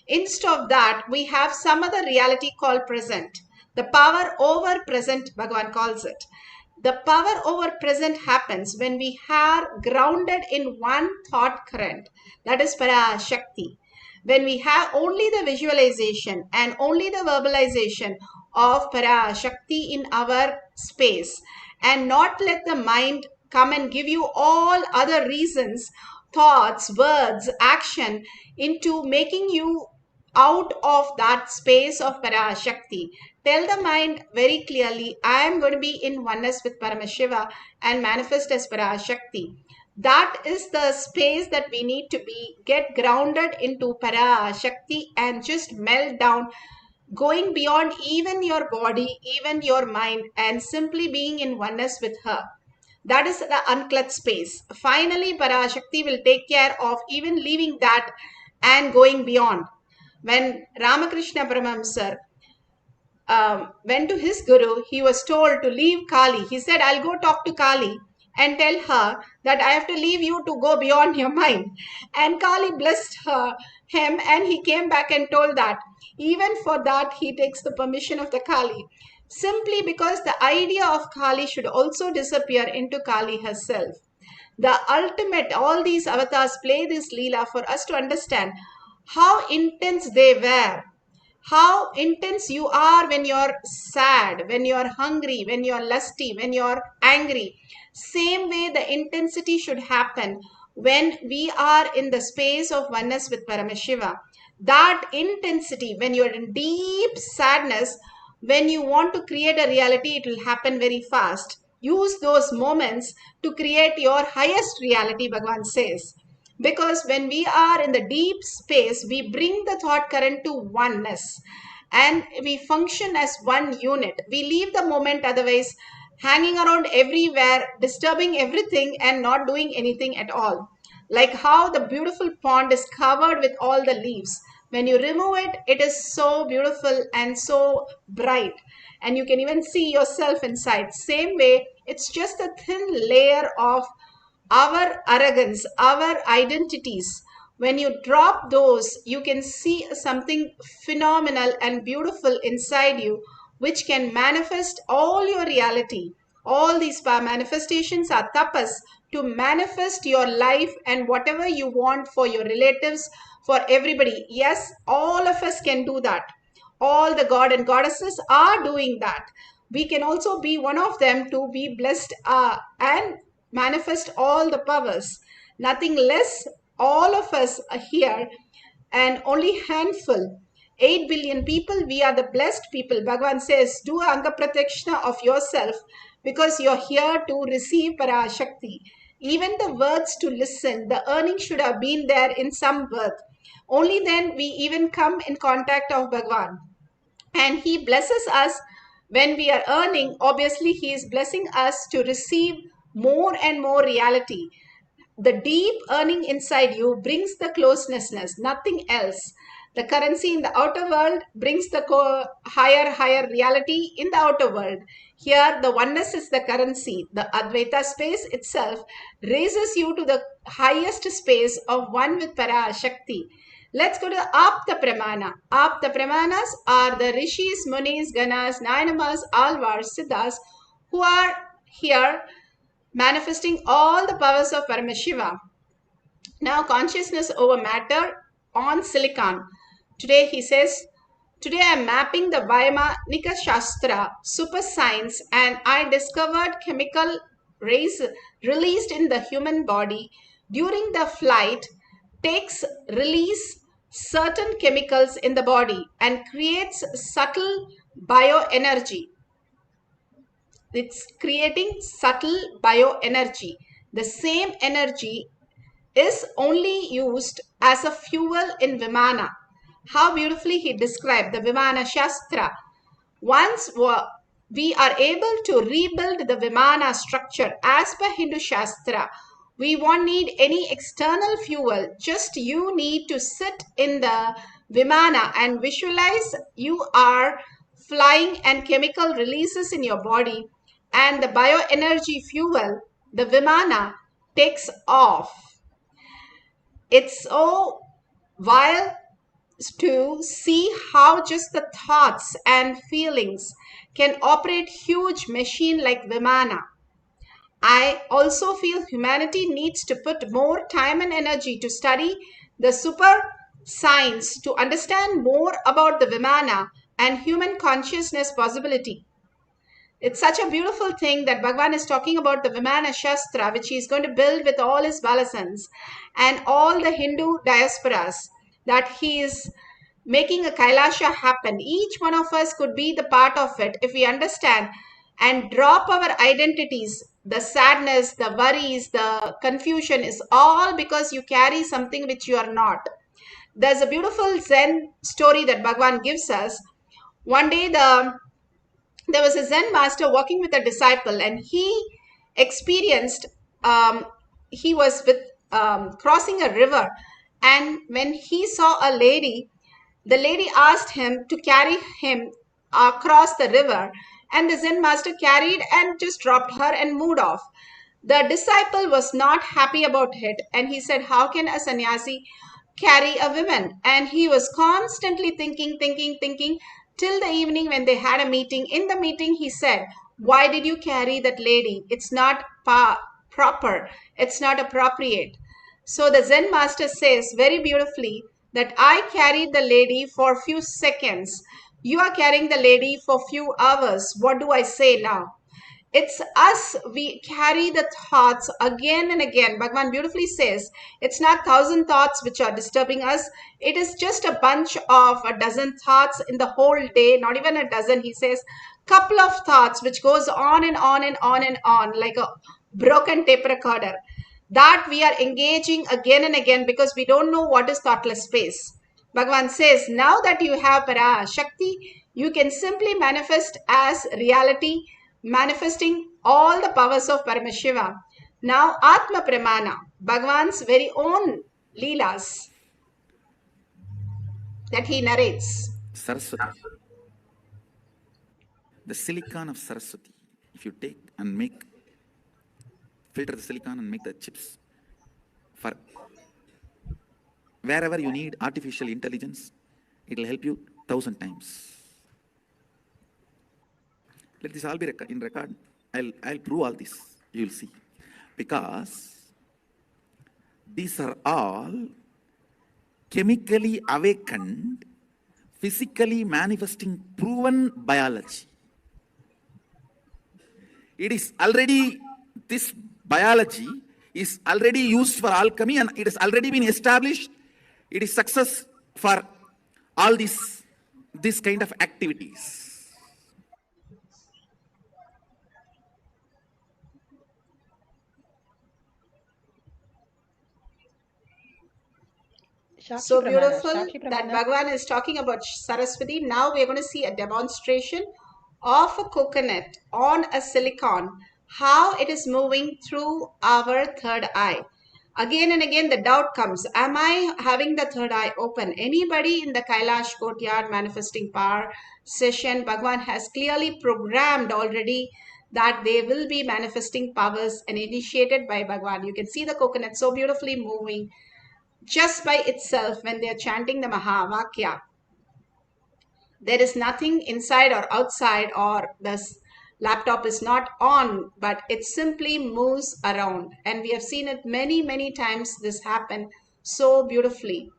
Instead of that, we have some other reality called present. The power over present, Bhagavan calls it. The power over present happens when we are grounded in one thought current. That is Parashakti. When we have only the visualization and only the verbalization of Parashakti in our space, and not let the mind come and give you all other reasons, thoughts, words, action into making you out of that space of Parashakti. Tell the mind very clearly, I am going to be in oneness with Paramashiva and manifest as Parashakti. That is the space that we need to be, get grounded into Parashakti and just melt down, going beyond even your body, even your mind, and simply being in oneness with her. That is the unclutched space. Finally, Parashakti will take care of even leaving that and going beyond. When Ramakrishna Paramahamsa went to his guru, he was told to leave Kali. He said, I'll go talk to Kali and tell her that I have to leave you to go beyond your mind. And Kali blessed him, and he came back and told that even for that he takes the permission of the Kali, simply because the idea of Kali should also disappear into Kali herself. The ultimate, all these avatars play this Leela for us to understand how intense they were, how intense you are when you're sad, when you're hungry, when you're lusty, when you're angry. Same way the intensity should happen when we are in the space of oneness with Paramashiva. That intensity, when you're in deep sadness, when you want to create a reality, it will happen very fast. Use those moments to create your highest reality, Bhagavan says. Because when we are in the deep space, we bring the thought current to oneness and we function as one unit. We leave the moment otherwise hanging around everywhere, disturbing everything and not doing anything at all. Like how the beautiful pond is covered with all the leaves. When you remove it, it is so beautiful and so bright. And you can even see yourself inside. Same way, it's just a thin layer of our arrogance, our identities. When you drop those, you can see something phenomenal and beautiful inside you, which can manifest all your reality. All these manifestations are tapas to manifest your life and whatever you want for your relatives, for everybody. Yes, all of us can do that. All the god and goddesses are doing that. We can also be one of them to be blessed and manifest all the powers. Nothing less, all of us are here and only handful. 8 billion people, we are the blessed people. Bhagavan says, do Anga Pratyakshana of yourself because you're here to receive Parashakti. Even the words to listen, the earning should have been there in some birth. Only then we even come in contact of Bhagavan. And he blesses us when we are earning. Obviously, he is blessing us to receive more and more reality. The deep earning inside you brings the closenessness, nothing else. The currency in the outer world brings the higher reality in the outer world. Here, the oneness is the currency. The Advaita space itself raises you to the highest space of one with Parashakti. Let's go to the Apta Pramana. Apta Pramanas are the Rishis, Munis, Ganas, Nayanamas, Alvars, Siddhas who are here manifesting all the powers of Paramashiva. Now, consciousness over matter on silicon. Today, he says, today I am mapping the Vaimanika Shastra, super science, and I discovered chemical rays released in the human body during the flight release certain chemicals in the body and creates subtle bioenergy. It's creating subtle bioenergy. The same energy is only used as a fuel in Vimana. How beautifully he described the Vimana Shastra. Once we are able to rebuild the Vimana structure as per Hindu Shastra, we won't need any external fuel. Just you need to sit in the Vimana and visualize you are flying and chemical releases in your body and the bioenergy fuel, the Vimana, takes off. It's so wild to see how just the thoughts and feelings can operate huge machine like Vimana. I also feel humanity needs to put more time and energy to study the super science to understand more about the Vimana and human consciousness possibility. It's such a beautiful thing that Bhagavan is talking about the Vimana Shastra, which he is going to build with all his balasans and all the Hindu diasporas, that he is making a Kailasa happen. Each one of us could be the part of it if we understand and drop our identities. The sadness, the worries, the confusion is all because you carry something which you are not. There's a beautiful Zen story that Bhagavan gives us. One day there was a Zen master walking with a disciple and he experienced, he was crossing a river, and when he saw a lady, the lady asked him to carry him across the river, and the Zen master carried and just dropped her and moved off. The disciple was not happy about it, and he said, how can a sannyasi carry a woman? And he was constantly thinking till the evening when they had a meeting. In the meeting, he said, why did you carry that lady? It's not proper. It's not appropriate. So the Zen master says very beautifully that I carried the lady for few seconds. You are carrying the lady for few hours. What do I say now? It's us, we carry the thoughts again and again. Bhagavan beautifully says, it's not 1,000 thoughts which are disturbing us. It is just a bunch of a dozen thoughts in the whole day, not even a dozen. He says, couple of thoughts which goes on and on and on and on like a broken tape recorder. That we are engaging again and again because we don't know what is thoughtless space. Bhagavan says, now that you have Parashakti, you can simply manifest as reality, manifesting all the powers of Paramashiva. Now, Atma Pramana, Bhagavan's very own Leelas that he narrates. Saraswati. The silicon of Saraswati. If you take and filter the silicon and make the chips for wherever you need artificial intelligence, it will help you 1,000 times. Let this all be in record. I'll prove all this. You will see. Because these are all chemically awakened, physically manifesting proven biology. It is already, this biology is already used for alchemy and it has already been established. It is success for all this kind of activities. So beautiful that Bhagavan is talking about Saraswati. Now we are going to see a demonstration of a coconut on a silicon, how it is moving through our third eye. Again and again the doubt comes, am I having the third eye open? Anybody in the Kailash courtyard manifesting power session, Bhagavan has clearly programmed already that they will be manifesting powers and initiated by Bhagavan. You can see the coconut so beautifully moving just by itself when they are chanting the Mahavakya. There is nothing inside or outside, or the laptop is not on, but it simply moves around. And we have seen it many, many times this happen so beautifully.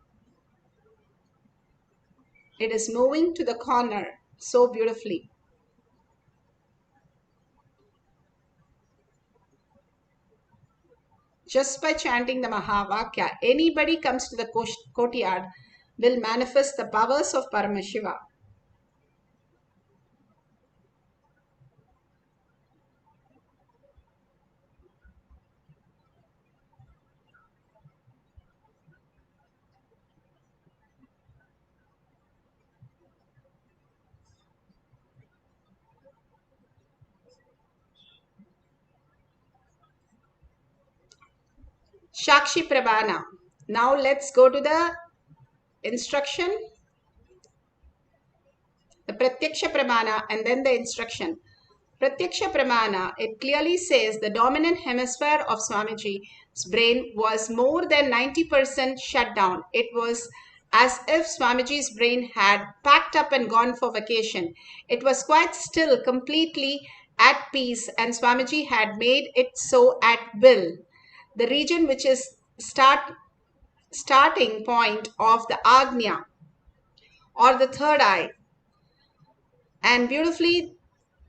It is moving to the corner so beautifully. Just by chanting the Mahavakya, anybody comes to the courtyard will manifest the powers of Paramashiva. Shakshi Prabhana. Now let's go to the instruction, the Pratyaksha Pramana, and then the instruction. Pratyaksha Pramana, it clearly says the dominant hemisphere of Swamiji's brain was more than 90% shut down. It was as if Swamiji's brain had packed up and gone for vacation. It was quite still, completely at peace, and Swamiji had made it so at will. The region which is starting point of the Agnya or the third eye, and beautifully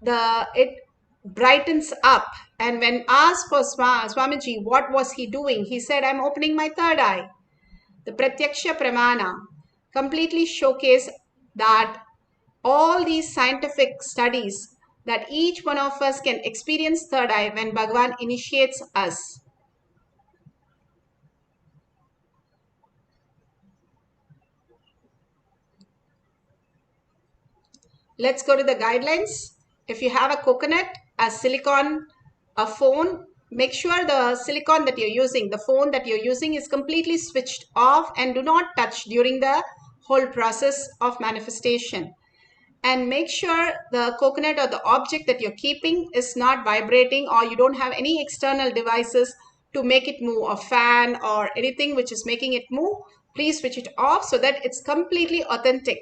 it brightens up. And when asked for Swamiji what was he doing, he said, I'm opening my third eye. The Pratyaksha Pramana completely showcase that all these scientific studies that each one of us can experience third eye when Bhagavan initiates us. Let's go to the guidelines. If you have a coconut, a silicon, a phone, make sure the silicon that you're using, the phone that you're using is completely switched off and do not touch during the whole process of manifestation. and make sure the coconut or the object that you're keeping is not vibrating, or you don't have any external devices to make it move, a fan or anything which is making it move. Please switch it off so that it's completely authentic.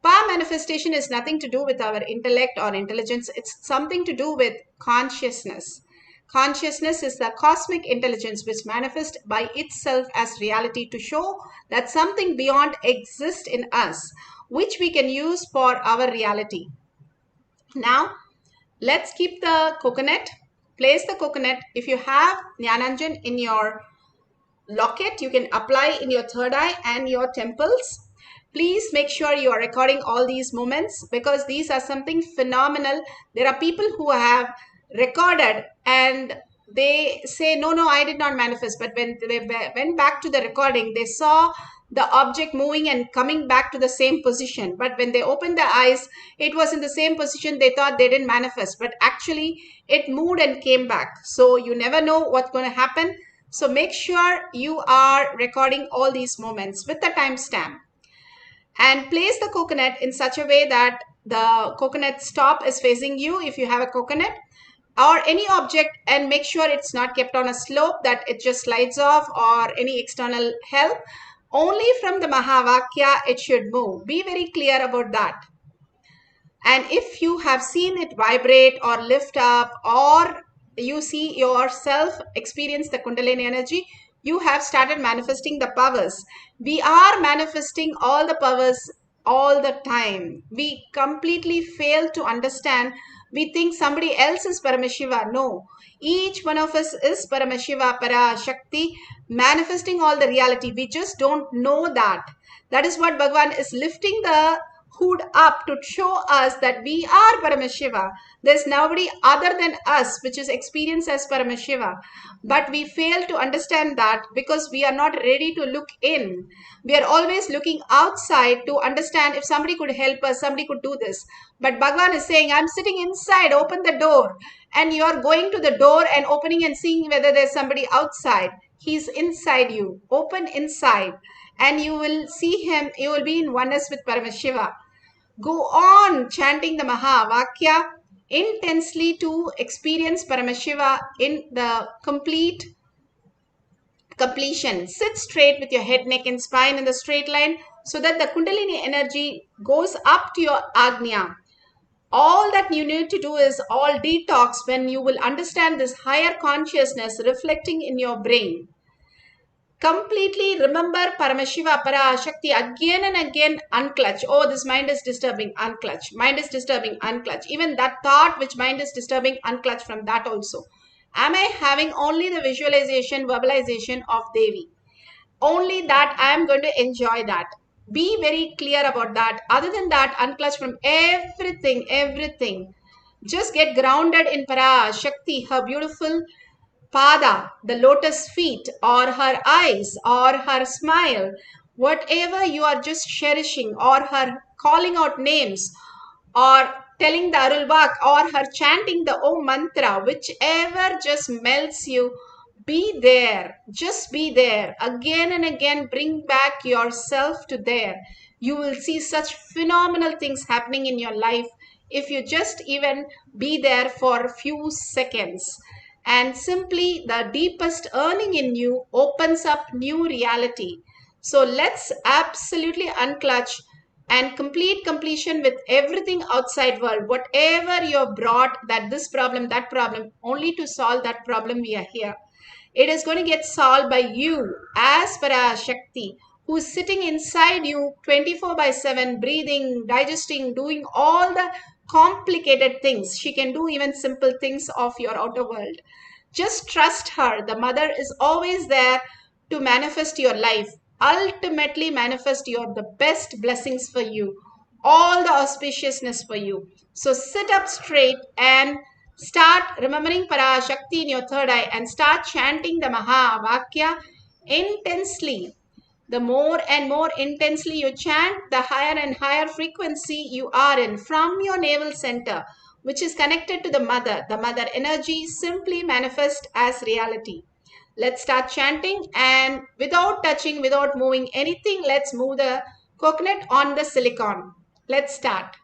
Power manifestation is nothing to do with our intellect or intelligence. It's something to do with consciousness. Consciousness is the cosmic intelligence which manifests by itself as reality to show that something beyond exists in us, which we can use for our reality. Now, let's keep the coconut. Place the coconut. If you have Jnananjan in your locket, you can apply in your third eye and your temples. Please make sure you are recording all these moments, because these are something phenomenal. There are people who have recorded and they say, no, I did not manifest. But when they went back to the recording, they saw the object moving and coming back to the same position. But when they opened their eyes, it was in the same position. They thought they didn't manifest, but actually it moved and came back. So you never know what's going to happen. So make sure you are recording all these moments with the timestamp. And place the coconut in such a way that the coconut top is facing you if you have a coconut or any object, and make sure it's not kept on a slope that it just slides off or any external help. Only from the Mahavakya it should move. Be very clear about that. And if you have seen it vibrate or lift up, or you see yourself experience the Kundalini energy, you have started manifesting the powers. We are manifesting all the powers all the time. We completely fail to understand. We think somebody else is Paramashiva. No, each one of us is Paramashiva, Parashakti, manifesting all the reality. We just don't know that. That is what Bhagavan is lifting the hood up to show us that we are Paramashiva. There's nobody other than us which is experienced as Paramashiva. But we fail to understand that because we are not ready to look in. We are always looking outside to understand if somebody could help us, somebody could do this. But Bhagavan is saying, I'm sitting inside, open the door. And you are going to the door and opening and seeing whether there's somebody outside. He's inside you. Open inside. And you will see him, you will be in oneness with Paramashiva. Go on chanting the Mahavakya intensely to experience Paramashiva in the completion. Sit straight with your head, neck and spine in the straight line so that the Kundalini energy goes up to your Agnya. All that you need to do is all detox when you will understand this higher consciousness reflecting in your brain. Completely remember Paramashiva, Parashakti again and again, unclutch. Oh, this mind is disturbing, unclutch. Mind is disturbing, unclutch. Even that thought which mind is disturbing, unclutch from that also. Am I having only the visualization, verbalization of Devi? Only that I am going to enjoy that. Be very clear about that. Other than that, unclutch from everything. Just get grounded in Parashakti, her beautiful Pada, the lotus feet, or her eyes, or her smile, whatever you are just cherishing, or her calling out names, or telling the Arulvak, or her chanting the Om mantra, whichever just melts you, be there. Just be there. Again and again, bring back yourself to there. You will see such phenomenal things happening in your life if you just even be there for a few seconds. And simply the deepest earning in you opens up new reality. So let's absolutely unclutch and completion with everything outside world. Whatever you have brought, that this problem, that problem, only to solve that problem we are here. It is going to get solved by you as Parashakti, who is sitting inside you 24/7, breathing, digesting, doing all the complicated things. She can do even simple things of your outer world. Just trust her. The mother is always there to manifest your life, ultimately manifest the best blessings for you, all the auspiciousness for you. So sit up straight and start remembering Parashakti in your third eye and start chanting the Mahavakya intensely. The more and more intensely you chant, the higher and higher frequency you are in from your navel center, which is connected to the mother. The mother energy simply manifests as reality. Let's start chanting, and without touching, without moving anything, let's move the coconut on the silicon. Let's start.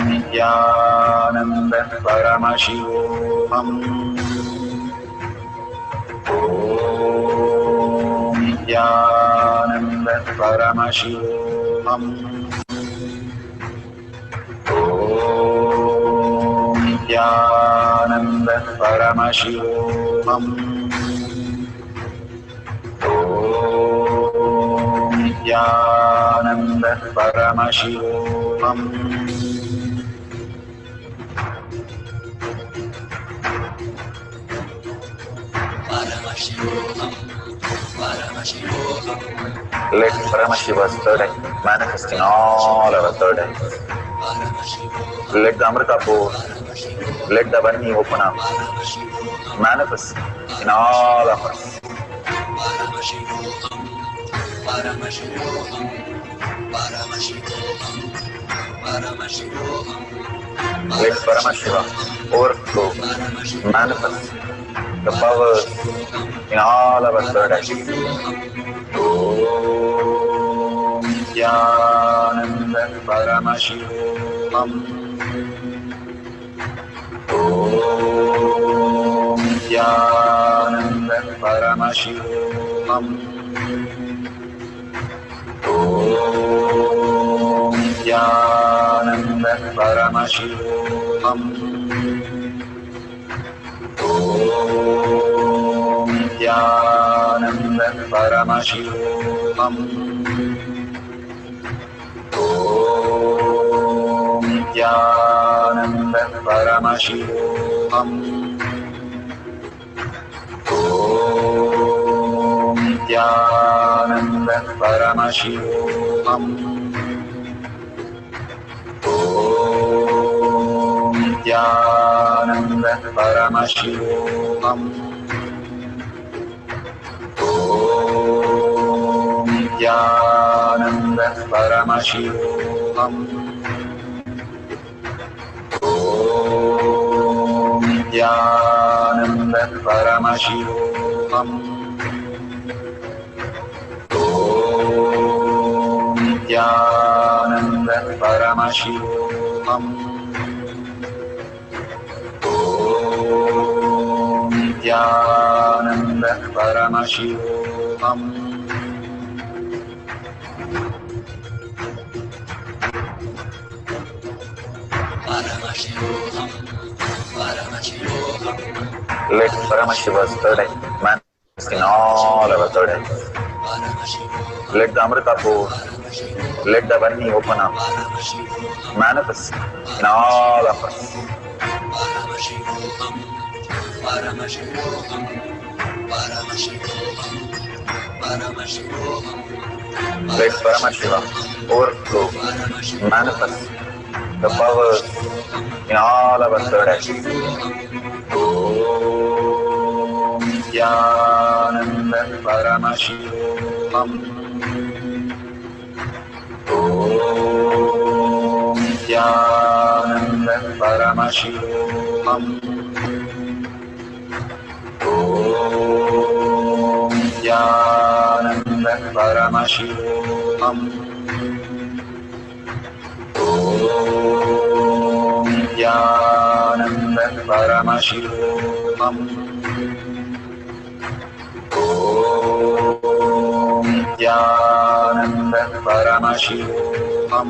Nithyananda Paramashivam. Nithyananda Paramashivam. Nithyananda Paramashivam. Nithyananda Paramashivam. Let Paramashiva's third eye manifest in all our third eyes. Let the Amrita pour, let the Varni open up, manifest in all of us. Let Paramashiva overflow, manifest the powers in all our third eyes. Om Nithyananda Paramashivam. Om Nithyananda Paramashivam. Om Nithyananda Paramashivam. Om Nithyananda Paramashivam. Om Nithyananda Paramashivam. Om Nithyananda Paramashivam. Om Nithyananda Paramashivam. Om Nithyananda Paramashivam. Om Nithyananda Paramashivam. Om Nithyananda Paramashivam. Om Nithyananda Paramashivam. Let Paramashiva's third eye manifest in all our third eyes. Let the Amrita pour, let the Varni open up, manifest in all of us. Let Paramashiva overflow, manifest the powers in all our third eyes. Om Nithyananda Paramashivam. Om Nithyananda Paramashivam. Om Nithyananda Paramashivam. Om Nithyananda Paramashivam. Om Nithyananda Paramashivam.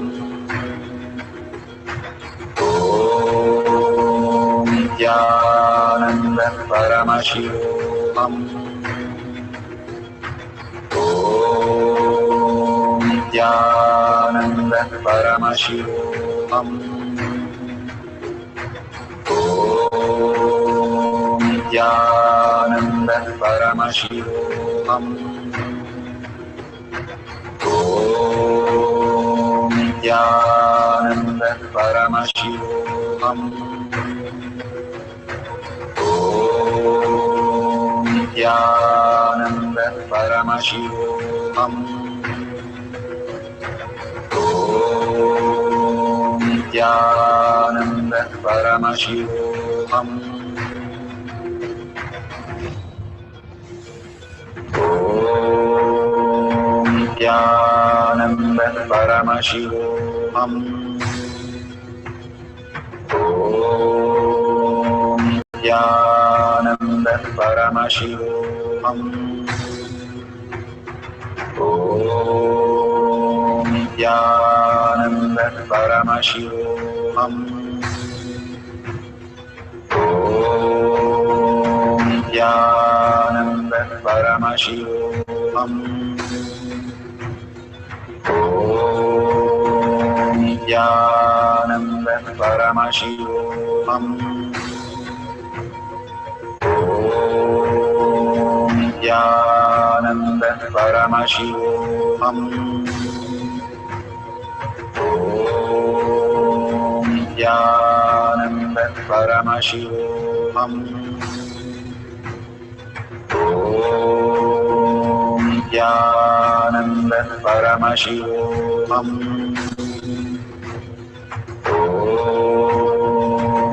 Om Nithyananda Paramashivam. Om Nithyananda Paramashivam. Om Nithyananda Paramashivam. Om Nithyananda Paramashivam. Om Nithyananda Paramashivam. Om Nithyananda Paramashivam. Om Nithyananda Paramashivam. Om Nithyananda Paramashivam. Om Nithyananda Paramashivam. Om Nithyananda Paramashivam. Om Nithyananda Paramashivam. Om Nithyananda Paramashivam. Om Nithyananda Paramashivam. Om Nithyananda Paramashivam. Om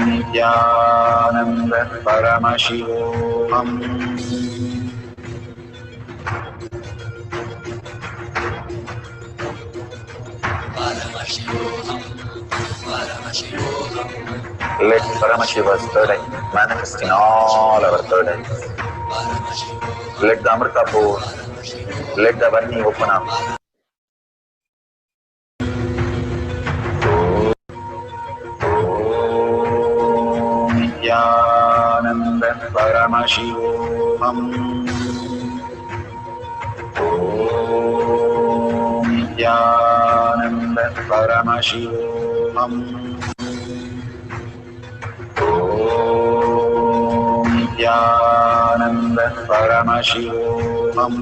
Nithyananda Paramashivam. Let Paramashiva's third eye manifest in all our third eyes. Let the Amrita pour, let the Varni open up. Om Nithyananda Paramashivam. Om Nithyananda Paramashivam. Om Nithyananda Paramashivam. Om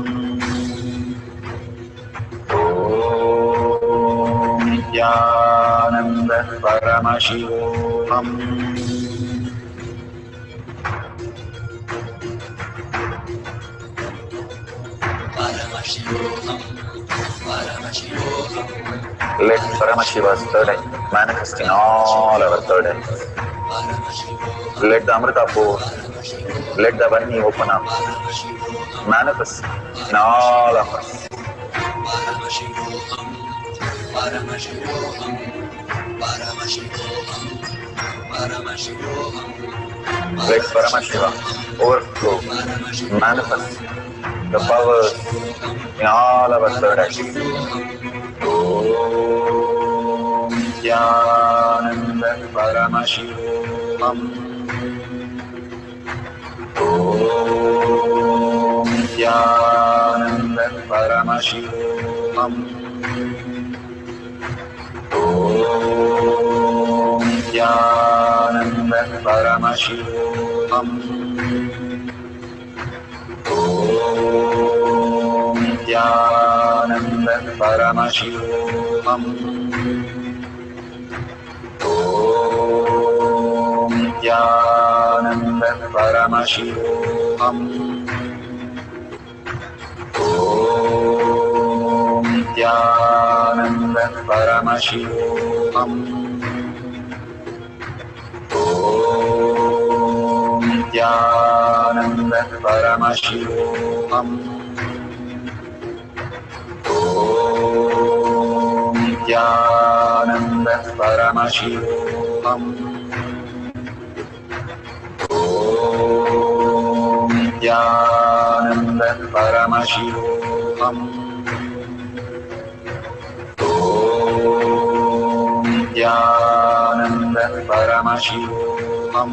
Nithyananda Paramashivam. Let Paramashiva's third eye manifest in all our third eyes. Let the Amrita pour, let the Varni open up, manifest in all of us. Let Paramashiva overflow, manifest the powers in all our third eyes. Om Nithyananda Paramashivam. Om Nithyananda Paramashivam. Om Nithyananda Paramashivam. Om Nithyananda Paramashivam. Om Nithyananda Paramashivam. Om Nithyananda Paramashivam. Om Nithyananda Paramashivam. Om Nithyananda Paramashivam. Om Nithyananda Paramashivam. Om Nithyananda Paramashivam.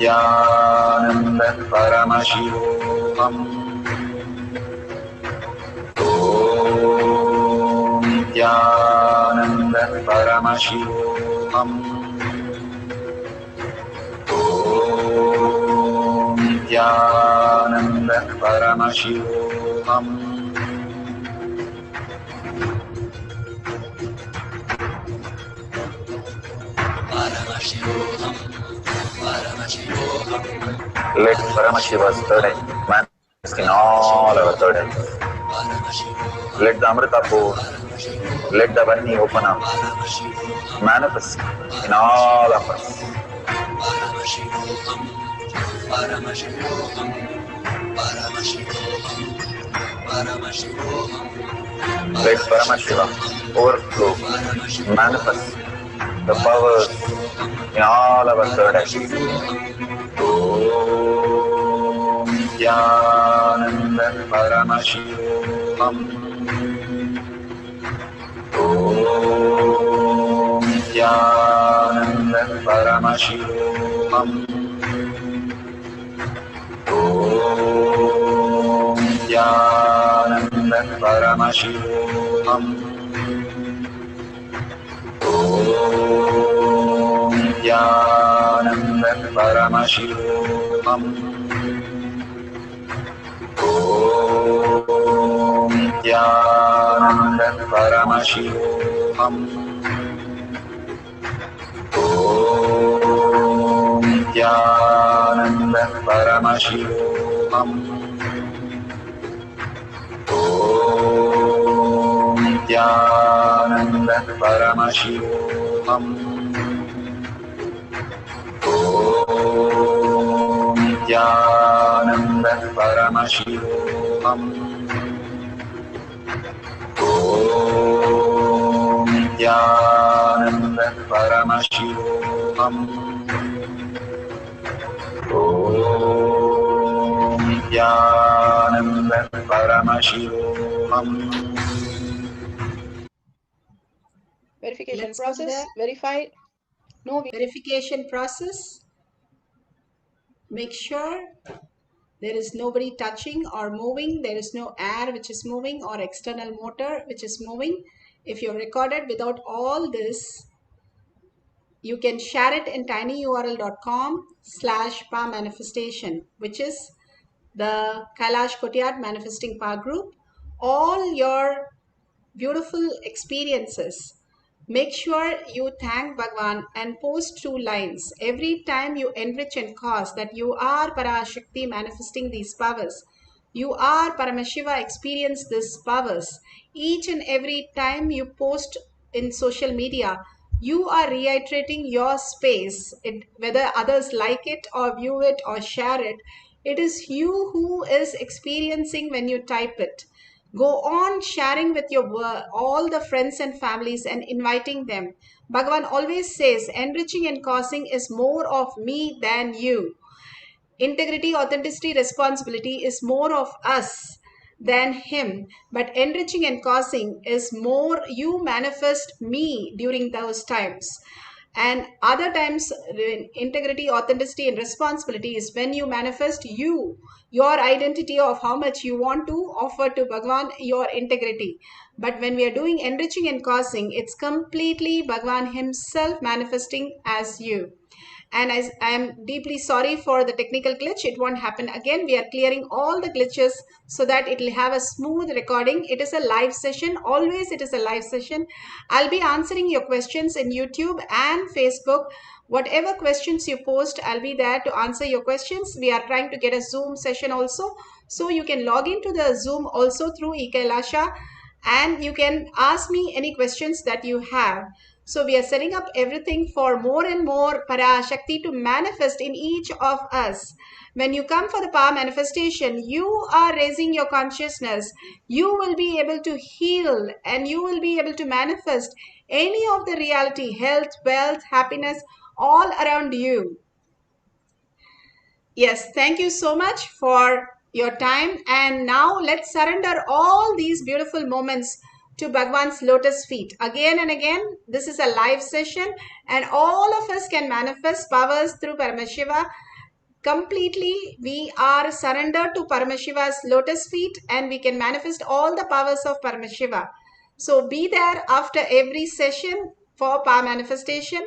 Nithyananda Paramashivam. Om Nithyananda Paramashivam. Om Nithyananda Paramashivam. Let Paramashiva's third eye manifest in all our third eyes. Let the Amrita pour, let the Vani open up, manifest in all of us. Let Paramashiva overflow, manifest the powers in all our third eyes. Om Nithyananda Paramashivam. Om Nithyananda Paramashivam. Om Nithyananda Paramashivam. Om Nithyananda Paramashivam. Om Nithyananda Paramashivam. Om Nithyananda Paramashivam. Om Nithyananda Paramashivam. Om Nithyananda Paramashivam. Om Nithyananda Paramashivam. Om Nithyananda Paramashivam. Verification process verified. No verification process. Make sure there is nobody touching or moving. There is no air which is moving or external motor which is moving. If you're recorded without all this, you can share it in tinyurl.com/powermanifestation, which is the Kailash Kotiad Manifesting Power Group. All your beautiful experiences. Make sure you thank Bhagwan and post 2 lines. Every time you enrich and cause that you are Parashakti manifesting these powers. You are Paramashiva, experience these powers. Each and every time you post in social media, you are reiterating your space. Whether others like it or view it or share it, it is you who is experiencing when you type it. Go on sharing with your all the friends and families and inviting them. Bhagavan always says, enriching and causing is more of me than you. Integrity, authenticity, responsibility is more of us than him. But enriching and causing is more you manifest me during those times. And other times, integrity, authenticity, and responsibility is when you manifest you, your identity of how much you want to offer to Bhagavan, your integrity. But when we are doing enriching and causing, it's completely Bhagavan himself manifesting as you. And I am deeply sorry for the technical glitch. It won't happen again. We are clearing all the glitches so that it will have a smooth recording. It is a live session. Always it is a live session. I'll be answering your questions in YouTube and Facebook. Whatever questions you post, I'll be there to answer your questions. We are trying to get a Zoom session also. So you can log into the Zoom also through Kailasa, and you can ask me any questions that you have. So we are setting up everything for more and more Parashakti to manifest in each of us. When you come for the power manifestation, you are raising your consciousness. You will be able to heal and you will be able to manifest any of the reality, health, wealth, happiness, all around you. Yes, thank you so much for your time. And now let's surrender all these beautiful moments to Bhagwan's lotus feet. Again and again, this is a live session and all of us can manifest powers through Paramashiva Completely, we are surrendered to Paramashiva's lotus feet and we can manifest all the powers of Paramashiva. So be there after every session for power manifestation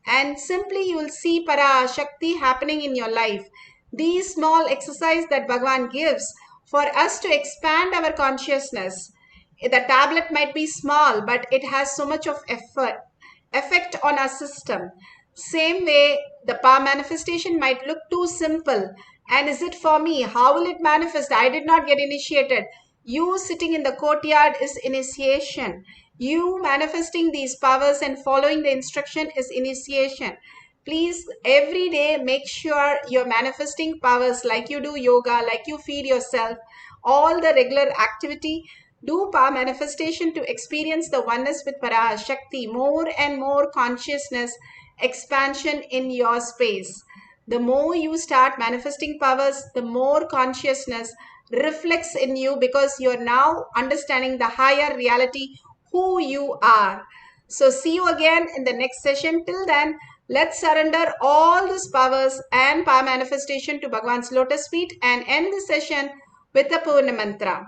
and simply you will see Parashakti happening in your life. These small exercise that Bhagavan gives for us to expand our consciousness. The tablet might be small, but it has so much of effect on our system. Same way, the power manifestation might look too simple. And is it for me? How will it manifest? I did not get initiated. You sitting in the courtyard is initiation. You manifesting these powers and following the instruction is initiation. Please, every day, make sure you're manifesting powers like you do yoga, like you feed yourself, all the regular activity. Do power manifestation to experience the oneness with Parashakti, more and more consciousness expansion in your space. The more you start manifesting powers, the more consciousness reflects in you because you're now understanding the higher reality, who you are. So see you again in the next session. Till then, let's surrender all these powers and power manifestation to Bhagavan's lotus feet and end the session with the Purna Mantra.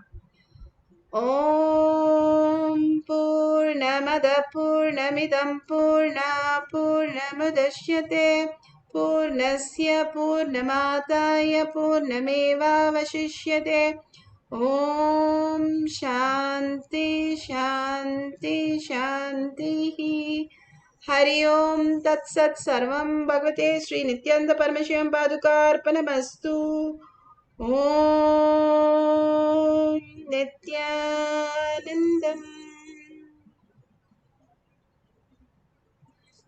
Om Purnamada Purnamidam Purna Purnamudashyate Purnasya Purnamataya Purnameva Vashishyate. Om Shanti Shanti Shanti. Hari Om Tat Sat Sarvam Bhagavate Sri Nithyananda Paramashivam Padukarpanamastu. Om Nithyanandam.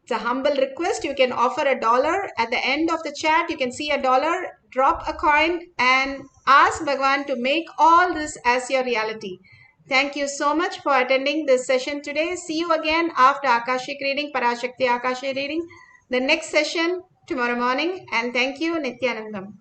It's a humble request. You can offer $1 at the end of the chat. You can see $1, drop a coin and ask Bhagavan to make all this as your reality. Thank you so much for attending this session today. See you again after Akashic reading, Parashakti Akashic reading, the next session tomorrow morning. And thank you, Nithyanandam.